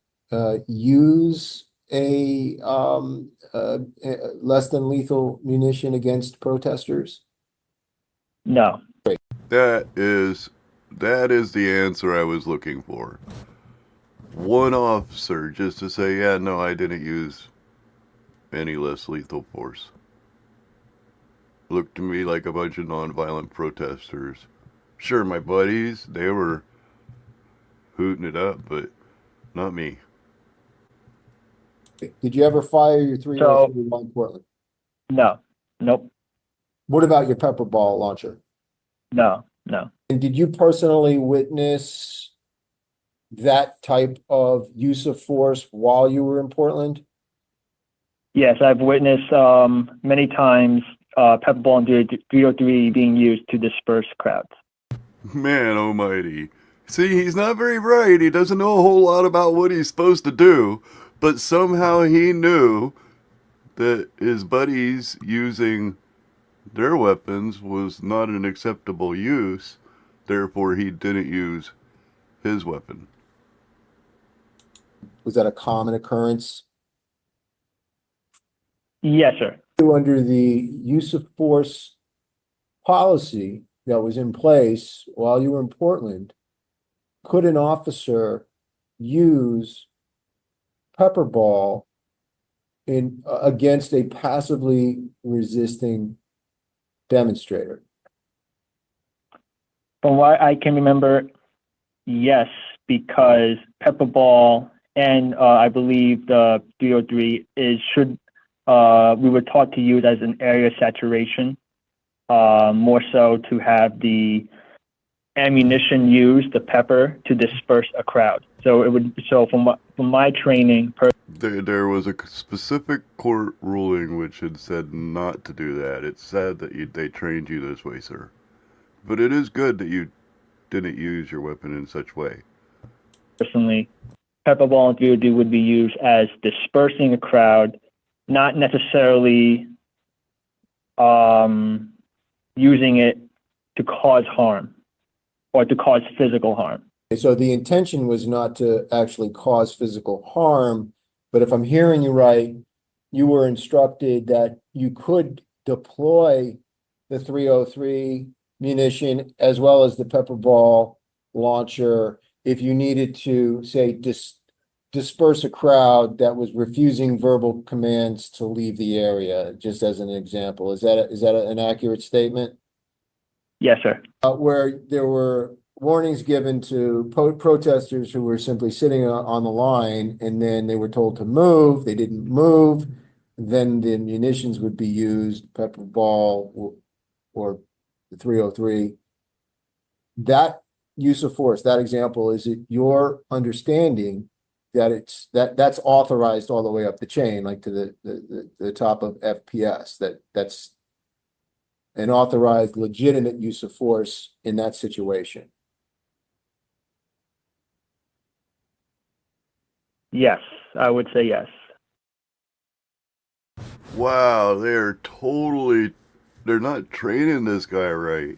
use a less than lethal munition against protesters? No. That is the answer I was looking for. One officer just to say, yeah, no, I didn't use any less lethal force. Looked to me like a bunch of nonviolent protesters. Sure, my buddies, they were hooting it up, but not me. Did you ever fire your 303 while in Portland? No. Nope. What about your pepper ball launcher? No. And did you personally witness that type of use of force while you were in Portland? Yes, I've witnessed many times pepper ball and 303 being used to disperse crowds. Man almighty. See, he's not very bright. He doesn't know a whole lot about what he's supposed to do, but somehow he knew that his buddies using their weapons was not an acceptable use, therefore he didn't use his weapon. Was that a common occurrence? Yes, sir. Under the use of force policy that was in place while you were in Portland, could an officer use pepper ball against a passively resisting demonstrator? From what I can remember, yes, because pepper ball and I believe the 303 we were taught to use as an area saturation, more so to have the ammunition used, the pepper, to disperse a crowd. So from my training, There was a specific court ruling which had said not to do that. It said that they trained you this way, sir. But it is good that you didn't use your weapon in such way. personally, pepper ball and 303 would be used as dispersing a crowd, not necessarily using it to cause harm or to cause physical harm. So the intention was not to actually cause physical harm, but if I'm hearing you right, you were instructed that you could deploy the 303 munition as well as the pepper ball launcher if you needed to, say, disperse a crowd that was refusing verbal commands to leave the area, just as an example. Is that an accurate statement? Yes, sir. Where there were warnings given to protesters who were simply sitting on the line, and then they were told to move. They didn't move. Then the munitions would be used, pepper ball or the 303. That use of force, that example, is it your understanding that that's authorized all the way up the chain, like to the top of FPS, that's an authorized, legitimate use of force in that situation? Yes, I would say yes. Wow, they're not training this guy right.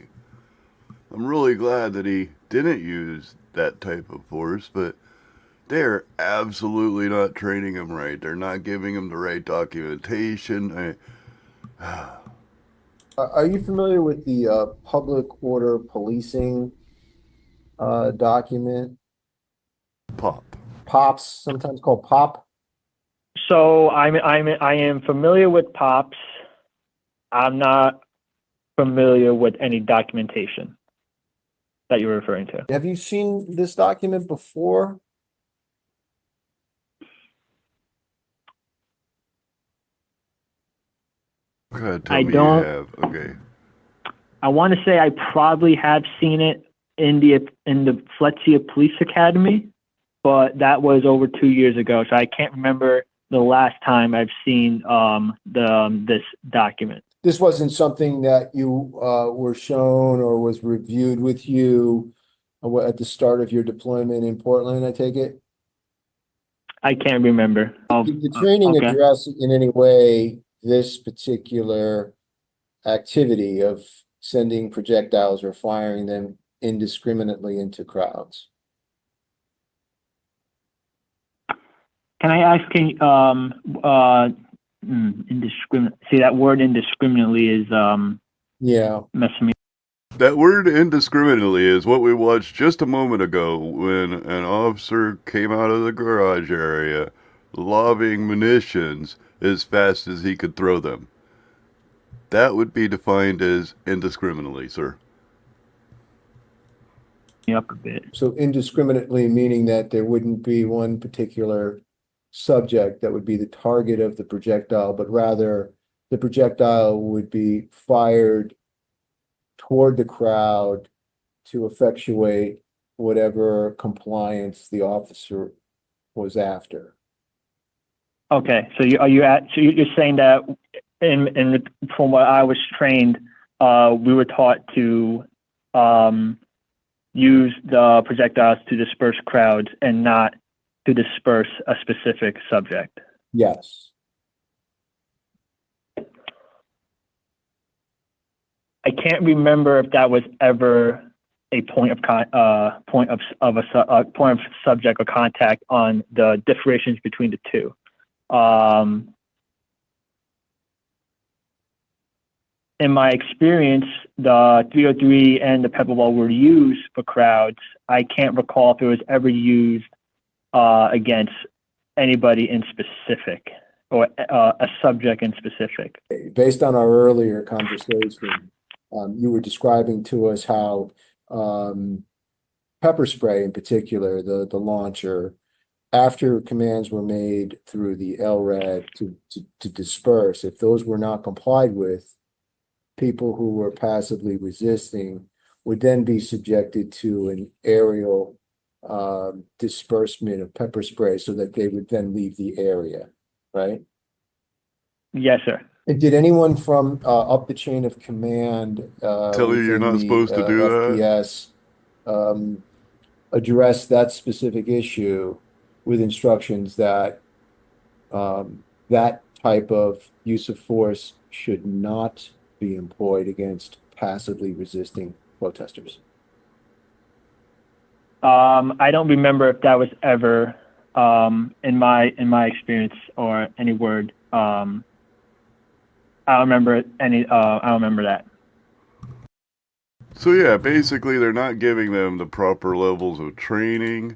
I'm really glad that he didn't use that type of force, but they're absolutely not training him right. They're not giving him the right documentation. Are you familiar with the public order policing document? POPs, sometimes called POP. So I am familiar with POPs. I'm not familiar with any documentation that you're referring to. Have you seen this document before? I don't. Okay. I want to say I probably have seen it in the Fletcher Police Academy, but that was over 2 years ago, so I can't remember the last time I've seen this document. This wasn't something that you were shown or was reviewed with you at the start of your deployment in Portland, I take it? I can't remember. Did the training okay. address in any way this particular activity of sending projectiles or firing them indiscriminately into crowds? Can I ask, indiscriminate? See, that word indiscriminately is messing me. That word indiscriminately is what we watched just a moment ago when an officer came out of the garage area lobbing munitions as fast as he could throw them. That would be defined as indiscriminately, sir. Up a bit. So indiscriminately meaning that there wouldn't be one particular subject that would be the target of the projectile, but rather the projectile would be fired toward the crowd to effectuate whatever compliance the officer was after. Okay, so you're saying that from what I was trained, we were taught to use the projectiles to disperse crowds and not to disperse a specific subject. Yes. I can't remember if that was ever a point of subject or contact on the differentiations between the two. In my experience, the 303 and the pepperball were used for crowds. I can't recall if it was ever used against anybody in specific or a subject in specific. Based on our earlier conversation, you were describing to us how pepper spray in particular, the launcher, after commands were made through the LRAD to disperse, if those were not complied with, people who were passively resisting would then be subjected to an aerial disbursement of pepper spray so that they would then leave the area, right? Yes, sir. And did anyone from up the chain of command Tell you you're within not the, supposed to do that? FPS address that specific issue with instructions that that type of use of force should not be employed against passively resisting protesters? I don't remember if that was ever in my experience or any word. I don't remember any. I don't remember that. So yeah, basically they're not giving them the proper levels of training.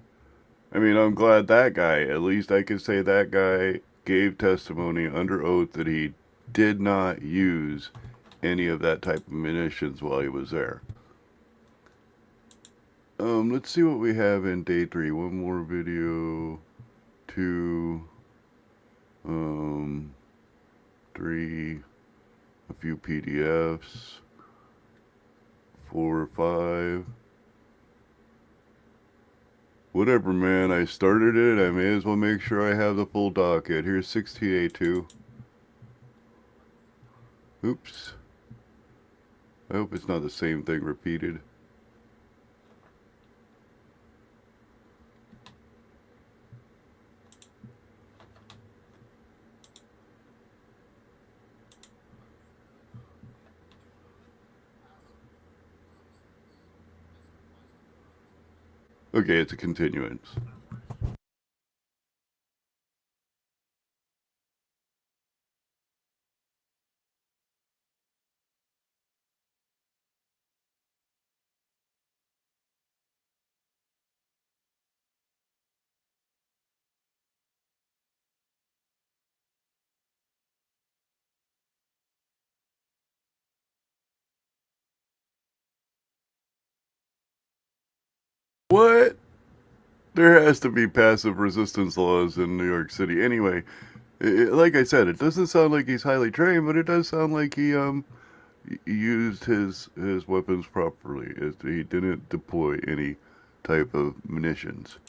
I mean, I'm glad that guy, at least I can say that guy gave testimony under oath that he did not use any of that type of munitions while he was there. Let's see what we have in day 3. One more video. 2. 3. A few PDFs. 4 or 5. Whatever, man. I started it. I may as well make sure I have the full docket. Here's 6TA2. Oops. I hope it's not the same thing repeated. Okay, it's a continuance. What? There has to be passive resistance laws in New York City. Anyway, like I said, it doesn't sound like he's highly trained, but it does sound like he used his weapons properly. He didn't deploy any type of munitions.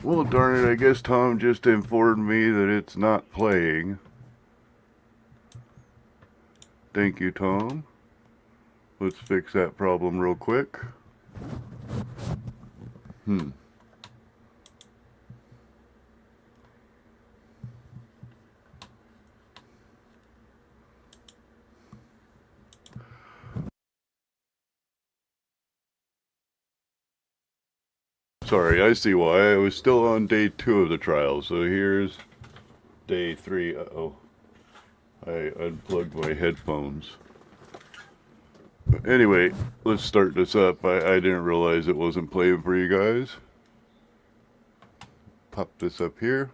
Well, darn it, I guess Tom just informed me that it's not playing. Thank you, Tom. Let's fix that problem real quick. Sorry, I see why. I was still on day 2 of the trial, so here's day 3. Uh-oh. I unplugged my headphones. Anyway, let's start this up. I didn't realize it wasn't playing for you guys. Pop this up here.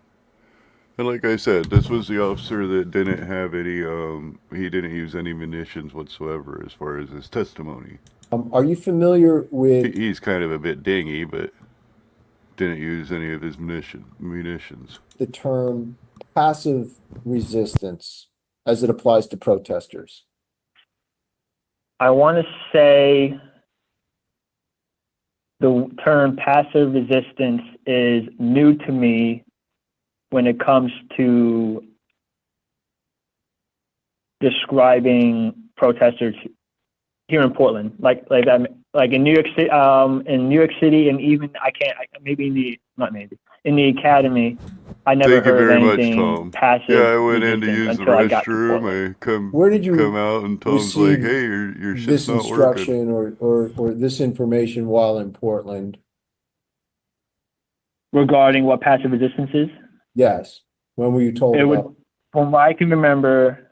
And like I said, this was the officer that didn't have any, he didn't use any munitions whatsoever as far as his testimony. Are you familiar with He's kind of a bit dingy, but didn't use any of his munitions. the term passive resistance as it applies to protesters? I want to say the term passive resistance is new to me when it comes to describing protesters here in Portland, like in New York City, and even in the academy, I never Thank you heard very of much, anything Tom. passive. Yeah, I went in to use resistance the until I got to restroom. Portland. I come Where did you come out and Tom's like, receive "Hey, your shit's this not working." instruction or this information while in Portland? Regarding what passive resistance is, Yes. When were you told it about? would, from what I can remember,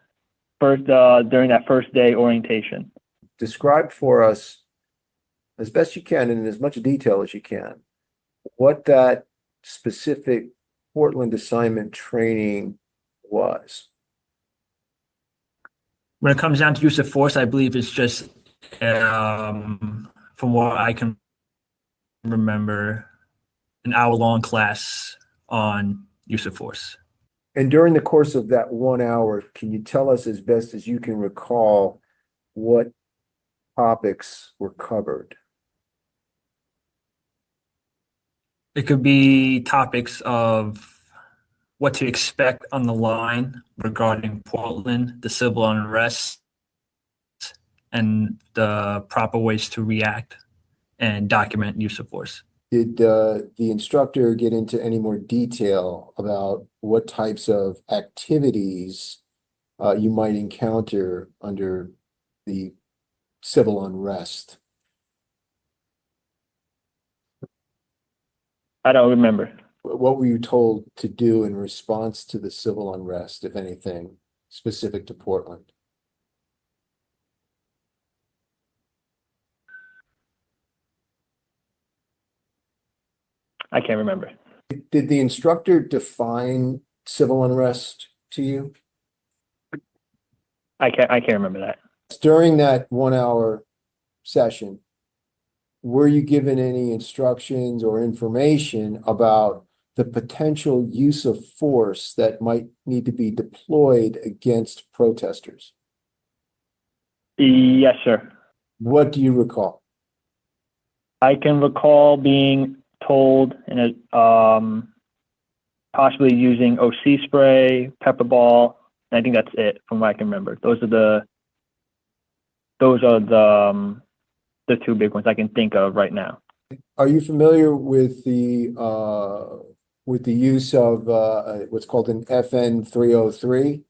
during that first day orientation. Describe for us, as best you can and in as much detail as you can, what that specific Portland assignment training was. When it comes down to use of force, I believe it's just, from what I can remember, an hour-long class on use of force. And during the course of that 1 hour, can you tell us as best as you can recall what topics were covered? It could be topics of what to expect on the line regarding Portland, the civil unrest, and the proper ways to react and document use of force. Did the instructor get into any more detail about what types of activities you might encounter under the civil unrest? I don't remember. What were you told to do in response to the civil unrest, if anything, specific to Portland? I can't remember. Did the instructor define civil unrest to you? I can't remember that. During that 1 hour session, were you given any instructions or information about the potential use of force that might need to be deployed against protesters? Yes, sir. What do you recall? I can recall being told in possibly using OC spray, pepper ball, and I think that's it from what I can remember. Those are the two big ones I can think of right now. Are you familiar with the use of what's called an FN 303?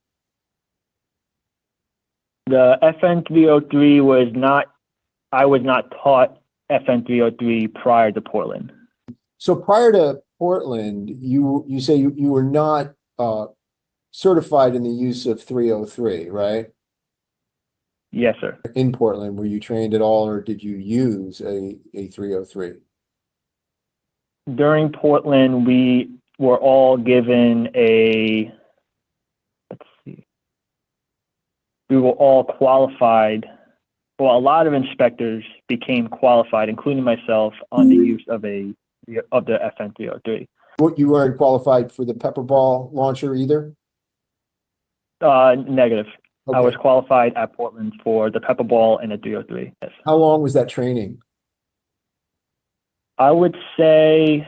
The FN 303 was not. I was not taught FN 303 prior to Portland. So prior to Portland, you say you were not certified in the use of 303, right? Yes, sir. In Portland, were you trained at all, or did you use a 303? During Portland, we were all given a, let's see, we were all qualified. Well, a lot of inspectors became qualified, including myself, on the use of the FN 303. You weren't qualified for the pepper ball launcher either? Negative. Okay. I was qualified at Portland for the pepper ball and the 303. Yes. How long was that training? I would say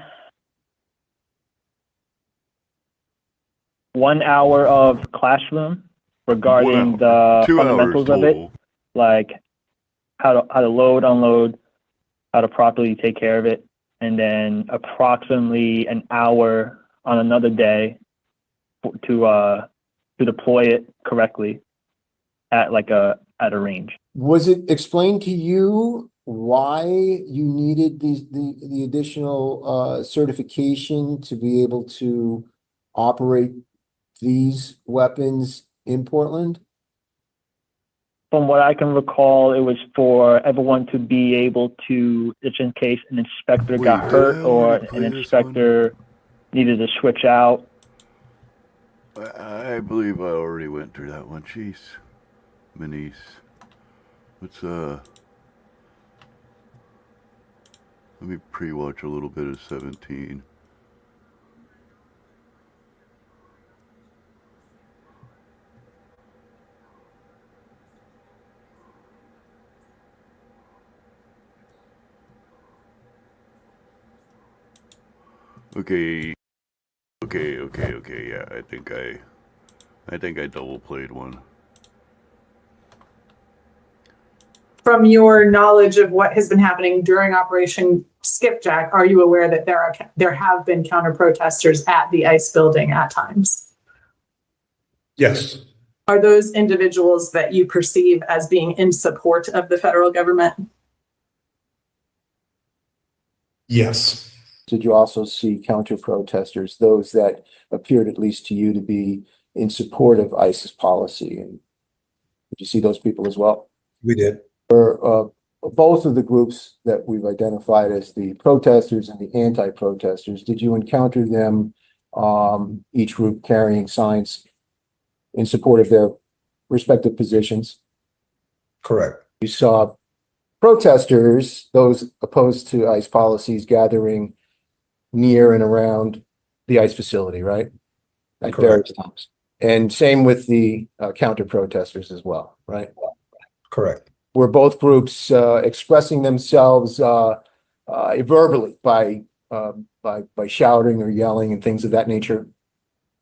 1 hour of classroom regarding the 2 hours fundamentals of it, total. like how to load, unload, how to properly take care of it, and then approximately an hour on another day to deploy it correctly at a range. Was it explained to you why you needed the additional certification to be able to operate these weapons in Portland? From what I can recall, it was for everyone to be able to, just in case an inspector got Wait, hurt did I or already an play this inspector needed to switch out. I believe I already went through that one. Jeez. Minis. Let's, let me pre-watch a little bit of 17. Okay. Okay. Yeah, I think I double played one. From your knowledge of what has been happening during Operation Skipjack, are you aware that there have been counter protesters at the ICE building at times? Yes. Are those individuals that you perceive as being in support of the federal government? Yes. Did you also see counter protesters, those that appeared at least to you to be in support of ICE's policy? And did you see those people as well? We did. Both of the groups that we've identified as the protesters and the anti-protesters, did you encounter them, each group carrying signs in support of their respective positions? Correct. You saw protesters, those opposed to ICE policies, gathering near and around the ICE facility, right? At various times. And same with the counter protesters as well, right? Correct. Were both groups expressing themselves verbally by shouting or yelling and things of that nature?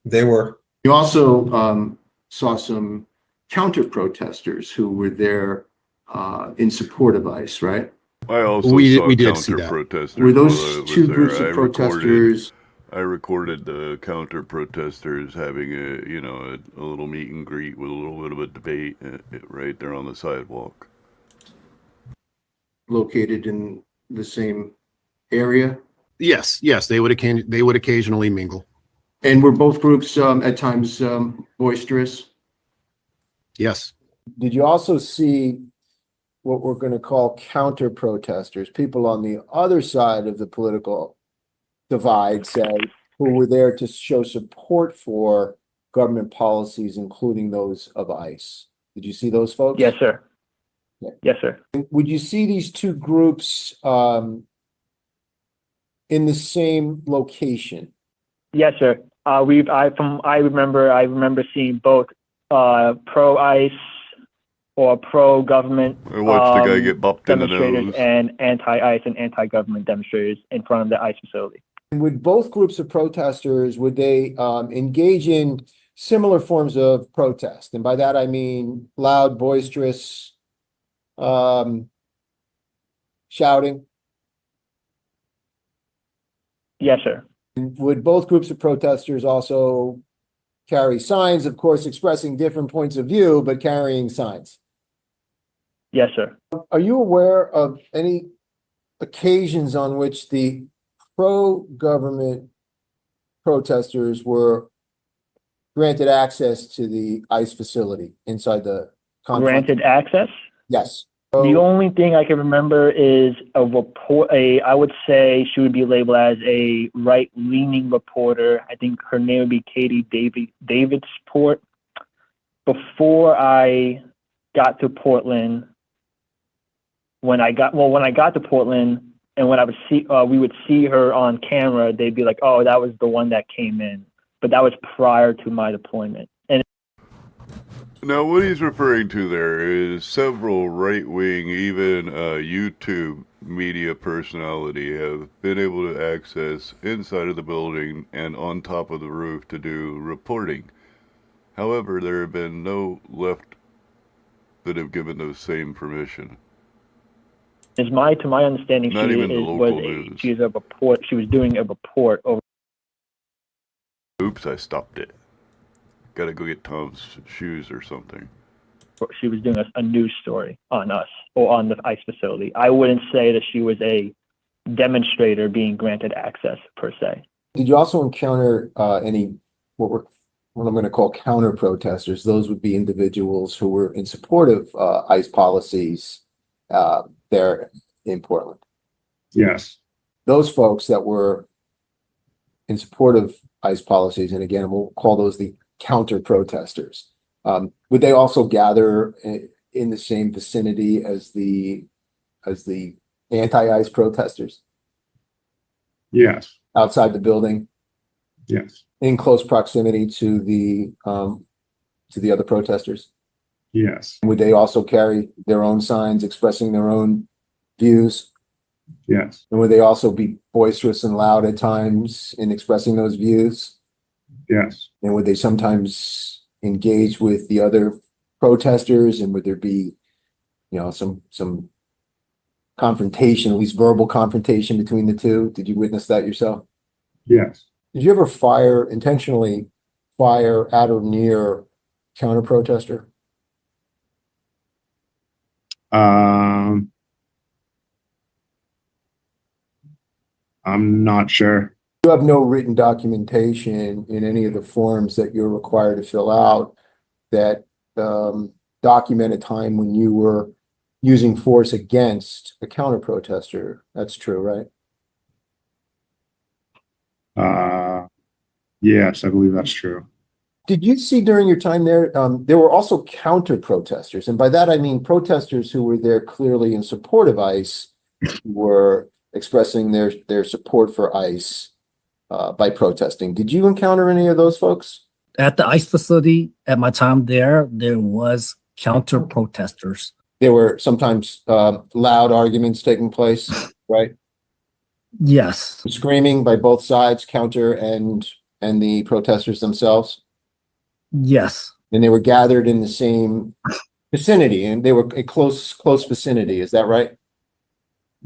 They were. You also saw some counter protesters who were there in support of ICE, right? I also We saw did see that. counter-protesters Were those while I was two there. groups of protesters? I recorded the counter-protesters having a little meet and greet with a little bit of a debate right there on the sidewalk. Located in the same area? Yes, they would occasionally mingle. And were both groups at times boisterous? Yes. Did you also see what we're going to call counter protesters, people on the other side of the political divide, say, who were there to show support for government policies, including those of ICE? Did you see those folks? Yes, sir. Yeah. Yes, sir. Would you see these two groups in the same location? Yes, sir. I remember seeing both pro ICE or pro government I watched the guy get bopped in the demonstrators nose. and anti ICE and anti government demonstrators in front of the ICE facility. Would both groups of protesters, would they engage in similar forms of protest? And by that I mean loud, boisterous shouting? Yes, sir. Would both groups of protesters also carry signs, of course, expressing different points of view, but carrying signs? Yes, sir. Are you aware of any occasions on which the pro-government protesters were granted access to the ICE facility inside the conflict? Granted access? Yes. The only thing I can remember is a report. I would say she would be labeled as a right-leaning reporter. I think her name would be Katie Davidsport. Before I got to Portland, when I got to Portland, and when we would see her on camera, they'd be like, "Oh, that was the one that came in," but that was prior to my deployment. And Now, what he's referring to there is several right-wing, even YouTube media personality have been able to access inside of the building and on top of the roof to do reporting. However, there have been no left that have given those same permission. To my understanding, Not even the local news. she was doing a report over. Oops, I stopped it. Gotta go get Tom's shoes or something. She was doing a news story on us or on the ICE facility. I wouldn't say that she was a demonstrator being granted access per se. Did you also encounter any what I'm going to call counter protesters? Those would be individuals who were in support of ICE policies there in Portland. Yes. Those folks that were in support of ICE policies, and again, we'll call those the counter protesters. Would they also gather in the same vicinity as the anti-ICE protesters? Yes. Outside the building? Yes. In close proximity to the other protesters? Yes. Would they also carry their own signs expressing their own views? Yes. And would they also be boisterous and loud at times in expressing those views? Yes. And would they sometimes engage with the other protesters? And would there be, some confrontation, at least verbal confrontation between the two? Did you witness that yourself? Yes. Did you ever intentionally fire at or near counter protester? I'm not sure. You have no written documentation in any of the forms that you're required to fill out that document a time when you were using force against a counter protester. That's true, right? Yes, I believe that's true. Did you see during your time there, there were also counter protesters, and by that I mean protesters who were there clearly in support of ICE, were expressing their support for ICE by protesting. Did you encounter any of those folks? At the ICE facility, at my time there was counter protesters. There were sometimes loud arguments taking place, right? Yes. Screaming by both sides, counter and the protesters themselves. Yes. And they were gathered in the same vicinity, and they were a close vicinity. Is that right?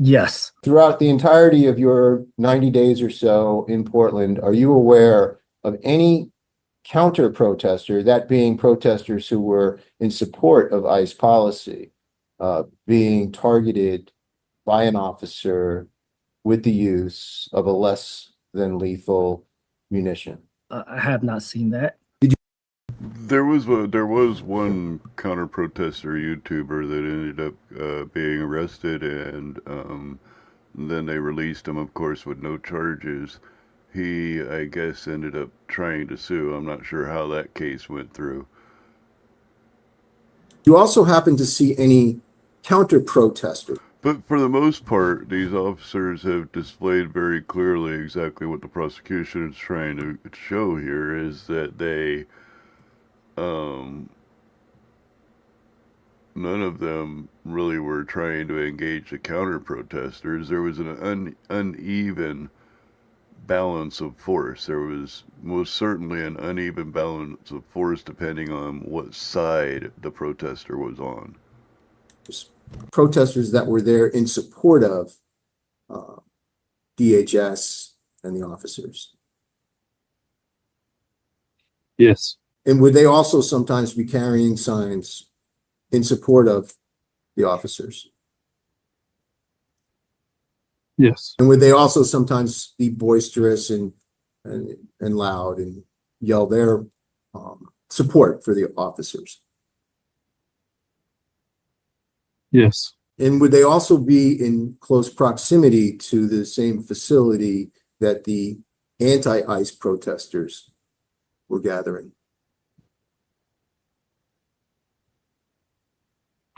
Yes. Throughout the entirety of your 90 days or so in Portland, are you aware of any counter protester, that being protesters who were in support of ICE policy, being targeted by an officer with the use of a less than lethal munition? I have not seen that. There was one counter protester YouTuber that ended up being arrested, and then they released him, of course, with no charges. He, I guess, ended up trying to sue. I'm not sure how that case went through. You also happen to see any counter protesters? But for the most part, these officers have displayed very clearly exactly what the prosecution is trying to show here, is that they, none of them really were trying to engage the counter protesters. There was an uneven balance of force. There was most certainly an uneven balance of force depending on what side the protester was on. Protesters that were there in support of DHS and the officers. Yes. And would they also sometimes be carrying signs in support of the officers? Yes. And would they also sometimes be boisterous and loud and yell their support for the officers? Yes. And would they also be in close proximity to the same facility that the anti-ICE protesters were gathering?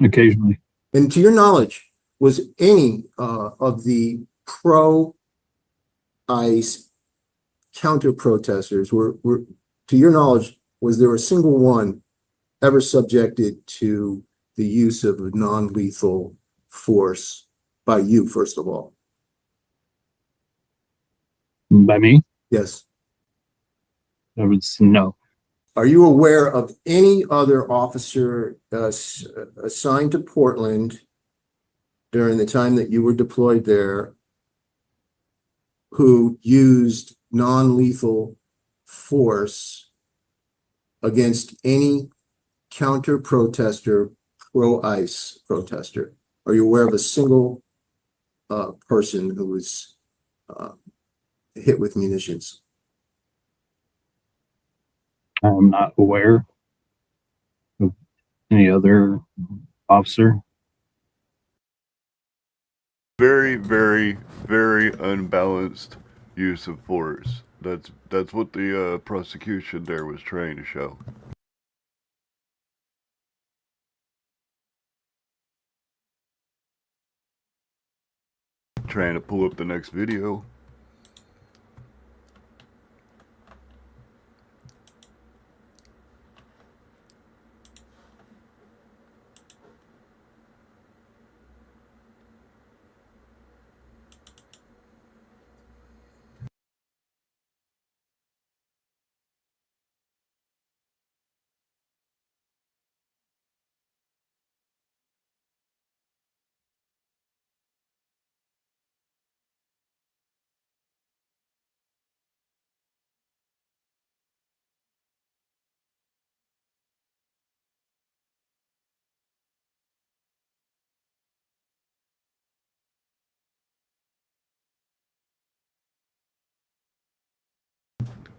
Occasionally. And to your knowledge, was any of the pro-ICE counter protesters, were to your knowledge, was there a single one ever subjected to the use of non-lethal force by you, first of all? By me, Yes. I would say no. Are you aware of any other officer assigned to Portland during the time that you were deployed there who used non-lethal force against any counter-protester, pro-ICE protester? Are you aware of a single person who was hit with munitions? I'm not aware of any other officer. Very, very, very unbalanced use of force. That's what the prosecution there was trying to show. Trying to pull up the next video.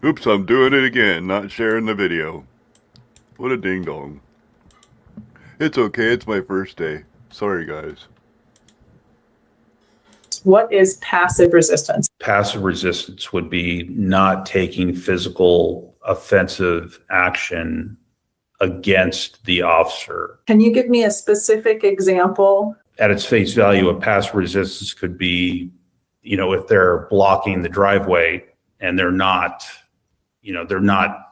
Oops, I'm doing it again, not sharing the video. What a ding dong. It's okay, it's my first day. Sorry, guys. What is passive resistance? Passive resistance would be not taking physical offensive action against the officer. Can you give me a specific example? At its face value, a passive resistance could be, if they're blocking the driveway and they're not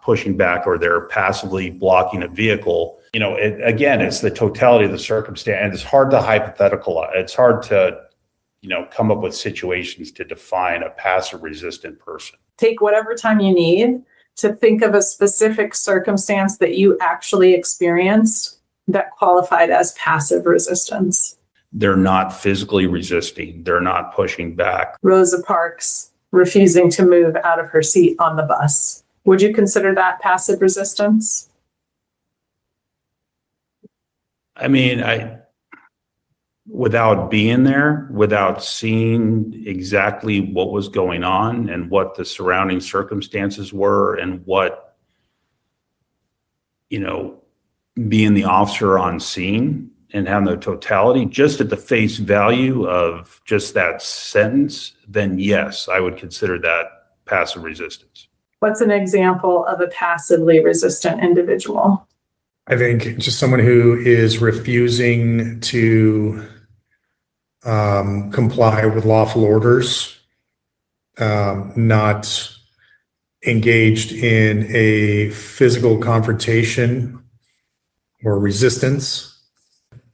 pushing back, or they're passively blocking a vehicle. Again, it's the totality of the circumstance. And it's hard to hypothetical. It's hard to, come up with situations to define a passive resistant person. Take whatever time you need to think of a specific circumstance that you actually experienced that qualified as passive resistance. They're not physically resisting. They're not pushing back. Rosa Parks refusing to move out of her seat on the bus. Would you consider that passive resistance? I mean, without being there, without seeing exactly what was going on and what the surrounding circumstances were, and what, being the officer on scene and having the totality, just at the face value of just that sentence, then yes, I would consider that passive resistance. What's an example of a passively resistant individual? I think just someone who is refusing to comply with lawful orders, not engaged in a physical confrontation or resistance.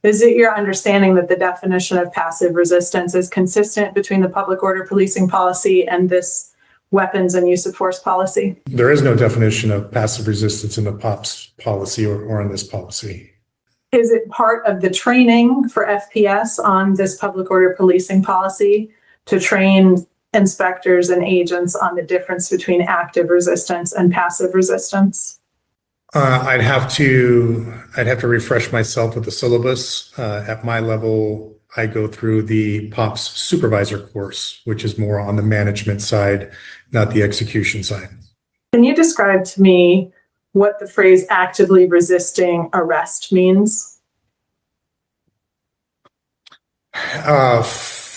Is it your understanding that the definition of passive resistance is consistent between the public order policing policy and this weapons and use of force policy? There is no definition of passive resistance in the POPs policy or in this policy. Is it part of the training for FPS on this public order policing policy to train inspectors and agents on the difference between active resistance and passive resistance? I'd have to refresh myself with the syllabus. At my level, I go through the POPs supervisor course, which is more on the management side, not the execution side. Can you describe to me what the phrase actively resisting arrest means?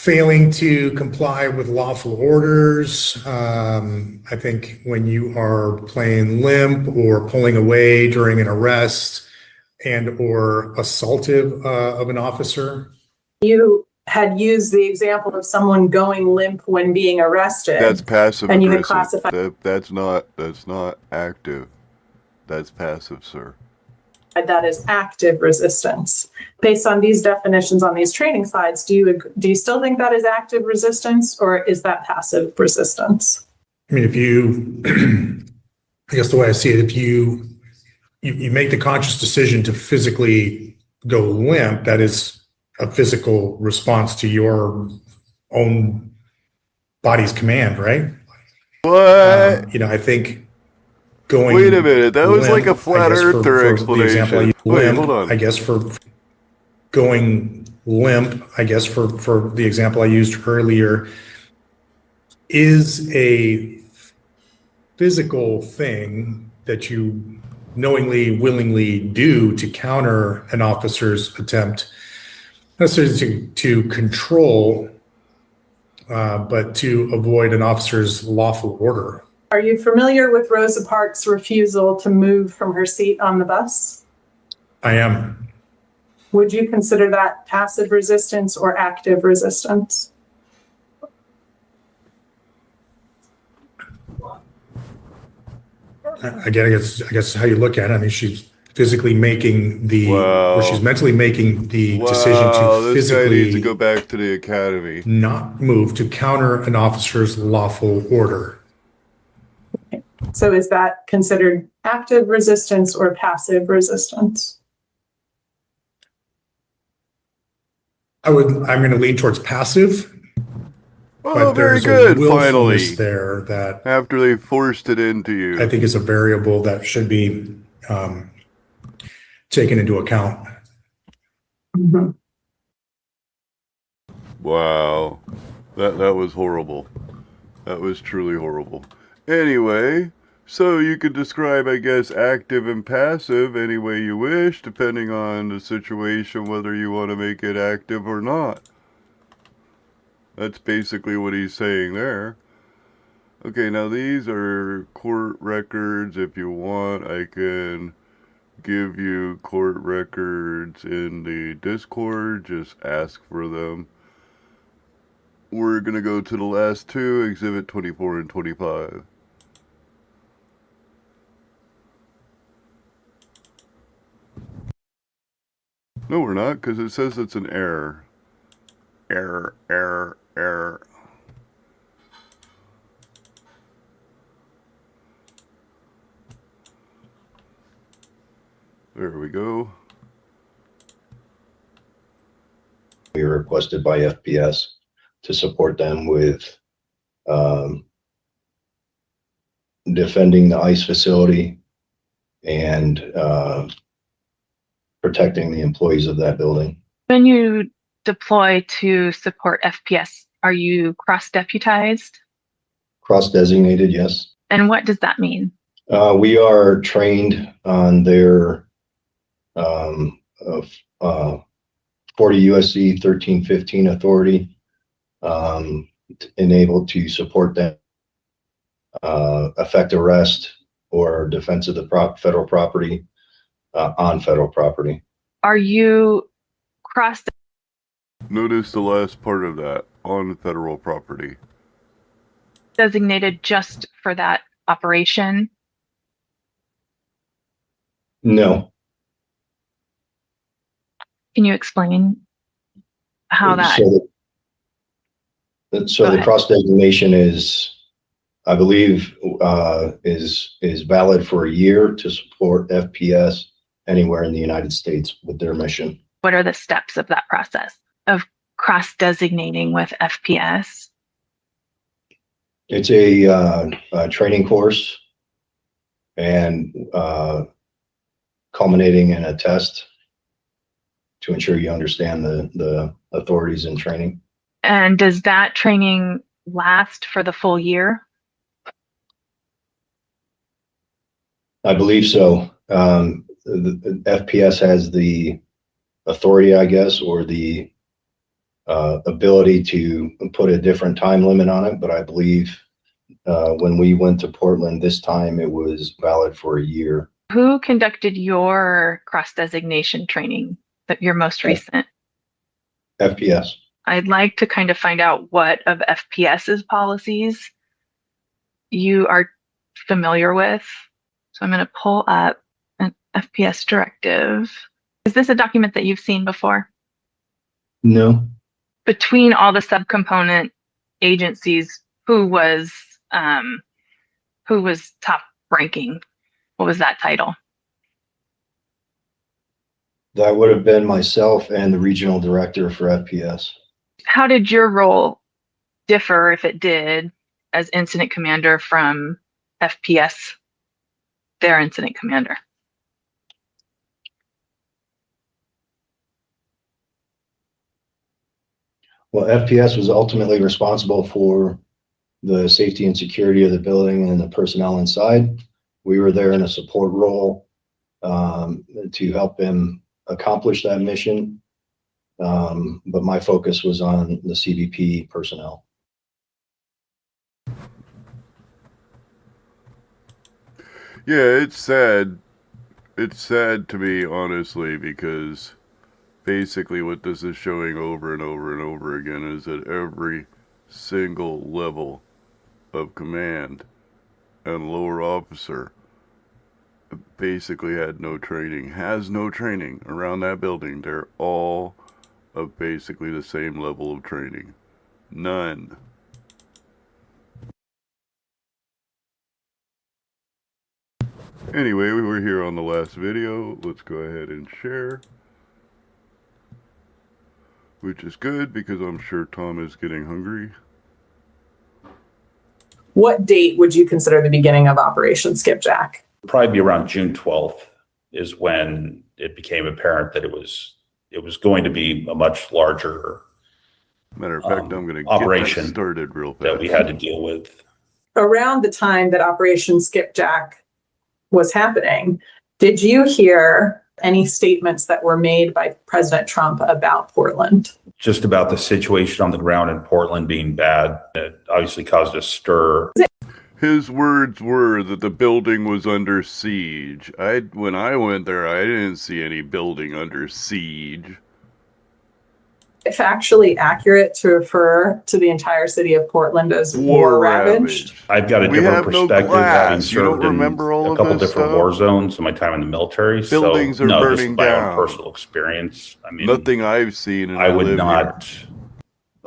Failing to comply with lawful orders. I think when you are playing limp or pulling away during an arrest and or assaultive of an officer. You had used the example of someone going limp when being arrested. That's passive and you had aggressive. classified. That's not active. That's passive, sir. that as active resistance. Based on these definitions on these training slides, do you still think that is active resistance, or is that passive resistance? I mean, if you, I guess the way I see it, if you make the conscious decision to physically go limp, that is a physical response to your own body's command, right? What? I think going. Wait a minute, that was like a flat I guess, earther for the example I explanation. used, Wait, limp, hold on. I guess for going limp, I guess for the example I used earlier, is a physical thing that you knowingly, willingly do to counter an officer's attempt, not necessarily to control, but to avoid an officer's lawful order. Are you familiar with Rosa Parks' refusal to move from her seat on the bus? I am. Would you consider that passive resistance or active resistance? Again, I guess how you look at it. I mean, she's physically making or she's mentally making the decision to this guy needs to physically go back to the academy. not move to counter an officer's lawful order. So is that considered active resistance or passive resistance? I'm going to lean towards passive. Oh, But very there's a good, willfulness finally. there that After they forced it into you. I think is a variable that should be taken into account. Wow. That was horrible. That was truly horrible. Anyway, so you could describe, I guess, active and passive any way you wish, depending on the situation, whether you want to make it active or not. That's basically what he's saying there. Okay, now these are court records. If you want, I can give you court records in the Discord. Just ask for them. We're going to go to the last two, Exhibit 24 and 25. No, we're not, because it says it's an error. Error, error, error. There we go. We were requested by FPS to support them with defending the ICE facility and protecting the employees of that building. When you deploy to support FPS, are you cross-deputized? Cross-designated, yes. And what does that mean? We are trained on their 40 USC 1315 authority, enabled to support them, effect arrest or defense of the federal property on federal property. Are you cross? Notice the last part of that, on federal property. Designated just for that operation? No. Can you explain how that? So the cross designation is, I believe, is valid for a year to support FPS anywhere in the United States with their mission. What are the steps of that process of cross designating with FPS? It's a training course and culminating in a test to ensure you understand the authorities in training. And does that training last for the full year? I believe so. The FPS has the authority, I guess, or the ability to put a different time limit on it. But I believe when we went to Portland this time, it was valid for a year. Who conducted your cross designation training, that your most recent? FPS. I'd like to kind of find out what of FPS's policies you are familiar with. So I'm going to pull up, and FPS directive. Is this a document that you've seen before? No. Between all the subcomponent agencies, who was top ranking? What was that title? That would have been myself and the regional director for FPS. How did your role differ, if it did, as incident commander from FPS, their incident commander? Well, FPS was ultimately responsible for the safety and security of the building and the personnel inside. We were there in a support role to help them accomplish that mission. But my focus was on the CBP personnel. Yeah, it's sad. It's sad to me, honestly, because basically what this is showing over and over and over again is that every single level of command and lower officer basically had no training, has no training around that building. They're all of basically the same level of training. None. Anyway, we were here on the last video. Let's go ahead and share. Which is good because I'm sure Tom is getting hungry. What date would you consider the beginning of Operation Skipjack? Probably be around June 12th is when it became apparent that it was going to be a much larger Matter of fact, I'm going to operation get that started real fast. that we had to deal with. Around the time that Operation Skipjack was happening, did you hear any statements that were made by President Trump about Portland? Just about the situation on the ground in Portland being bad. It obviously caused a stir. His words were that the building was under siege. When I went there, I didn't see any building under siege. Factually accurate to refer to the entire city of Portland as war ravaged? I've got a We different have no perspective, glass. having You don't served in remember all a of couple this different stuff? war zones in my time in the military. Buildings so are no, burning just my down. own personal experience. I mean, Nothing I've seen, and I would live not. here.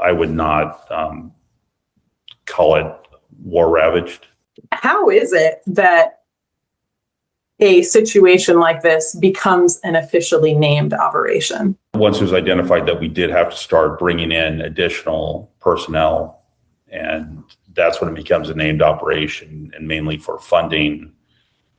I would not call it war ravaged. How is it that a situation like this becomes an officially named operation? Once it was identified that we did have to start bringing in additional personnel, and that's when it becomes a named operation, and mainly for funding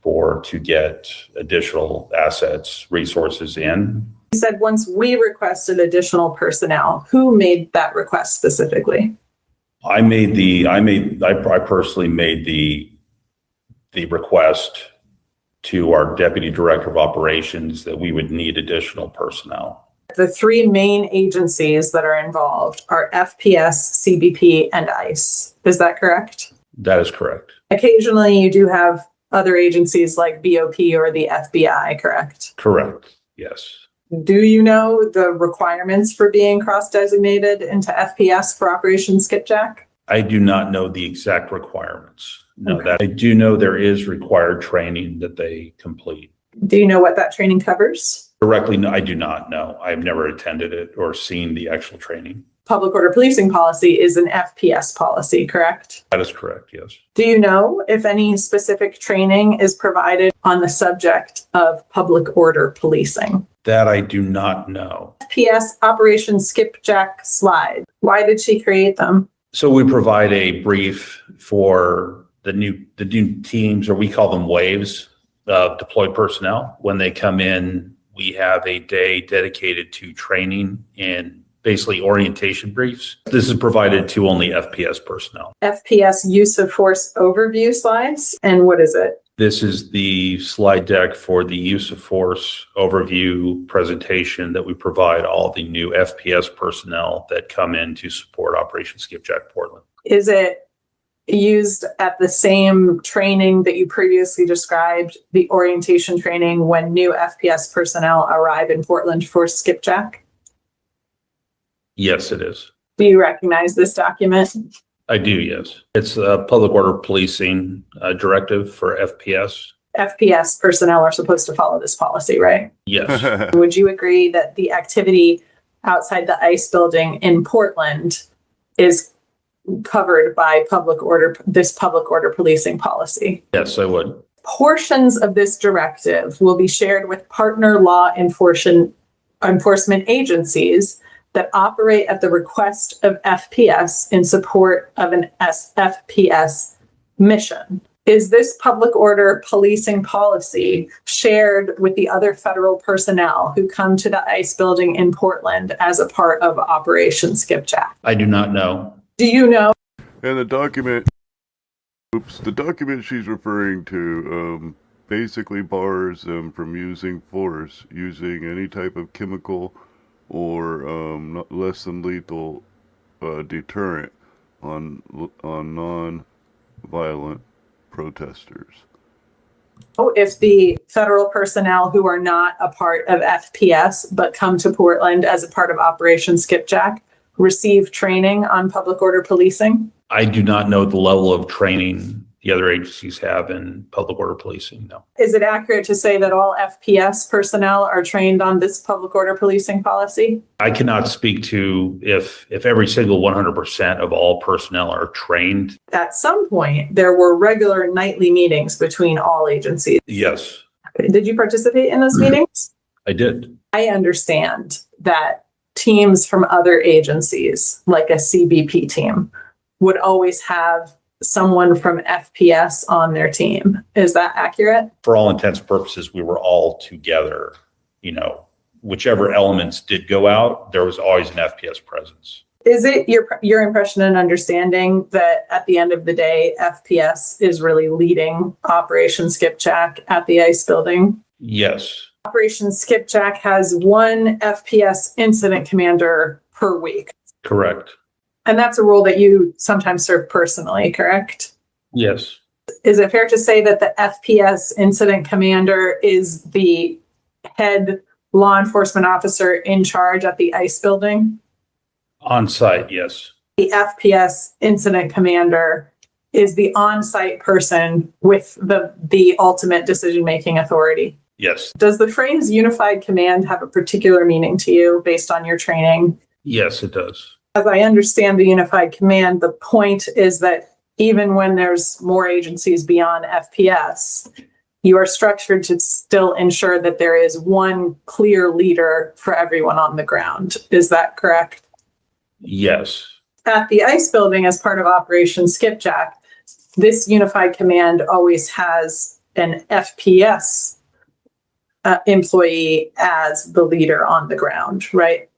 to get additional assets, resources in. You said once we requested additional personnel. Who made that request specifically? I personally made the request to our deputy director of operations that we would need additional personnel. The three main agencies that are involved are FPS, CBP, and ICE. Is that correct? That is correct. Occasionally, you do have other agencies like BOP or the FBI, correct? Correct. Yes. Do you know the requirements for being cross-designated into FPS for Operation Skipjack? I do not know the exact requirements. No, Okay. that I do know there is required training that they complete. Do you know what that training covers? Directly, no, I do not know. I've never attended it or seen the actual training. Public order policing policy is an FPS policy, correct? That is correct, yes. Do you know if any specific training is provided on the subject of public order policing? That I do not know. FPS Operation Skipjack slide. Why did she create them? So we provide a brief for the new teams, or we call them waves of deployed personnel. When they come in, we have a day dedicated to training and basically orientation briefs. This is provided to only FPS personnel. FPS use of force overview slides. And what is it? This is the slide deck for the use of force overview presentation that we provide all the new FPS personnel that come in to support Operation Skipjack Portland. Is it used at the same training that you previously described, the orientation training when new FPS personnel arrive in Portland for Skipjack? Yes, it is. Do you recognize this document? I do, yes. It's a public order policing directive for FPS. FPS personnel are supposed to follow this policy, right? Yes. Would you agree that the activity outside the ICE building in Portland is covered by this public order policing policy? Yes, I would. Portions of this directive will be shared with partner law enforcement agencies that operate at the request of FPS in support of an FPS mission. Is this public order policing policy shared with the other federal personnel who come to the ICE building in Portland as a part of Operation Skipjack? I do not know. Do you know? And the document she's referring to basically bars them from using force, using any type of chemical or less than lethal deterrent on non-violent protesters. If the federal personnel who are not a part of FPS but come to Portland as a part of Operation Skipjack receive training on public order policing? I do not know the level of training the other agencies have in public order policing, no. Is it accurate to say that all FPS personnel are trained on this public order policing policy? I cannot speak to if every single 100% of all personnel are trained. At some point, there were regular nightly meetings between all agencies. Yes, Did you participate in those meetings? I did. I understand that teams from other agencies, like a CBP team, would always have someone from FPS on their team. Is that accurate? For all intents and purposes, we were all together. Whichever elements did go out, there was always an FPS presence. Is it your impression and understanding that at the end of the day, FPS is really leading Operation Skipjack at the ICE building? Yes, Operation Skipjack has one FPS incident commander per week. correct. And that's a role that you sometimes serve personally, correct? Yes, Is it fair to say that the FPS incident commander is the head law enforcement officer in charge at the ICE building? on site, yes. The FPS incident commander is the on-site person with the ultimate decision-making authority. Yes, Does the phrase unified command have a particular meaning to you based on your training? yes, it does. As I understand the unified command, the point is that even when there's more agencies beyond FPS, you are structured to still ensure that there is one clear leader for everyone on the ground. Is that correct? Yes, At the ICE building, as part of Operation Skipjack, this unified command always has an FPS employee as the leader on the ground, right?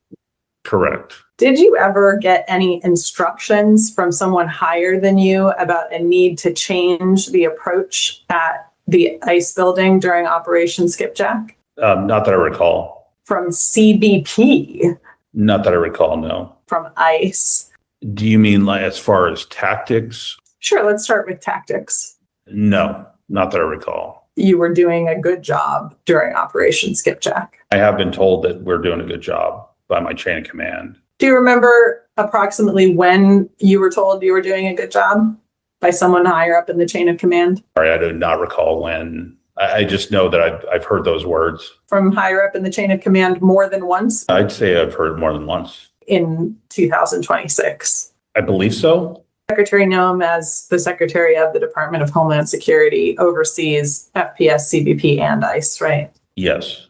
correct. Did you ever get any instructions from someone higher than you about a need to change the approach at the ICE building during Operation Skipjack? Not that I recall. From CBP, Not that I recall, no. from ICE? Do you mean like as far as tactics? Sure, let's start with tactics. No, not that I recall. You were doing a good job during Operation Skipjack. I have been told that we're doing a good job by my chain of command. Do you remember approximately when you were told you were doing a good job by someone higher up in the chain of command? Sorry, I do not recall when. I just know that I've heard those words. From higher up in the chain of command more than once I'd say I've heard more than once. in 2026. I believe so. Secretary Noem, as the Secretary of the Department of Homeland Security, oversees FPS, CBP, and ICE, right? Yes.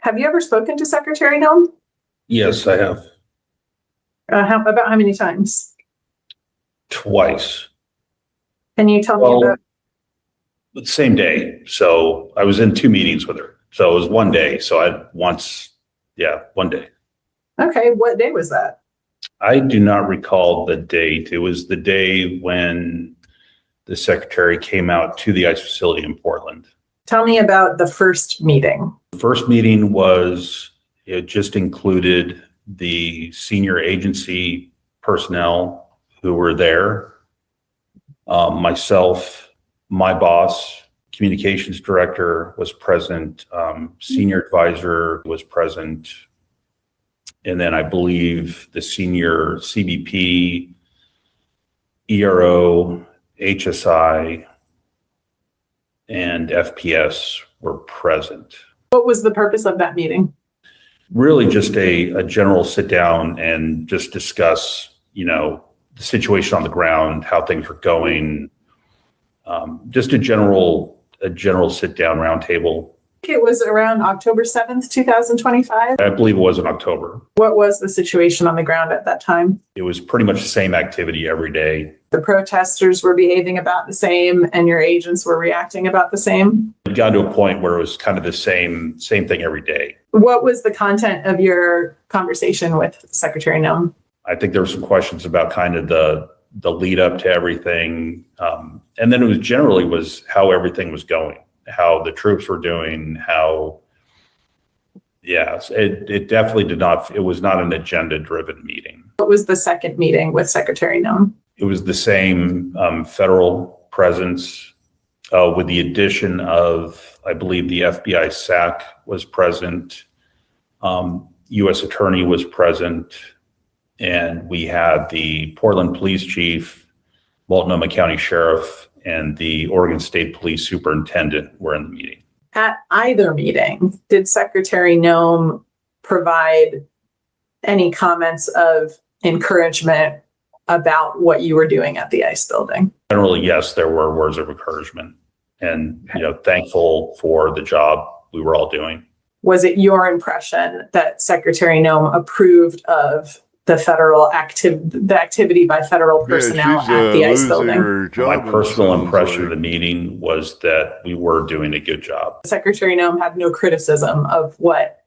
Have you ever spoken to Secretary Noem? Yes, I have. About how many times? Twice. Can you tell me Well, about? the same day. So I was in 2 meetings with her. So it was one day. So one day. Okay, what day was that? I do not recall the date. It was the day when the secretary came out to the ICE facility in Portland. Tell me about the first meeting. The first meeting it just included the senior agency personnel who were there, myself, my boss, communications director was present, senior advisor was present, and then I believe the senior CBP, ERO, HSI, and FPS were present. What was the purpose of that meeting? Really just a general sit down and just discuss, the situation on the ground, how things are going. Just a general sit down roundtable. It was around October 7th, 2025. I believe it was in October. What was the situation on the ground at that time? It was pretty much the same activity every day. The protesters were behaving about the same and your agents were reacting about the same? It got to a point where it was kind of the same thing every day. What was the content of your conversation with Secretary Noem? I think there were some questions about kind of the lead up to everything. And then it was generally how everything was going, how the troops were doing, it definitely it was not an agenda driven meeting. What was the second meeting with Secretary Noem? It was the same federal presence with the addition of, I believe the FBI SAC was present, U.S. Attorney was present, and we had the Portland Police Chief, Multnomah County Sheriff, and the Oregon State Police Superintendent were in the meeting. At either meeting, did Secretary Noem provide any comments of encouragement about what you were doing at the ICE building? Generally, yes, there were words of encouragement and, thankful for the job we were all doing. Was it your impression that Secretary Noem approved of the activity by federal personnel at the ICE building? My personal impression of the meeting was that we were doing a good job. Secretary Noem had no criticism of what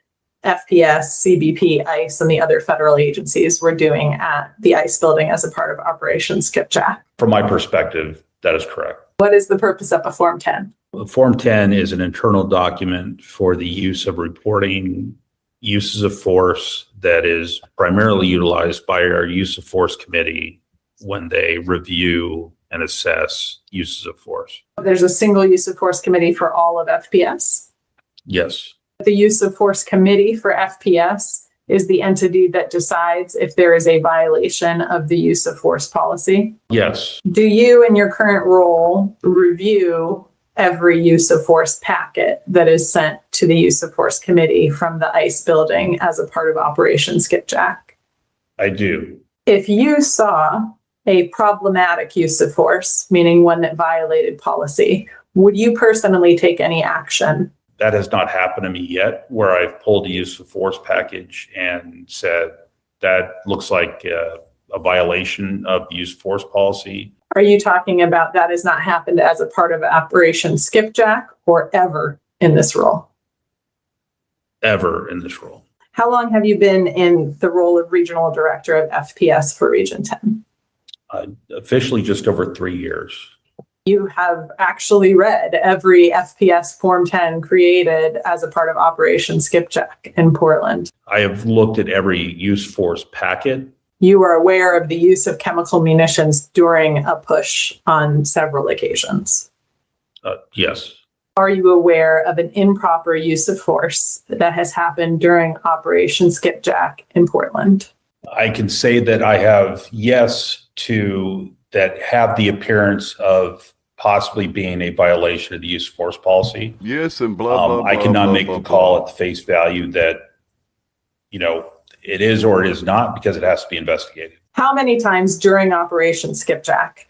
FPS, CBP, ICE, and the other federal agencies were doing at the ICE building as a part of Operation Skipjack. From my perspective, that is correct. What is the purpose of a Form 10? Form 10 is an internal document for the use of reporting uses of force that is primarily utilized by our use of force committee when they review and assess uses of force. There's a single use of force committee for all of FPS. Yes. The use of force committee for FPS is the entity that decides if there is a violation of the use of force policy. Yes. Do you, in your current role, review every use of force packet that is sent to the use of force committee from the ICE building as a part of Operation Skipjack? I do. If you saw a problematic use of force, meaning one that violated policy, would you personally take any action? That has not happened to me yet, where I've pulled a use of force package and said that looks like a violation of the use of force policy. Are you talking about that has not happened as a part of Operation Skipjack or ever in this role? Ever in this role. How long have you been in the role of Regional Director of FPS for Region 10? Officially just over 3 years. You have actually read every FPS Form 10 created as a part of Operation Skipjack in Portland. I have looked at every use force packet. You are aware of the use of chemical munitions during a push on several occasions. Yes. Are you aware of an improper use of force that has happened during Operation Skipjack in Portland? I can say that I have yes to that have the appearance of possibly being a violation of the use of force policy. Yes, and blah, blah, I blah, cannot blah, make blah, the call blah. at the face value that, it is or it is not because it has to be investigated. How many times during Operation Skipjack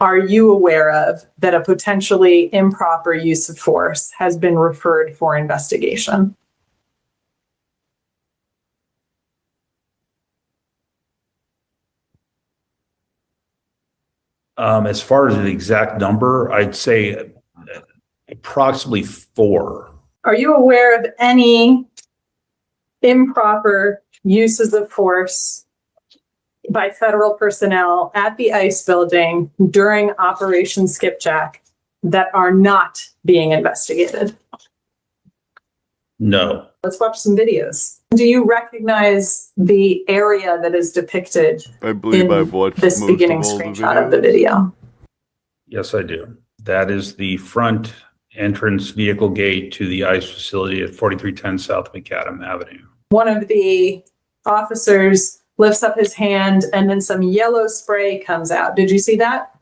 are you aware of that a potentially improper use of force has been referred for investigation? As far as an exact number, I'd say approximately 4. Are you aware of any improper uses of force by federal personnel at the ICE building during Operation Skipjack that are not being investigated? No. Let's watch some videos. Do you recognize the area that is depicted I believe I've watched this most beginning of all the screenshot of the videos. video? Yes, I do. That is the front entrance vehicle gate to the ICE facility at 4310 South Macadam Avenue. One of the officers lifts up his hand and then some yellow spray comes out. Did you see that?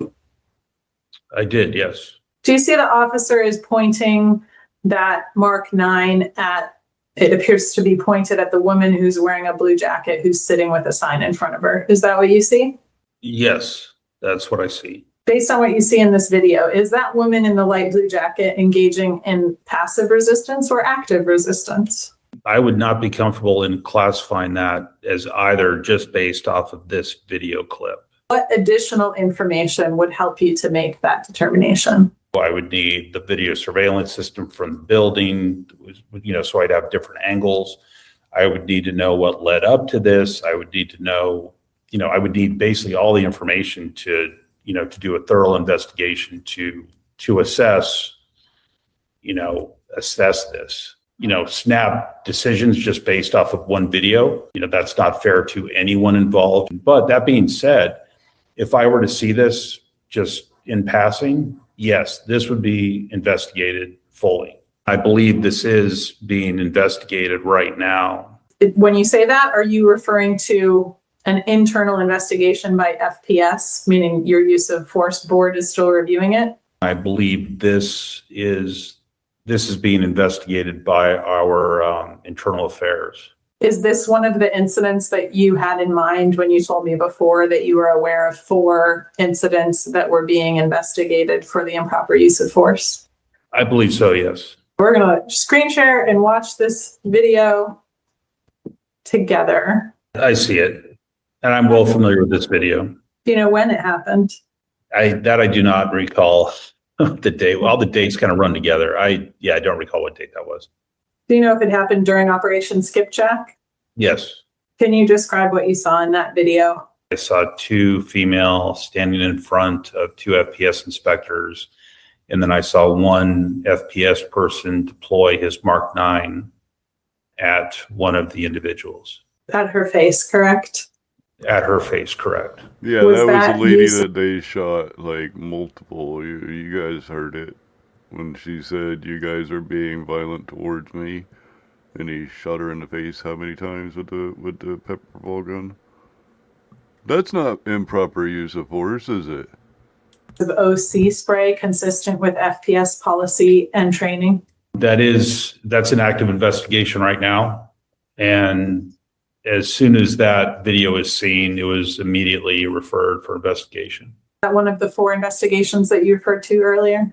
I did, yes. Do you see the officer is pointing that Mark 9 at, it appears to be pointed at the woman who's wearing a blue jacket who's sitting with a sign in front of her? Is that what you see? Yes, that's what I see. Based on what you see in this video, is that woman in the light blue jacket engaging in passive resistance or active resistance? I would not be comfortable in classifying that as either just based off of this video clip. What additional information would help you to make that determination? I would need the video surveillance system from the building, so I'd have different angles. I would need to know what led up to this. I would need to know, I would need basically all the information to do a thorough investigation to assess this. Snap decisions just based off of one video, that's not fair to anyone involved. But that being said, if I were to see this just in passing, yes, this would be investigated fully. I believe this is being investigated right now. When you say that, are you referring to an internal investigation by FPS, meaning your use of force board is still reviewing it? I believe this is being investigated by our internal affairs. Is this one of the incidents that you had in mind when you told me before that you were aware of 4 incidents that were being investigated for the improper use of force? I believe so, yes. We're going to screen share and watch this video together. I see it, and I'm well familiar with this video. Do you know when it happened? I do not recall the date. All the dates kind of run together. I don't recall what date that was. Do you know if it happened during Operation Skipjack? Yes. Can you describe what you saw in that video? I saw 2 female standing in front of 2 FPS inspectors, and then I saw 1 FPS person deploy his Mark 9 at one of the individuals. At her face, correct? At her face, correct. Yeah, that was the lady that they shot, like, multiple. You guys heard it when she said, "You guys are being violent towards me," and he shot her in the face how many times with the pepper ball gun? That's not improper use of force, is it? Of OC spray consistent with FPS policy and training? That's an active investigation right now, and as soon as that video is seen, it was immediately referred for investigation. Is that one of the 4 investigations that you referred to earlier?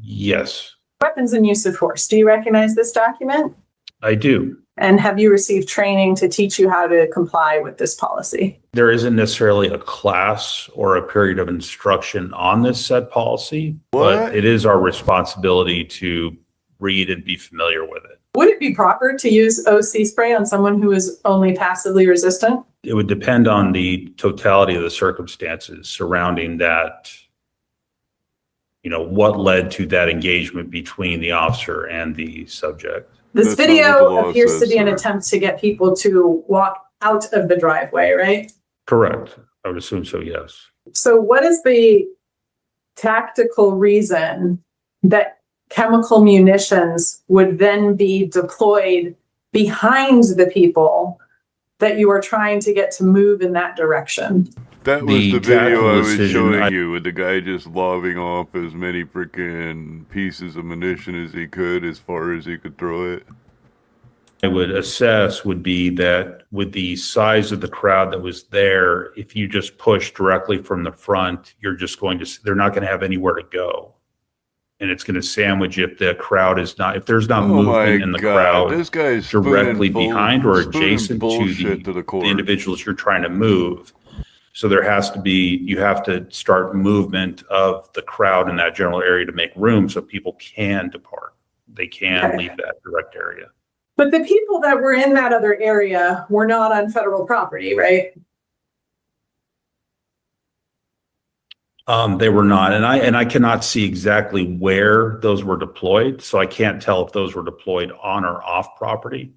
Yes, Weapons and use of force. Do you recognize this document? I do. And have you received training to teach you how to comply with this policy? There isn't necessarily a class or a period of instruction on this said policy, but it is our responsibility to read and be familiar with it. Would it be proper to use OC spray on someone who is only passively resistant? It would depend on the totality of the circumstances surrounding that, what led to that engagement between the officer and the subject. This video appears to be an attempt to get people to walk out of the driveway, right? Correct. I would assume so, yes. So what is the tactical reason that chemical munitions would then be deployed behind the people that you are trying to get to move in that direction? That was the video I was showing you, with the guy just lobbing off as many freaking pieces of munition as he could, as far as he could throw it. I would assess would be that with the size of the crowd that was there, if you just push directly from the front, they're not going to have anywhere to go. And it's going to sandwich if the crowd is not, if there's not movement in the crowd this guy's directly behind or adjacent to the individuals you're trying to move. So you have to start movement of the crowd in that general area to make room so people can depart. They can leave that direct area. But the people that were in that other area were not on federal property, right? They were not, and I cannot see exactly where those were deployed, so I can't tell if those were deployed on or off property.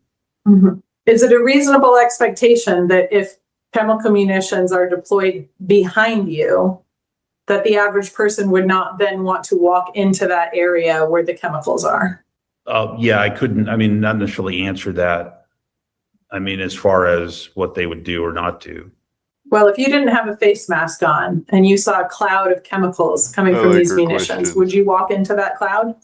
Mm-hmm. Is it a reasonable expectation that if chemical munitions are deployed behind you, that the average person would not then want to walk into that area where the chemicals are? Yeah, not necessarily answer that. As far as what they would do or not do. Well, if you didn't have a face mask on and you saw a cloud of chemicals coming I from like these her munitions, question. would you walk into that cloud?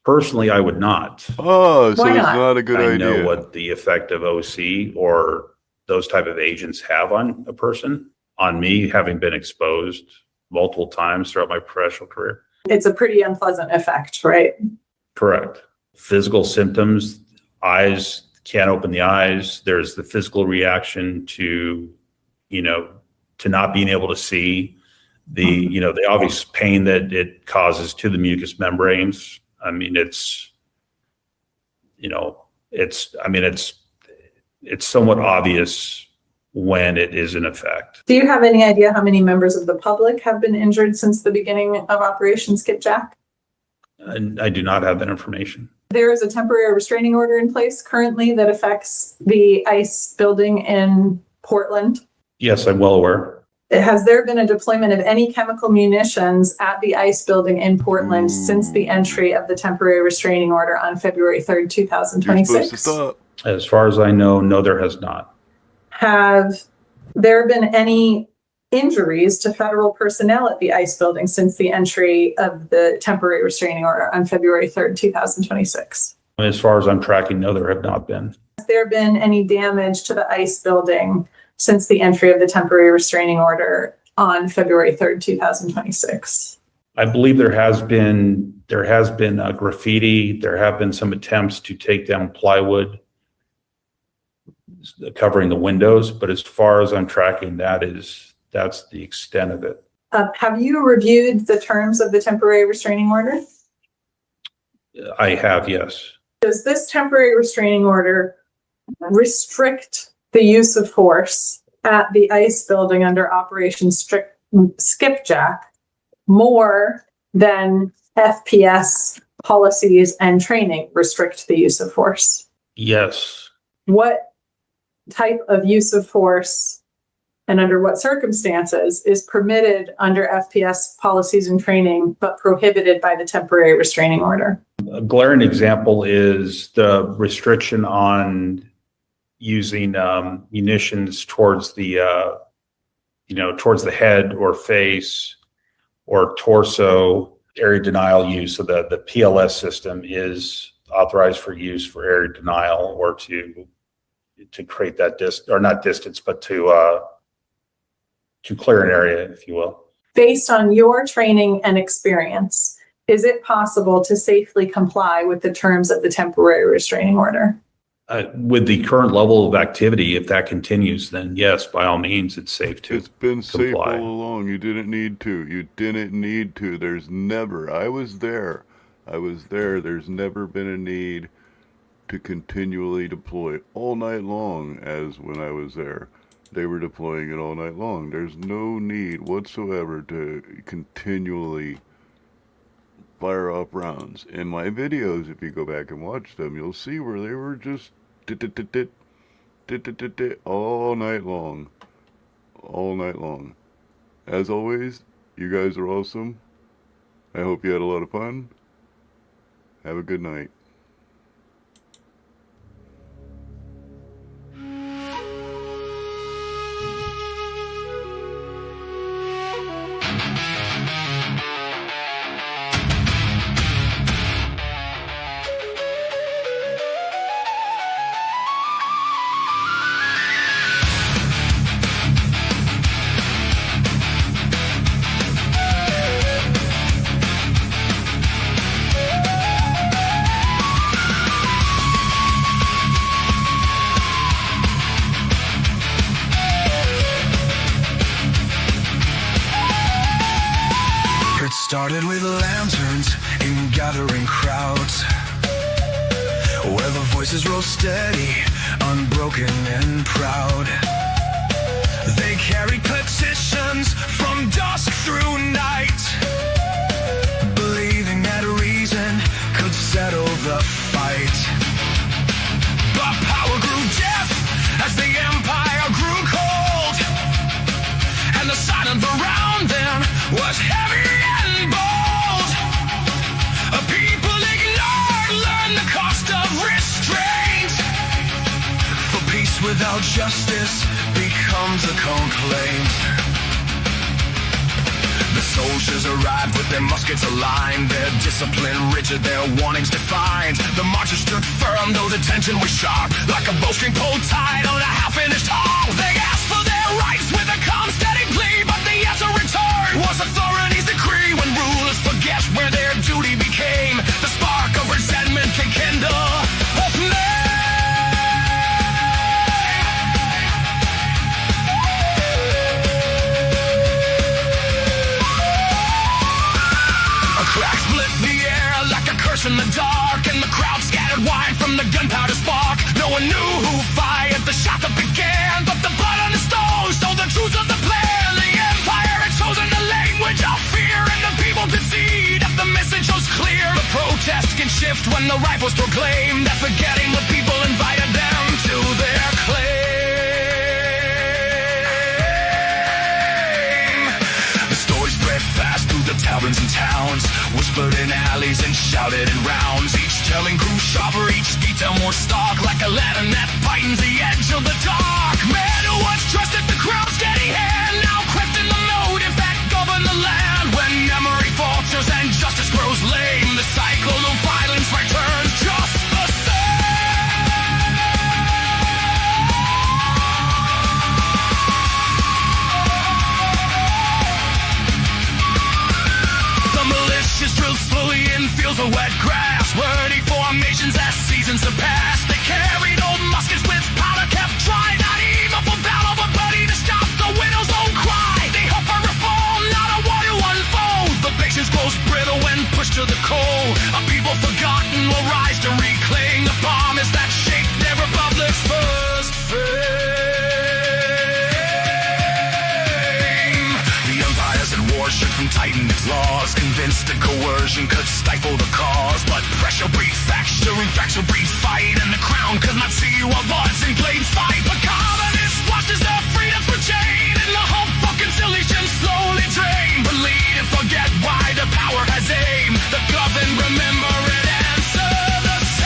Personally, I would not. Oh, so Why it's not? not a good I idea. know what the effect of OC or those type of agents have on a person. On me, having been exposed multiple times throughout my professional career. It's a pretty unpleasant effect, right? Correct. Physical symptoms, eyes can't open the eyes. There's the physical reaction to, to not being able to see, the obvious pain that it causes to the mucous membranes. I mean, it's somewhat obvious when it is in effect. Do you have any idea how many members of the public have been injured since the beginning of Operation Skipjack? And I do not have that information. There is a temporary restraining order in place currently that affects the ICE building in Portland. Yes, I'm well aware. Has there been a deployment of any chemical munitions at the ICE building in Portland since the entry of the temporary restraining order on February 3rd, You're supposed to 2026? stop. As far as I know, no, there has not. Have there been any injuries to federal personnel at the ICE building since the entry of the temporary restraining order on February 3rd, 2026? As far as I'm tracking, no, there have not been. Has there been any damage to the ICE building since the entry of the temporary restraining order on February 3rd, 2026? I believe there has been graffiti. There have been some attempts to take down plywood covering the windows, but as far as I'm tracking, that's the extent of it. Have you reviewed the terms of the temporary restraining order? I have, yes. Does this temporary restraining order restrict the use of force at the ICE building under Operation Skipjack more than FPS policies and training restrict the use of force? Yes. What type of use of force and under what circumstances is permitted under FPS policies and training, but prohibited by the temporary restraining order? A glaring example is the restriction on using munitions towards the head or face or torso. Area denial use of the PLS system is authorized for use for area denial or to create that not distance, but to clear an area, if you will. Based on your training and experience, is it possible to safely comply with the terms of the temporary restraining order? With the current level of activity, if that continues, then yes, by all means, it's safe to It's been safe all comply. along. You didn't need to. You didn't need to. There's never, I was there. There's never been a need to continually deploy all night long as when I was there. They were deploying it all night long. There's no need whatsoever to continually fire off rounds. In my videos, if you go back and watch them, you'll see where they were just all night long. All night long. As always, you guys are awesome. I hope you had a lot of fun. Have a good night. It started with lanterns in gathering crowds, where the voices rose steady, unbroken and proud. They carried petitions from dusk through night, believing that reason could settle the fight. But power grew deaf as the empire grew cold, and the silence around them was heavy and bold. People ignored, learned the cost of restraint. For peace without justice becomes comes the complaint. The soldiers arrived with their muskets aligned, their discipline rigid, their warnings defined. The marchers stood firm, though the tension was sharp, like a bowstring pulled tight on a half-finished harp. They asked for their rights with a calm, steady plea, but the answer returned was authority's decree. When rulers forget where their duty became, the spark of resentment can kindle a flame. Crack split the air like a curse in the dark, and the crowd scattered wide from the gunpowder spark. No one knew who fired the shot that began, but the blood on the stones told the truth of the plan. The empire had chosen the language of fear, and the people could see that the message was clear. The protest can shift when the rifles proclaim that forgetting the people invited them to their claim. The story spread fast through the taverns and towns, whispered in alleys and shouted in rounds. Each telling grew sharper, each detail more stark, like a lantern that brightens the edge of the dark. Man who once trusted the crowd's steady hand now question the motive that governed the land. When memory falters and justice grows lame, the cycle of violence returns just the same. The militias drilled slowly in fields of wet grass, wordy formations as seasons have passed. They carried old muskets with powder kept dry, not even for battle but bloody to stop the widow's own cry. They hope for reform, not a war to unfold, but patience grows brittle when pushed to the coal. A people forgotten will rise to reclaim the promise that shaped their republic's first fame. The empires at war should from tighten its laws, convinced that coercion could stifle the cause. But pressure breeds fracture, and fracture breeds fight, and the crown could not see while lords in blade fight. But colonists watches their freedoms retain, and the hope for conciliation slowly drain. Believe and forget why the power has aim. The governed remember and answer the same.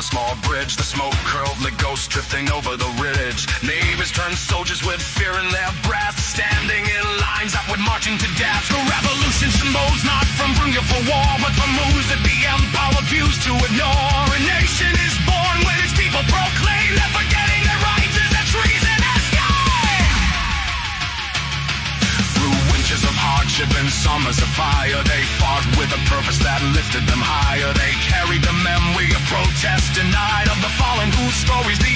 Small bridge, the smoke curled like ghosts drifting over the ridge. Neighbors turned soldiers with fear in their breath, standing in lines that would marching to death. The revolution moves not from hunger for war, but from moves that the empire refused to ignore. A nation is born when its people proclaim that forgetting their rights is a treasonous crime. Through winters of hardship and summers of fire, they fought with a purpose that lifted them higher. They carried the memory of protest denied, of the fallen whose stories the